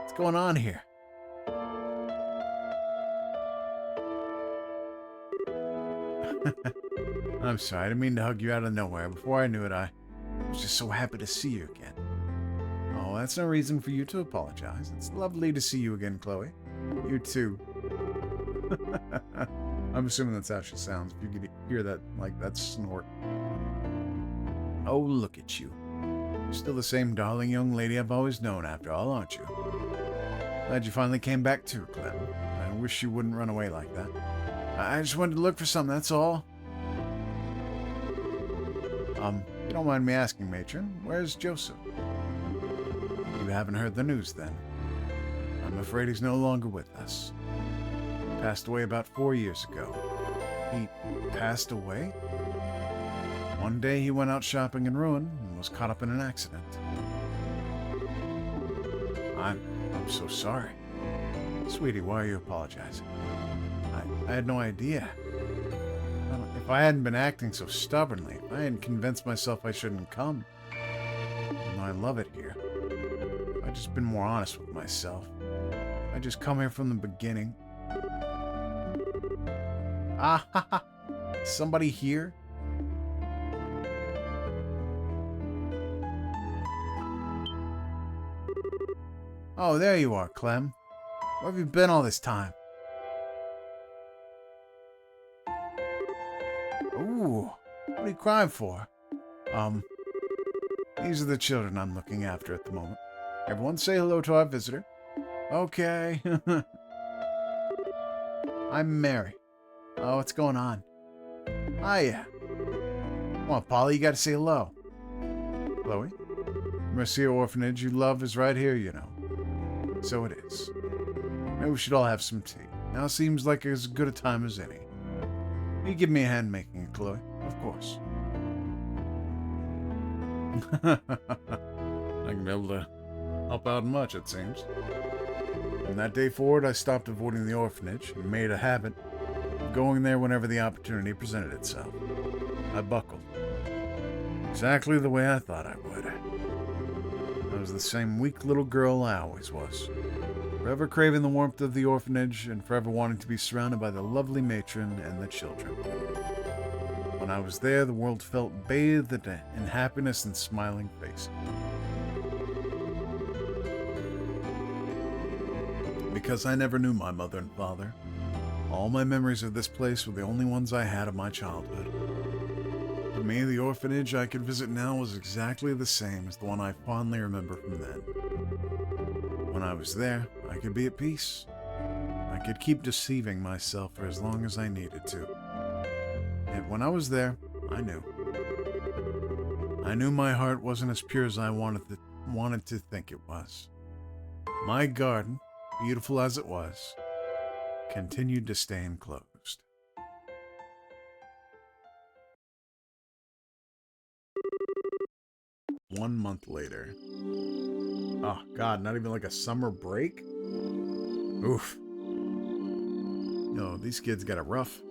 [SPEAKER 1] What's going on here? I'm sorry, I didn't mean to hug you out of nowhere. Before I knew it, I was just so happy to see you again. Oh, that's no reason for you to apologize. It's lovely to see you again, Chloe. You too. I'm assuming that's how she sounds. If you could hear that, like, that snort. Oh, look at you. You're still the same darling young lady I've always known after all, aren't you? Glad you finally came back too, Clem. I wish you wouldn't run away like that. I just wanted to look for something, that's all. You don't mind me asking, Matron, where's Joseph? You haven't heard the news, then. I'm afraid he's no longer with us. He passed away about 4 years ago. He passed away? One day he went out shopping in Ruin and was caught up in an accident. I'm so sorry. Sweetie, why are you apologizing? I had no idea. If I hadn't been acting so stubbornly, if I hadn't convinced myself I shouldn't come. Even though I love it here. I've just been more honest with myself. I just come here from the beginning. Ah ha ha! Somebody here? Oh, there you are, Clem. Where have you been all this time? Ooh, what are you crying for? These are the children I'm looking after at the moment. Everyone say hello to our visitor. Okay. I'm Mary. Oh, what's going on? Hiya. Come on, Polly, you gotta say hello. Chloe? Mercia Orphanage you love is right here, you know. So it is. Maybe we should all have some tea. Now seems like as good a time as any. You give me a hand making it, Chloe. Of course. I can be able to help out much, it seems. From that day forward, I stopped avoiding the orphanage and made a habit of going there whenever the opportunity presented itself. I buckled. Exactly the way I thought I would. I was the same weak little girl I always was. Forever craving the warmth of the orphanage and forever wanting to be surrounded by the lovely matron and the children. When I was there, the world felt bathed in happiness and smiling faces. Because I never knew my mother and father, all my memories of this place were the only ones I had of my childhood. To me, the orphanage I could visit now was exactly the same as the one I fondly remember from then. When I was there, I could be at peace. I could keep deceiving myself for as long as I needed to. Yet when I was there, I knew. I knew my heart wasn't as pure as I wanted to think it was. My garden, beautiful as it was, continued to stay enclosed. 1 month later. Oh, God, not even like a summer break? Oof. No, these kids got it rough.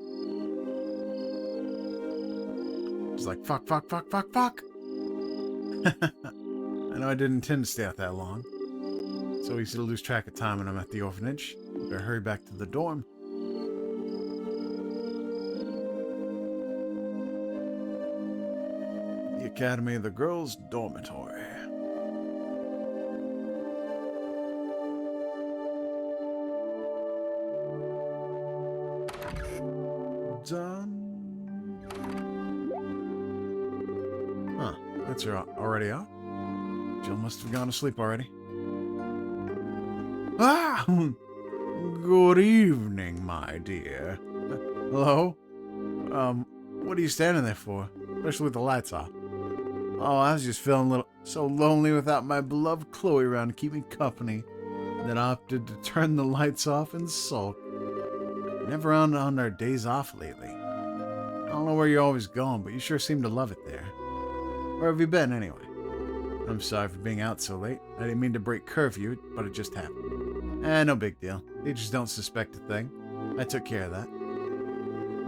[SPEAKER 1] It's like, fuck, fuck, fuck, fuck, fuck! I know I didn't intend to stay out that long. So easy to lose track of time when I'm at the orphanage. Better hurry back to the dorm. The Academy of the Girls' Dormitory. Done. Huh, that's her already out? Jill must have gone to sleep already. Ah! Good evening, my dear. Hello? What are you standing there for? Especially with the lights off. Oh, I was just feeling so lonely without my beloved Chloe around to keep me company that I opted to turn the lights off and sulk. Never on our days off lately. I don't know where you're always going, but you sure seem to love it there. Where have you been, anyway? I'm sorry for being out so late. I didn't mean to break curfew, but it just happened. No big deal. They just don't suspect a thing. I took care of that.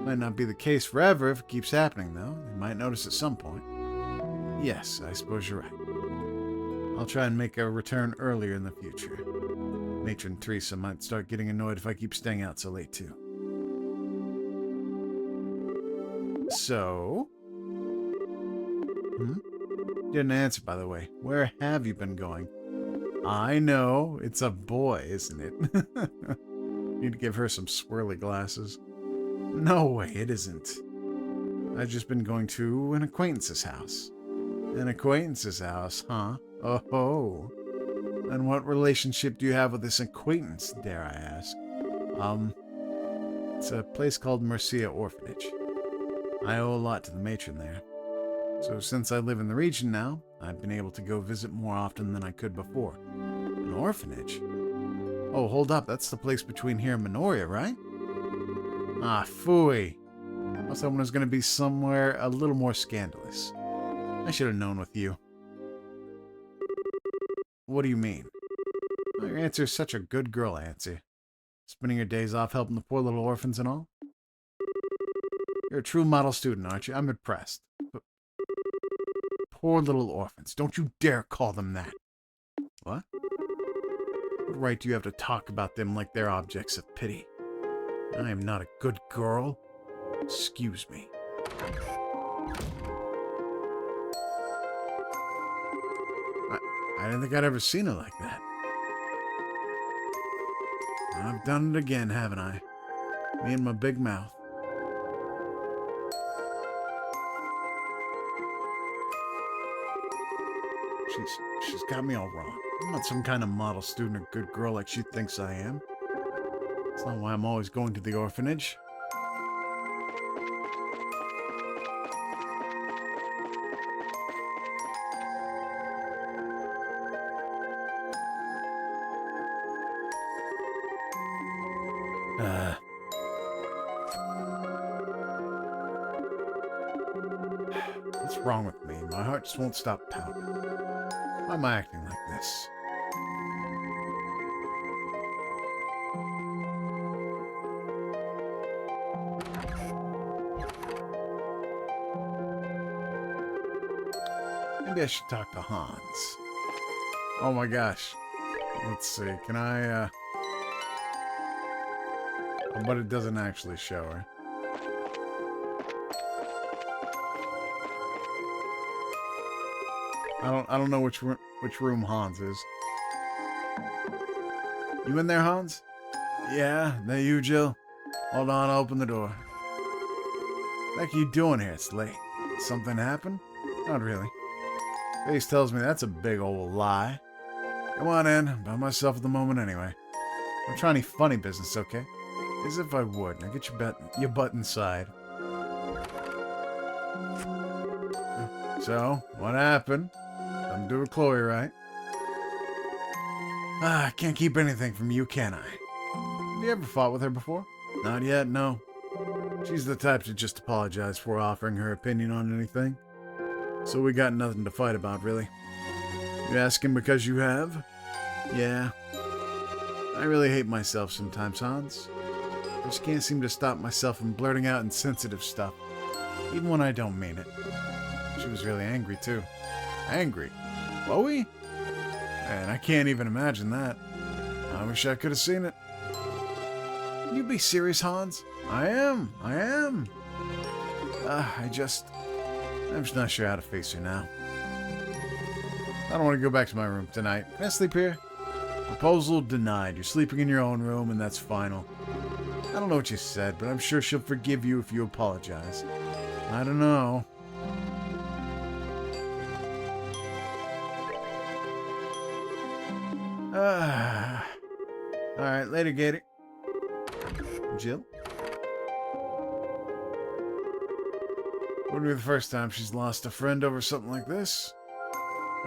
[SPEAKER 1] Might not be the case forever if it keeps happening, though. They might notice at some point. Yes, I suppose you're right. I'll try and make a return earlier in the future. Matron Teresa might start getting annoyed if I keep staying out so late, too. So? Didn't answer, by the way. Where have you been going? I know. It's a boy, isn't it? Need to give her some swirly glasses. No way, it isn't. I've just been going to an acquaintance's house. An acquaintance's house, huh? Oh-ho. And what relationship do you have with this acquaintance, dare I ask? It's a place called Mercia Orphanage. I owe a lot to the matron there. So since I live in the region now, I've been able to go visit more often than I could before. An orphanage? Oh, hold up, that's the place between here and Minoria, right? Ah, phooey. I was hoping it was going to be somewhere a little more scandalous. I should have known with you. What do you mean? Oh, your answer is such a good girl answer. Spending your days off helping the poor little orphans and all? You're a true model student, aren't you? I'm impressed. But poor little orphans. Don't you dare call them that. What? What right do you have to talk about them like they're objects of pity? I am not a good girl. Excuse me. I didn't think I'd ever seen her like that. I've done it again, haven't I? Me and my big mouth. She's got me all wrong. I'm not some kind of model student or good girl like she thinks I am. That's not why I'm always going to the orphanage. What's wrong with me? My heart just won't stop pounding. Why am I acting like this? Maybe I should talk to Hans. Oh my gosh. Let's see. Can I, Oh, but it doesn't actually show her. I don't know which room Hans is. You in there, Hans? Yeah, that you, Jill? Hold on, I'll open the door. What are you doing here? It's late. Something happened? Not really. Face tells me that's a big old lie. Come on in. I'm by myself at the moment anyway. Don't try any funny business, okay? As if I would. Now get your butt inside. So, what happened? I'm doing Chloe, right? I can't keep anything from you, can I? Have you ever fought with her before? Not yet, no. She's the type to just apologize for offering her opinion on anything. So we got nothing to fight about, really. You asking because you have? Yeah. I really hate myself sometimes, Hans. I just can't seem to stop myself from blurting out insensitive stuff, even when I don't mean it. She was really angry, too. Angry? Chloe? Man, I can't even imagine that. I wish I could have seen it. Can you be serious, Hans? I am. I'm just not sure how to face her now. I don't want to go back to my room tonight. Can I sleep here? Proposal denied. You're sleeping in your own room, and that's final. I don't know what you said, but I'm sure she'll forgive you if you apologize. I don't know. Alright, later, Gator. Jill? Wouldn't be the first time she's lost a friend over something like this.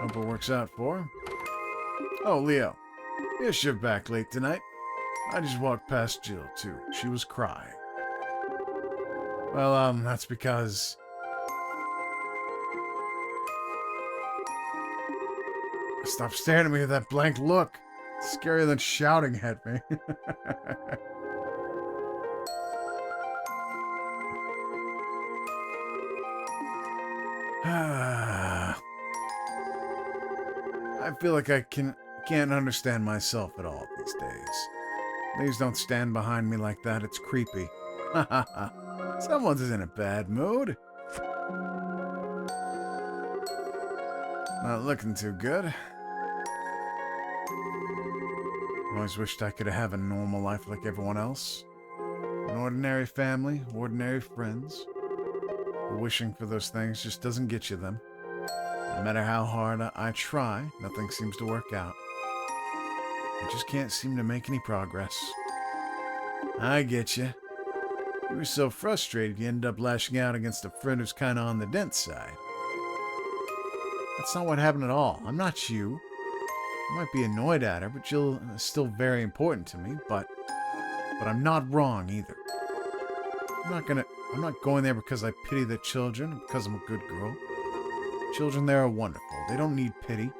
[SPEAKER 1] Hope it works out for her. Oh, Leo. Yes, you're back late tonight. I just walked past Jill, too. She was crying. Well, that's because... Stop staring at me with that blank look. It's scarier than shouting at me. I feel like I can't understand myself at all these days. Please don't stand behind me like that. It's creepy. Someone's in a bad mood. Not looking too good. Always wished I could have a normal life like everyone else. An ordinary family, ordinary friends. But wishing for those things just doesn't get you them. No matter how hard I try, nothing seems to work out. I just can't seem to make any progress. I get you. You were so frustrated you ended up lashing out against a friend who's kind of on the dense side. That's not what happened at all. I'm not you. I might be annoyed at her, but Jill is still very important to me, but I'm not wrong either. I'm not going there because I pity the children, or because I'm a good girl. Children there are wonderful. They don't need pity.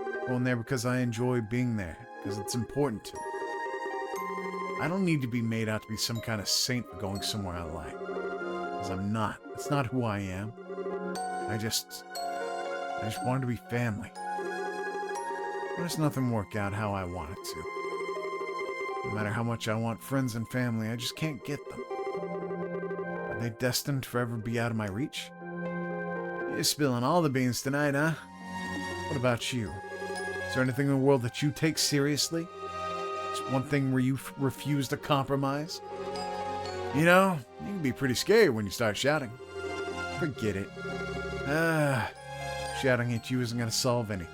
[SPEAKER 1] I'm going there because I enjoy being there, because it's important to me. I don't need to be made out to be some kind of saint for going somewhere I like. Because I'm not. That's not who I am. I just wanted to be family. There's nothing work out how I want it to. No matter how much I want friends and family, I just can't get them. Are they destined to forever be out of my reach? You're spilling all the beans tonight, huh? What about you? Is there anything in the world that you take seriously? Is one thing where you refuse to compromise? You know, you can be pretty scary when you start shouting. Forget it. Shouting at you isn't going to solve anything.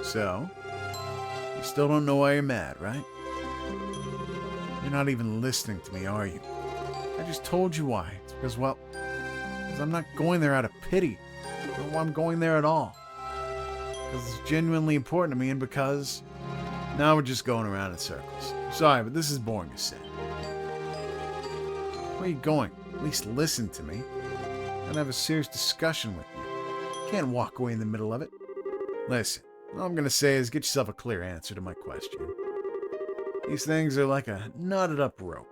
[SPEAKER 1] So, you still don't know why you're mad, right? You're not even listening to me, are you? I just told you why. It's because, well, because I'm not going there out of pity. Or why I'm going there at all. Because it's genuinely important to me and because now we're just going around in circles. Sorry, but this is boring as sin. Where are you going? At least listen to me. And have a serious discussion with you. You can't walk away in the middle of it. Listen, all I'm going to say is get yourself a clear answer to my question. These things are like a knotted up rope.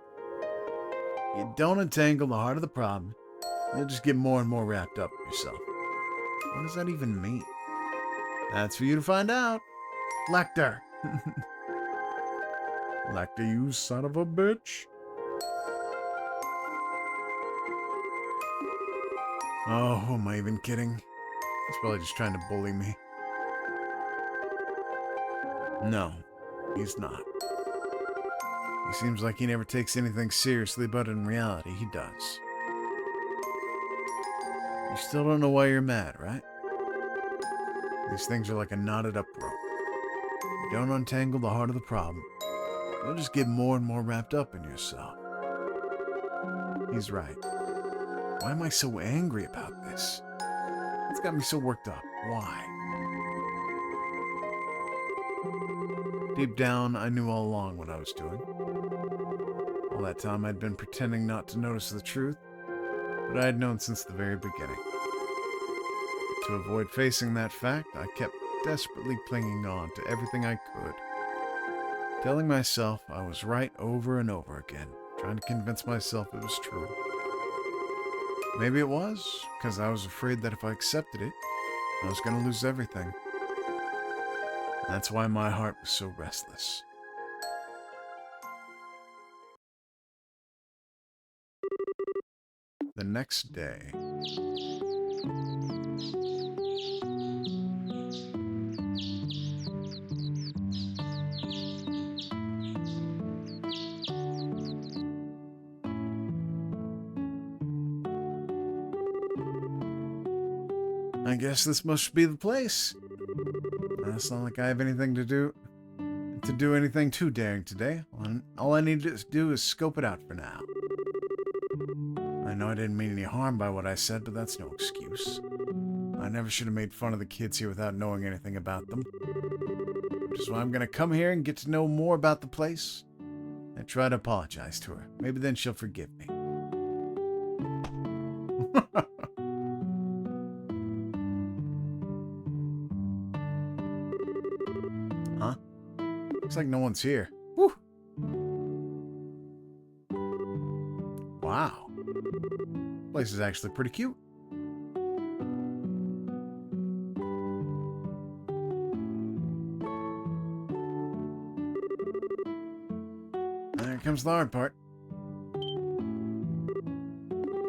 [SPEAKER 1] You don't untangle the heart of the problem, you'll just get more and more wrapped up in yourself. What does that even mean? That's for you to find out. Lecter. Lecter, you son of a bitch. Oh, who am I even kidding? He's probably just trying to bully me. No, he's not. He seems like he never takes anything seriously, but in reality, he does. You still don't know why you're mad, right? These things are like a knotted up rope. You don't untangle the heart of the problem, you'll just get more and more wrapped up in yourself. He's right. Why am I so angry about this? It's got me so worked up. Why? Deep down, I knew all along what I was doing. All that time I'd been pretending not to notice the truth, but I had known since the very beginning. But to avoid facing that fact, I kept desperately clinging on to everything I could, telling myself I was right over and over again, trying to convince myself it was true. Maybe it was, because I was afraid that if I accepted it, I was going to lose everything. That's why my heart was so restless. The next day. I guess this must be the place. It's not like I have anything to do anything too daring today. All I need to do is scope it out for now. I know I didn't mean any harm by what I said, but that's no excuse. I never should have made fun of the kids here without knowing anything about them. Which is why I'm gonna come here and get to know more about the place and try to apologize to her. Maybe then she'll forgive me. Huh? Looks like no one's here. Whew. Wow. Place is actually pretty cute. There comes the hard part.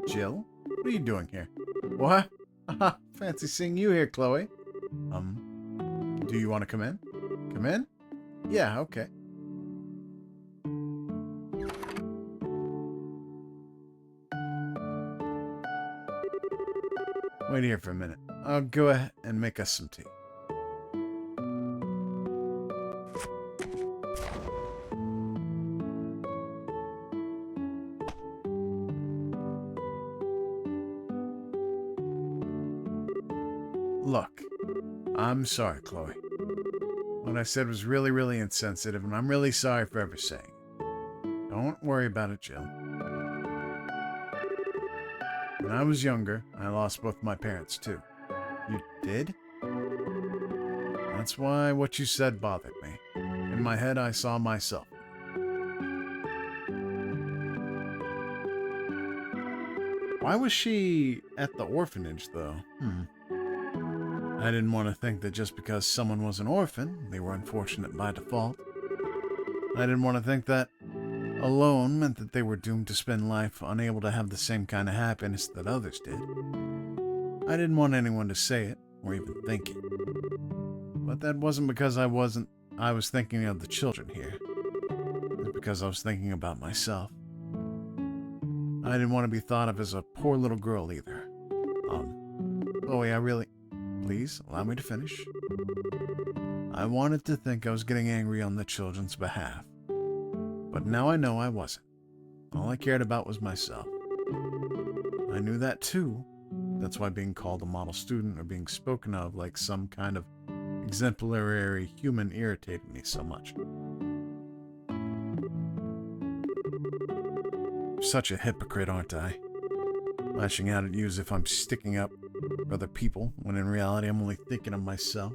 [SPEAKER 1] Jill, what are you doing here? What? Fancy seeing you here, Chloe. Do you want to come in? Come in? Yeah, okay. Wait here for a minute. I'll go ahead and make us some tea. Look, I'm sorry, Chloe. What I said was really, really insensitive, and I'm really sorry for ever saying it. Don't worry about it, Jill. When I was younger, I lost both my parents, too. You did? That's why what you said bothered me. In my head, I saw myself. Why was she at the orphanage, though? I didn't want to think that just because someone was an orphan, they were unfortunate by default. I didn't want to think that alone meant that they were doomed to spend life unable to have the same kind of happiness that others did. I didn't want anyone to say it, or even think it. But that wasn't because I was thinking of the children here. It was because I was thinking about myself. I didn't want to be thought of as a poor little girl either. Chloe, please, allow me to finish. I wanted to think I was getting angry on the children's behalf. But now I know I wasn't. All I cared about was myself. I knew that too. That's why being called a model student or being spoken of like some kind of exemplary human irritated me so much. Such a hypocrite, aren't I? Lashing out at you as if I'm sticking up for other people, when in reality I'm only thinking of myself.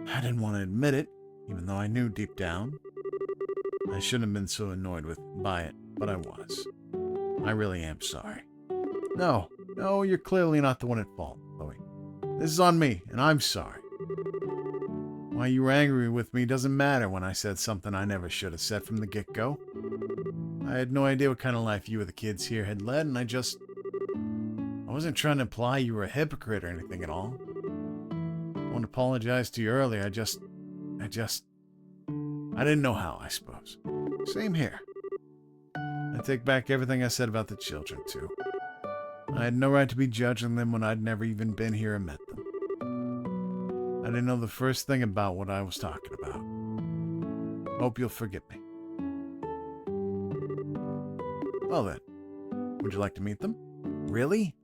[SPEAKER 1] I didn't want to admit it, even though I knew deep down. I shouldn't have been so annoyed by it, but I was. I really am sorry. No, you're clearly not the one at fault, Chloe. This is on me, and I'm sorry. Why you were angry with me doesn't matter when I said something I never should have said from the get-go. I had no idea what kind of life you or the kids here had led, and I wasn't trying to imply you were a hypocrite or anything at all. I won't apologize to you earlier, I didn't know how, I suppose. Same here. I take back everything I said about the children, too. I had no right to be judging them when I'd never even been here and met them. I didn't know the first thing about what I was talking about. Hope you'll forgive me. Well then, would you like to meet them? Really?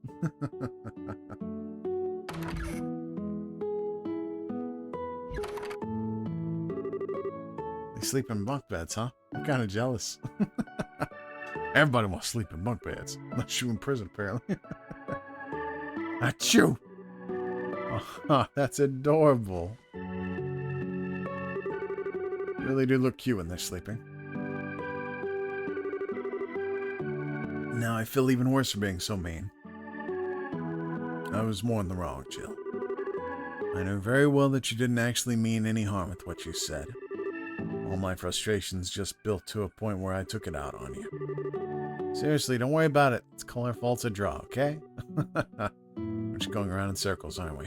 [SPEAKER 1] They sleep in bunk beds, huh? I'm kind of jealous. Everybody wants to sleep in bunk beds. Unless you're in prison, apparently. Achoo! Oh, that's adorable. They really do look cute when they're sleeping. Now I feel even worse for being so mean. I was more in the wrong, Jill. I knew very well that you didn't actually mean any harm with what you said. All my frustrations just built to a point where I took it out on you. Seriously, don't worry about it. Let's call our faults a draw, okay? We're just going around in circles, aren't we?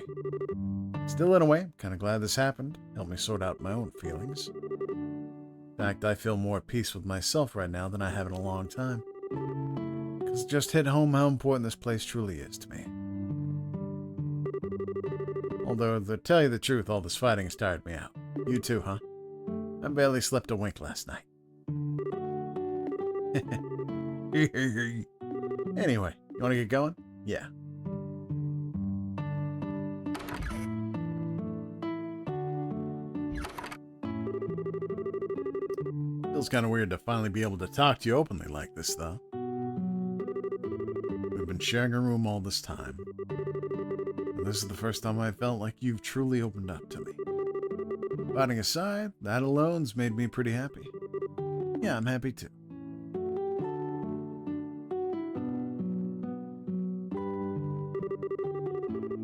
[SPEAKER 1] Still, in a way, kind of glad this happened. Helped me sort out my own feelings. In fact, I feel more at peace with myself right now than I have in a long time. Because it just hit home how important this place truly is to me. Although, to tell you the truth, all this fighting has tired me out. You too, huh? I barely slept a wink last night. Anyway, you want to get going? Yeah. Feels kind of weird to finally be able to talk to you openly like this, though. We've been sharing a room all this time. And this is the first time I felt like you've truly opened up to me. Fighting aside, that alone's made me pretty happy. Yeah, I'm happy too.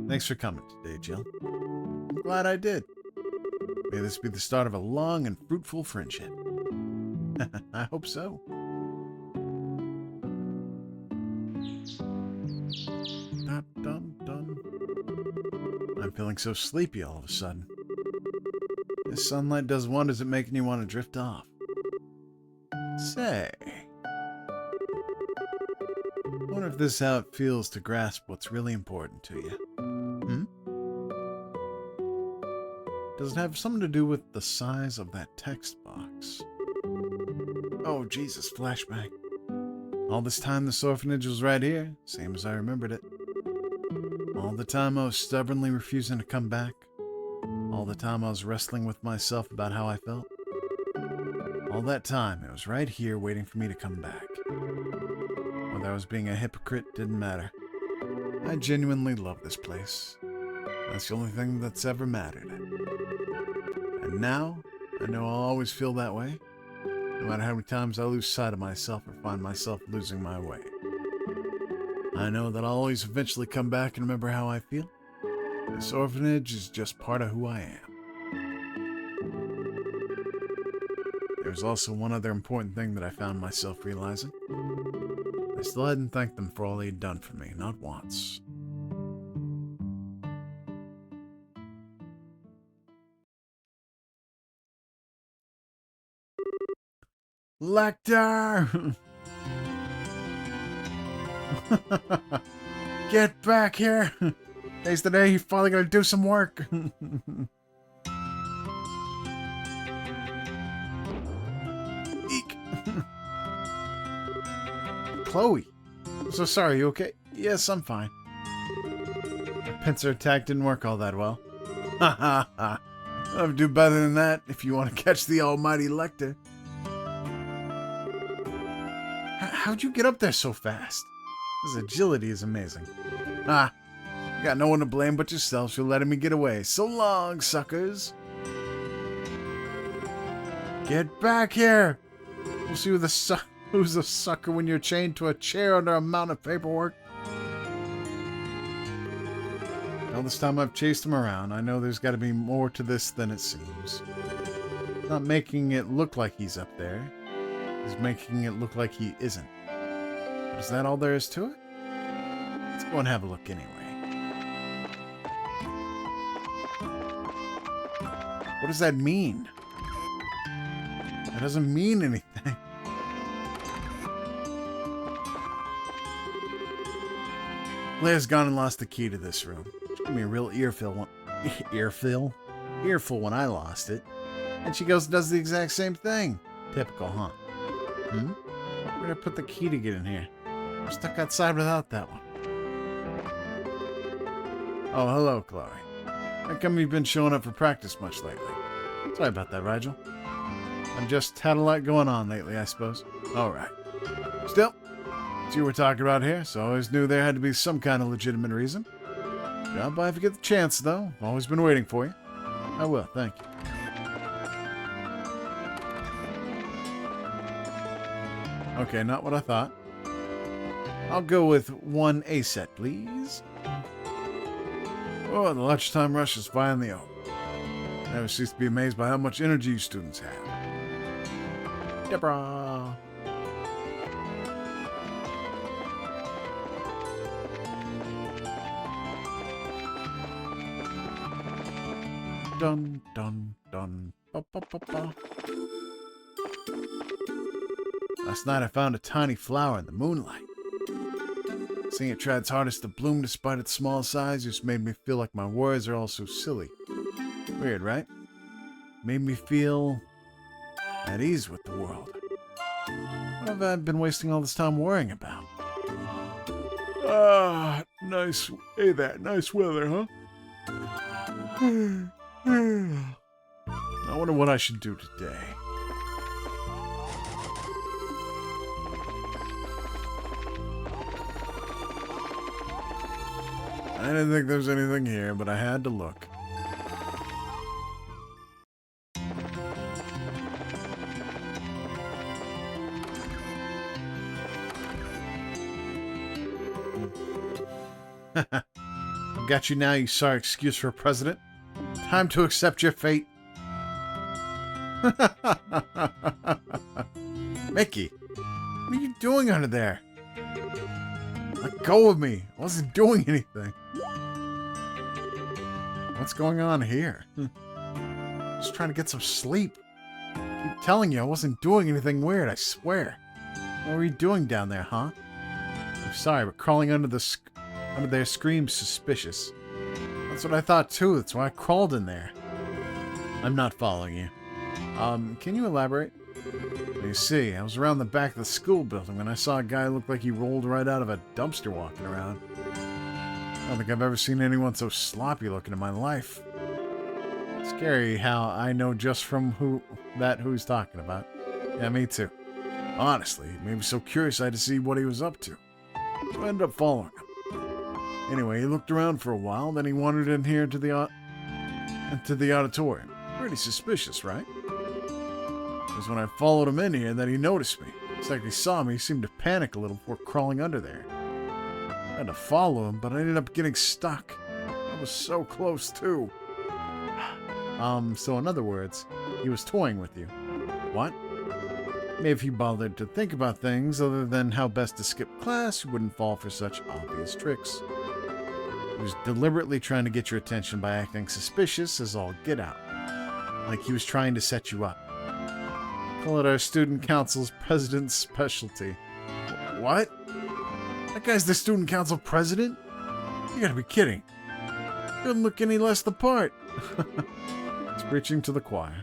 [SPEAKER 1] Thanks for coming today, Jill. I'm glad I did. May this be the start of a long and fruitful friendship. I hope so. Dun, dun, dun. I'm feeling so sleepy all of a sudden. This sunlight does wonders at making you want to drift off. Say, I wonder if this is how it feels to grasp what's really important to you. Does it have something to do with the size of that text box? Oh, Jesus, flashback. All this time this orphanage was right here, same as I remembered it. All the time I was stubbornly refusing to come back. All the time I was wrestling with myself about how I felt. All that time, it was right here waiting for me to come back. Whether I was being a hypocrite didn't matter. I genuinely love this place. That's the only thing that's ever mattered. And now, I know I'll always feel that way, no matter how many times I lose sight of myself or find myself losing my way. I know that I'll always eventually come back and remember how I feel, This orphanage is just part of who I am. There's also one other important thing that I found myself realizing. I still hadn't thanked them for all they'd done for me, not once. Lecter! Get back here! Today's the day you're finally gonna do some work. Eek! Chloe! I'm so sorry, you okay? Yes, I'm fine. The pincer attack didn't work all that well. Ha ha ha! I'll do better than that if you want to catch the almighty Lecter. How'd you get up there so fast? His agility is amazing. Ah, you got no one to blame but yourselves for letting me get away. So long, suckers. Get back here. We'll see who's the sucker when you're chained to a chair under a mountain of paperwork. All this time I've chased him around, I know there's got to be more to this than it seems. Not making it look like he's up there. He's making it look like he isn't. But is that all there is to it? Let's go and have a look anyway. What does that mean? That doesn't mean anything. Blair's gone and lost the key to this room. She gave me a real earful when I lost it. And she goes and does the exact same thing. Typical, huh? Where did I put the key to get in here? I'm stuck outside without that one. Oh, hello, Chloe. How come you've been showing up for practice much lately? Sorry about that, Rigel. I've just had a lot going on lately, I suppose. Alright. Still, it's you we're talking about here, so I always knew there had to be some kind of legitimate reason. Drop by if you get the chance, though. I've always been waiting for you. I will, thank you. Okay, not what I thought. I'll go with 1 A set, please. Oh, the lunchtime rush is finally over. I never cease to be amazed by how much energy you students have. Deborah! Dun, dun, dun. Ba, ba, ba, ba. Last night I found a tiny flower in the moonlight. Seeing it try its hardest to bloom despite its small size just made me feel like my words are all so silly. Weird, right? Made me feel at ease with the world. What have I been wasting all this time worrying about? Ah, nice. Hey there, nice weather, huh? I wonder what I should do today. I didn't think there was anything here, but I had to look. I've got you now, you sorry excuse for a president. Time to accept your fate. Mickey, what are you doing under there? Let go of me. I wasn't doing anything. What's going on here? Just trying to get some sleep. I keep telling you I wasn't doing anything weird, I swear. What were you doing down there, huh? I'm sorry, but crawling under there screams suspicious. That's what I thought too. That's why I crawled in there. I'm not following you. Can you elaborate? You see, I was around the back of the school building when I saw a guy look like he rolled right out of a dumpster walking around. I don't think I've ever seen anyone so sloppy looking in my life. Scary how I know just from who he's talking about. Yeah, me too. Honestly, it made me so curious I had to see what he was up to. So I ended up following him. Anyway, he looked around for a while, then he wandered in here into the auditorium. Pretty suspicious, right? It was when I followed him in here that he noticed me. It's like he saw me, he seemed to panic a little before crawling under there. I had to follow him, but I ended up getting stuck. was so close, too. So in other words, he was toying with you. What? If you bothered to think about things other than how best to skip class, you wouldn't fall for such obvious tricks. He was deliberately trying to get your attention by acting suspicious as all get out. Like he was trying to set you up. Call it our student council's president's specialty. What? That guy's the student council president? You gotta be kidding. He doesn't look any less the part. He's preaching to the choir.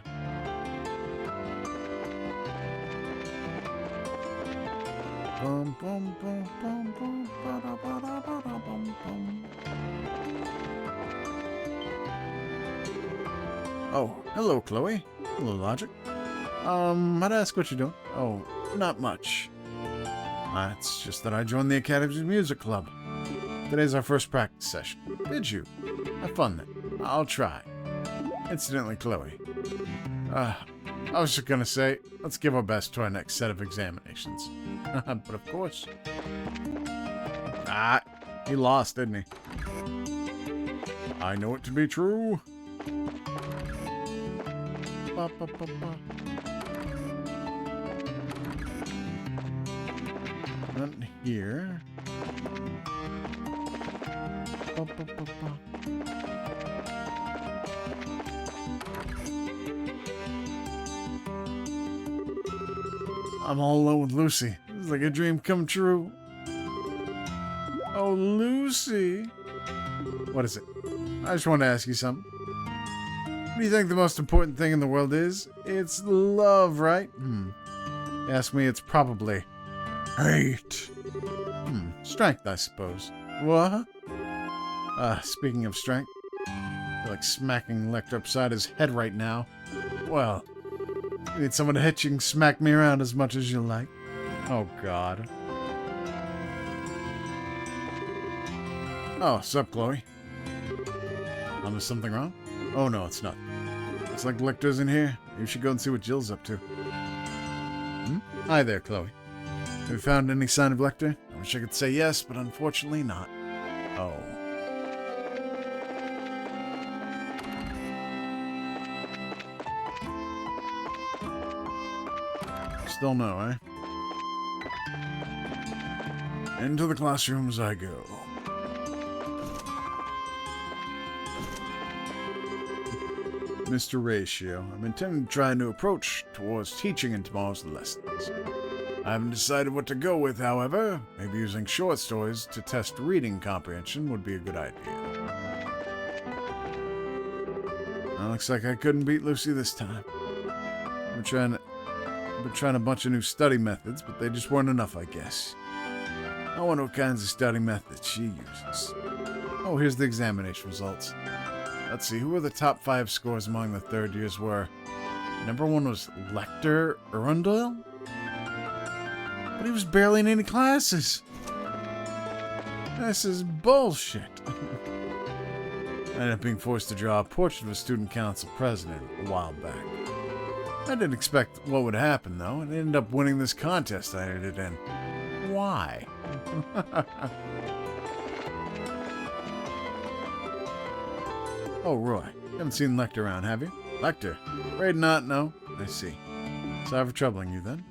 [SPEAKER 1] Bum, bum, bum, bum, bum, ba-da, ba-da, ba-da, bum, bum. Oh, hello, Chloe. Hello, Logic. I'd ask what you're doing. Oh, not much. It's just that I joined the Academy's music club. Today's our first practice session. Did you? Have fun then. I'll try. Incidentally, Chloe. I was just gonna say, let's give our best to our next set of examinations. But of course... he lost, didn't he? I know it to be true. Ba, ba, ba, ba. Nothing here. Ba, ba, ba, ba. I'm all alone with Lucy. This is like a dream come true. Oh, Lucy. What is it? I just want to ask you something. What do you think the most important thing in the world is? It's love, right? You ask me, it's probably hate. Strength, I suppose. What? Speaking of strength, I feel like smacking Lecter upside his head right now. Well, you need someone to hit you and smack me around as much as you like. Oh, God. Oh, sup, Chloe? Is something wrong? Oh, no, it's not. Looks like Lecter's in here. You should go and see what Jill's up to. Hi there, Chloe. Have you found any sign of Lecter? I wish I could say yes, but unfortunately not. Oh. Still no, eh? Into the classrooms I go. Mr. Ratio, I'm intending to try a new approach towards teaching in tomorrow's lessons. I haven't decided what to go with, however. Maybe using short stories to test reading comprehension would be a good idea. Well, looks like I couldn't beat Lucy this time. I've been trying a bunch of new study methods, but they just weren't enough, I guess. I wonder what kinds of study methods she uses. Oh, here's the examination results. Let's see, who were the top 5 scores among the third years were? Number 1 was Lecter Arundel? But he was barely in any classes. This is bullshit. I ended up being forced to draw a portrait of a student council president a while back. I didn't expect what would happen, though, and ended up winning this contest I entered in. Why? Oh, Roy. You haven't seen Lecter around, have you? Lecter? Afraid not, no. I see. Sorry for troubling you, then.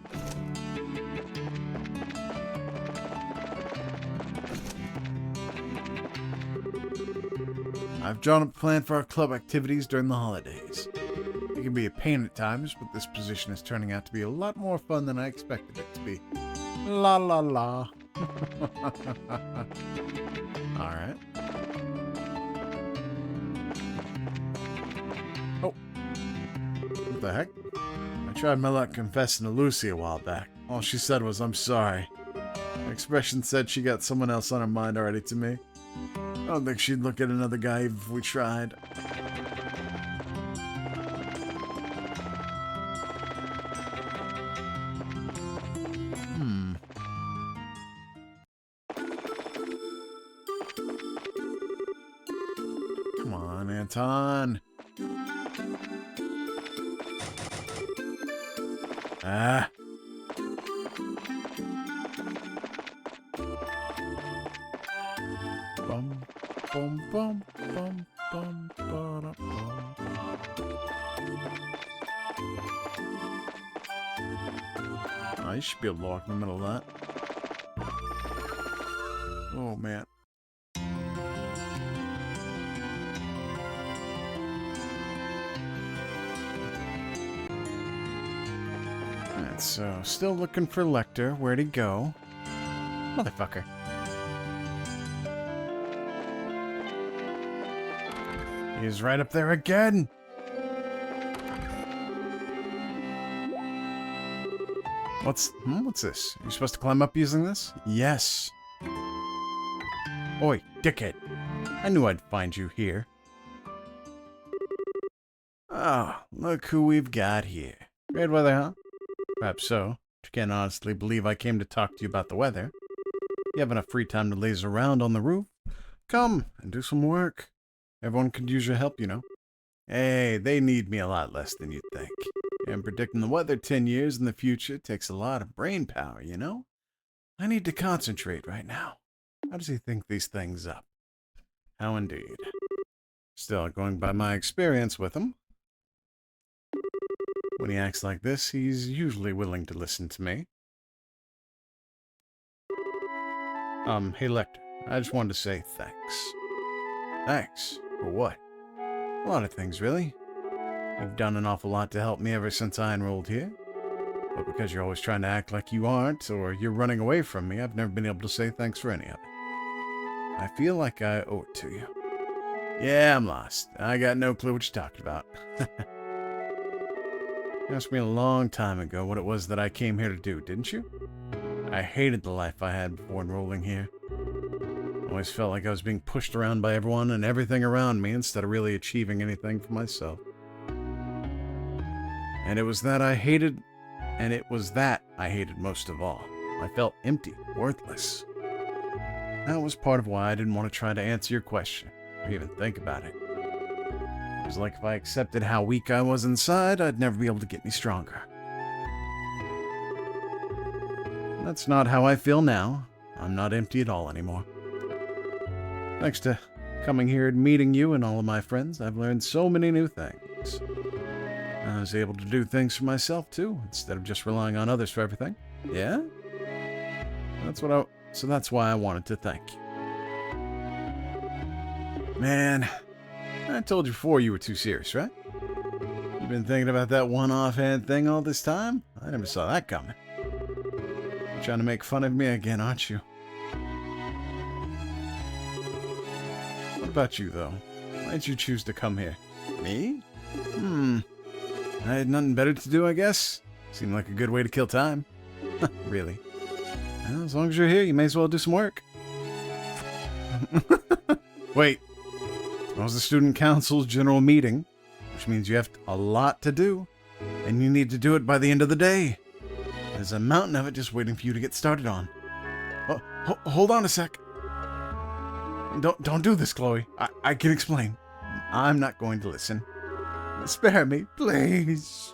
[SPEAKER 1] I've drawn up a plan for our club activities during the holidays. It can be a pain at times, but this position is turning out to be a lot more fun than I expected it to be. La la la. Alright. Oh. What the heck? I tried my luck confessing to Lucy a while back. All she said was, I'm sorry. Her expression said she got someone else on her mind already to me. I don't think she'd look at another guy even if we tried. Come on, Anton. Ah. Bum, bum, bum, bum, bum, ba-da, bum. Oh, you should be able to walk in the middle of that. Oh, man. Alright, so still looking for Lecter. Where'd he go? Motherfucker. He's right up there again! What's this? You're supposed to climb up using this? Yes. Oi, dickhead. I knew I'd find you here. Oh, look who we've got here. Great weather, huh? Perhaps so. But you can't honestly believe I came to talk to you about the weather. You have enough free time to laze around on the roof? Come and do some work. Everyone could use your help, you know. Hey, they need me a lot less than you'd think. And predicting the weather 10 years in the future takes a lot of brain power, you know? I need to concentrate right now. How does he think these things up? How indeed. Still, going by my experience with him, when he acts like this, he's usually willing to listen to me. Hey Lecter, I just wanted to say thanks. Thanks? For what? A lot of things, really. You've done an awful lot to help me ever since I enrolled here. But because you're always trying to act like you aren't, or you're running away from me, I've never been able to say thanks for any of it. I feel like I owe it to you. Yeah, I'm lost. I got no clue what you're talking about. You asked me a long time ago what it was that I came here to do, didn't you? I hated the life I had before enrolling here. Always felt like I was being pushed around by everyone and everything around me instead of really achieving anything for myself. And it was that I hated most of all. I felt empty, worthless. That was part of why I didn't want to try to answer your question, or even think about it. It was like if I accepted how weak I was inside, I'd never be able to get any stronger. That's not how I feel now. I'm not empty at all anymore. Thanks to coming here and meeting you and all of my friends, I've learned so many new things. I was able to do things for myself, too, instead of just relying on others for everything. Yeah? So that's why I wanted to thank you. Man, I told you before you were too serious, right? You've been thinking about that one offhand thing all this time? I never saw that coming. You're trying to make fun of me again, aren't you? What about you, though? Why'd you choose to come here? Me? I had nothing better to do, I guess. Seemed like a good way to kill time. Really? Well, as long as you're here, you may as well do some work. Wait. Tomorrow's the student council's general meeting, which means you have a lot to do, and you need to do it by the end of the day. There's a mountain of it just waiting for you to get started on. Oh, hold on a sec. Don't do this, Chloe. I can explain. I'm not going to listen. Spare me, please.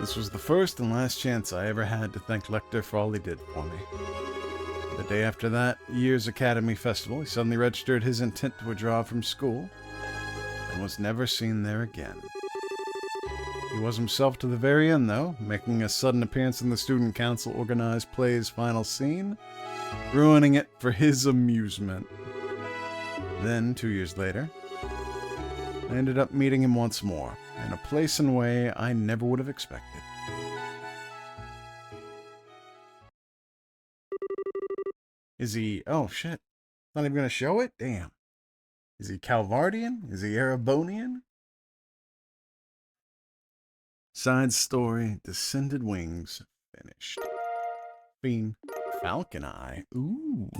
[SPEAKER 1] This was the first and last chance I ever had to thank Lecter for all he did for me. The day after that year's Academy Festival, he suddenly registered his intent to withdraw from school and was never seen there again. He was himself to the very end, though, making a sudden appearance in the Student Council organized play's final scene, ruining it for his amusement. Then, 2 years later, I ended up meeting him once more, in a place and way I never would have expected. Is he... oh, shit. Not even gonna show it? Damn. Is he Calvardian? Is he Erebonian? Side story, Descended Wings, finished. Fiend, Falcon Eye. Ooh.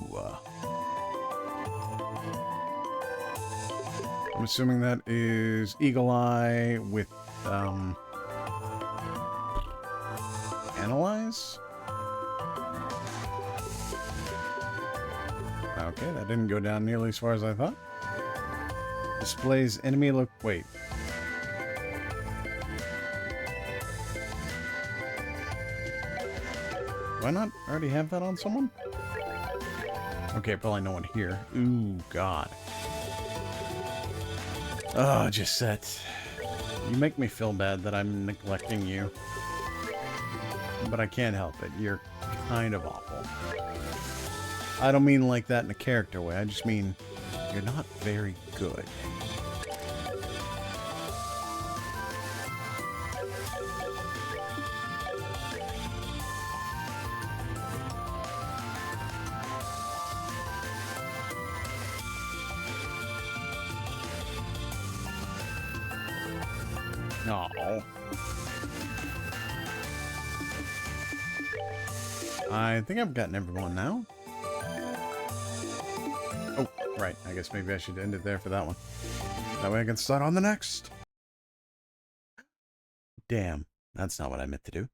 [SPEAKER 1] I'm assuming that is Eagle Eye with, Analyze? Okay, that didn't go down nearly as far as I thought. Displays enemy look... wait. Do I not already have that on someone? Okay, probably no one here. Ooh, God. Oh, Gisette. You make me feel bad that I'm neglecting you. But I can't help it. You're kind of awful. I don't mean like that in a character way. I just mean you're not very good. Oh. I think I've gotten everyone now. Oh, right. I guess maybe I should end it there for that one. That way I can start on the next. Damn, that's not what I meant to do.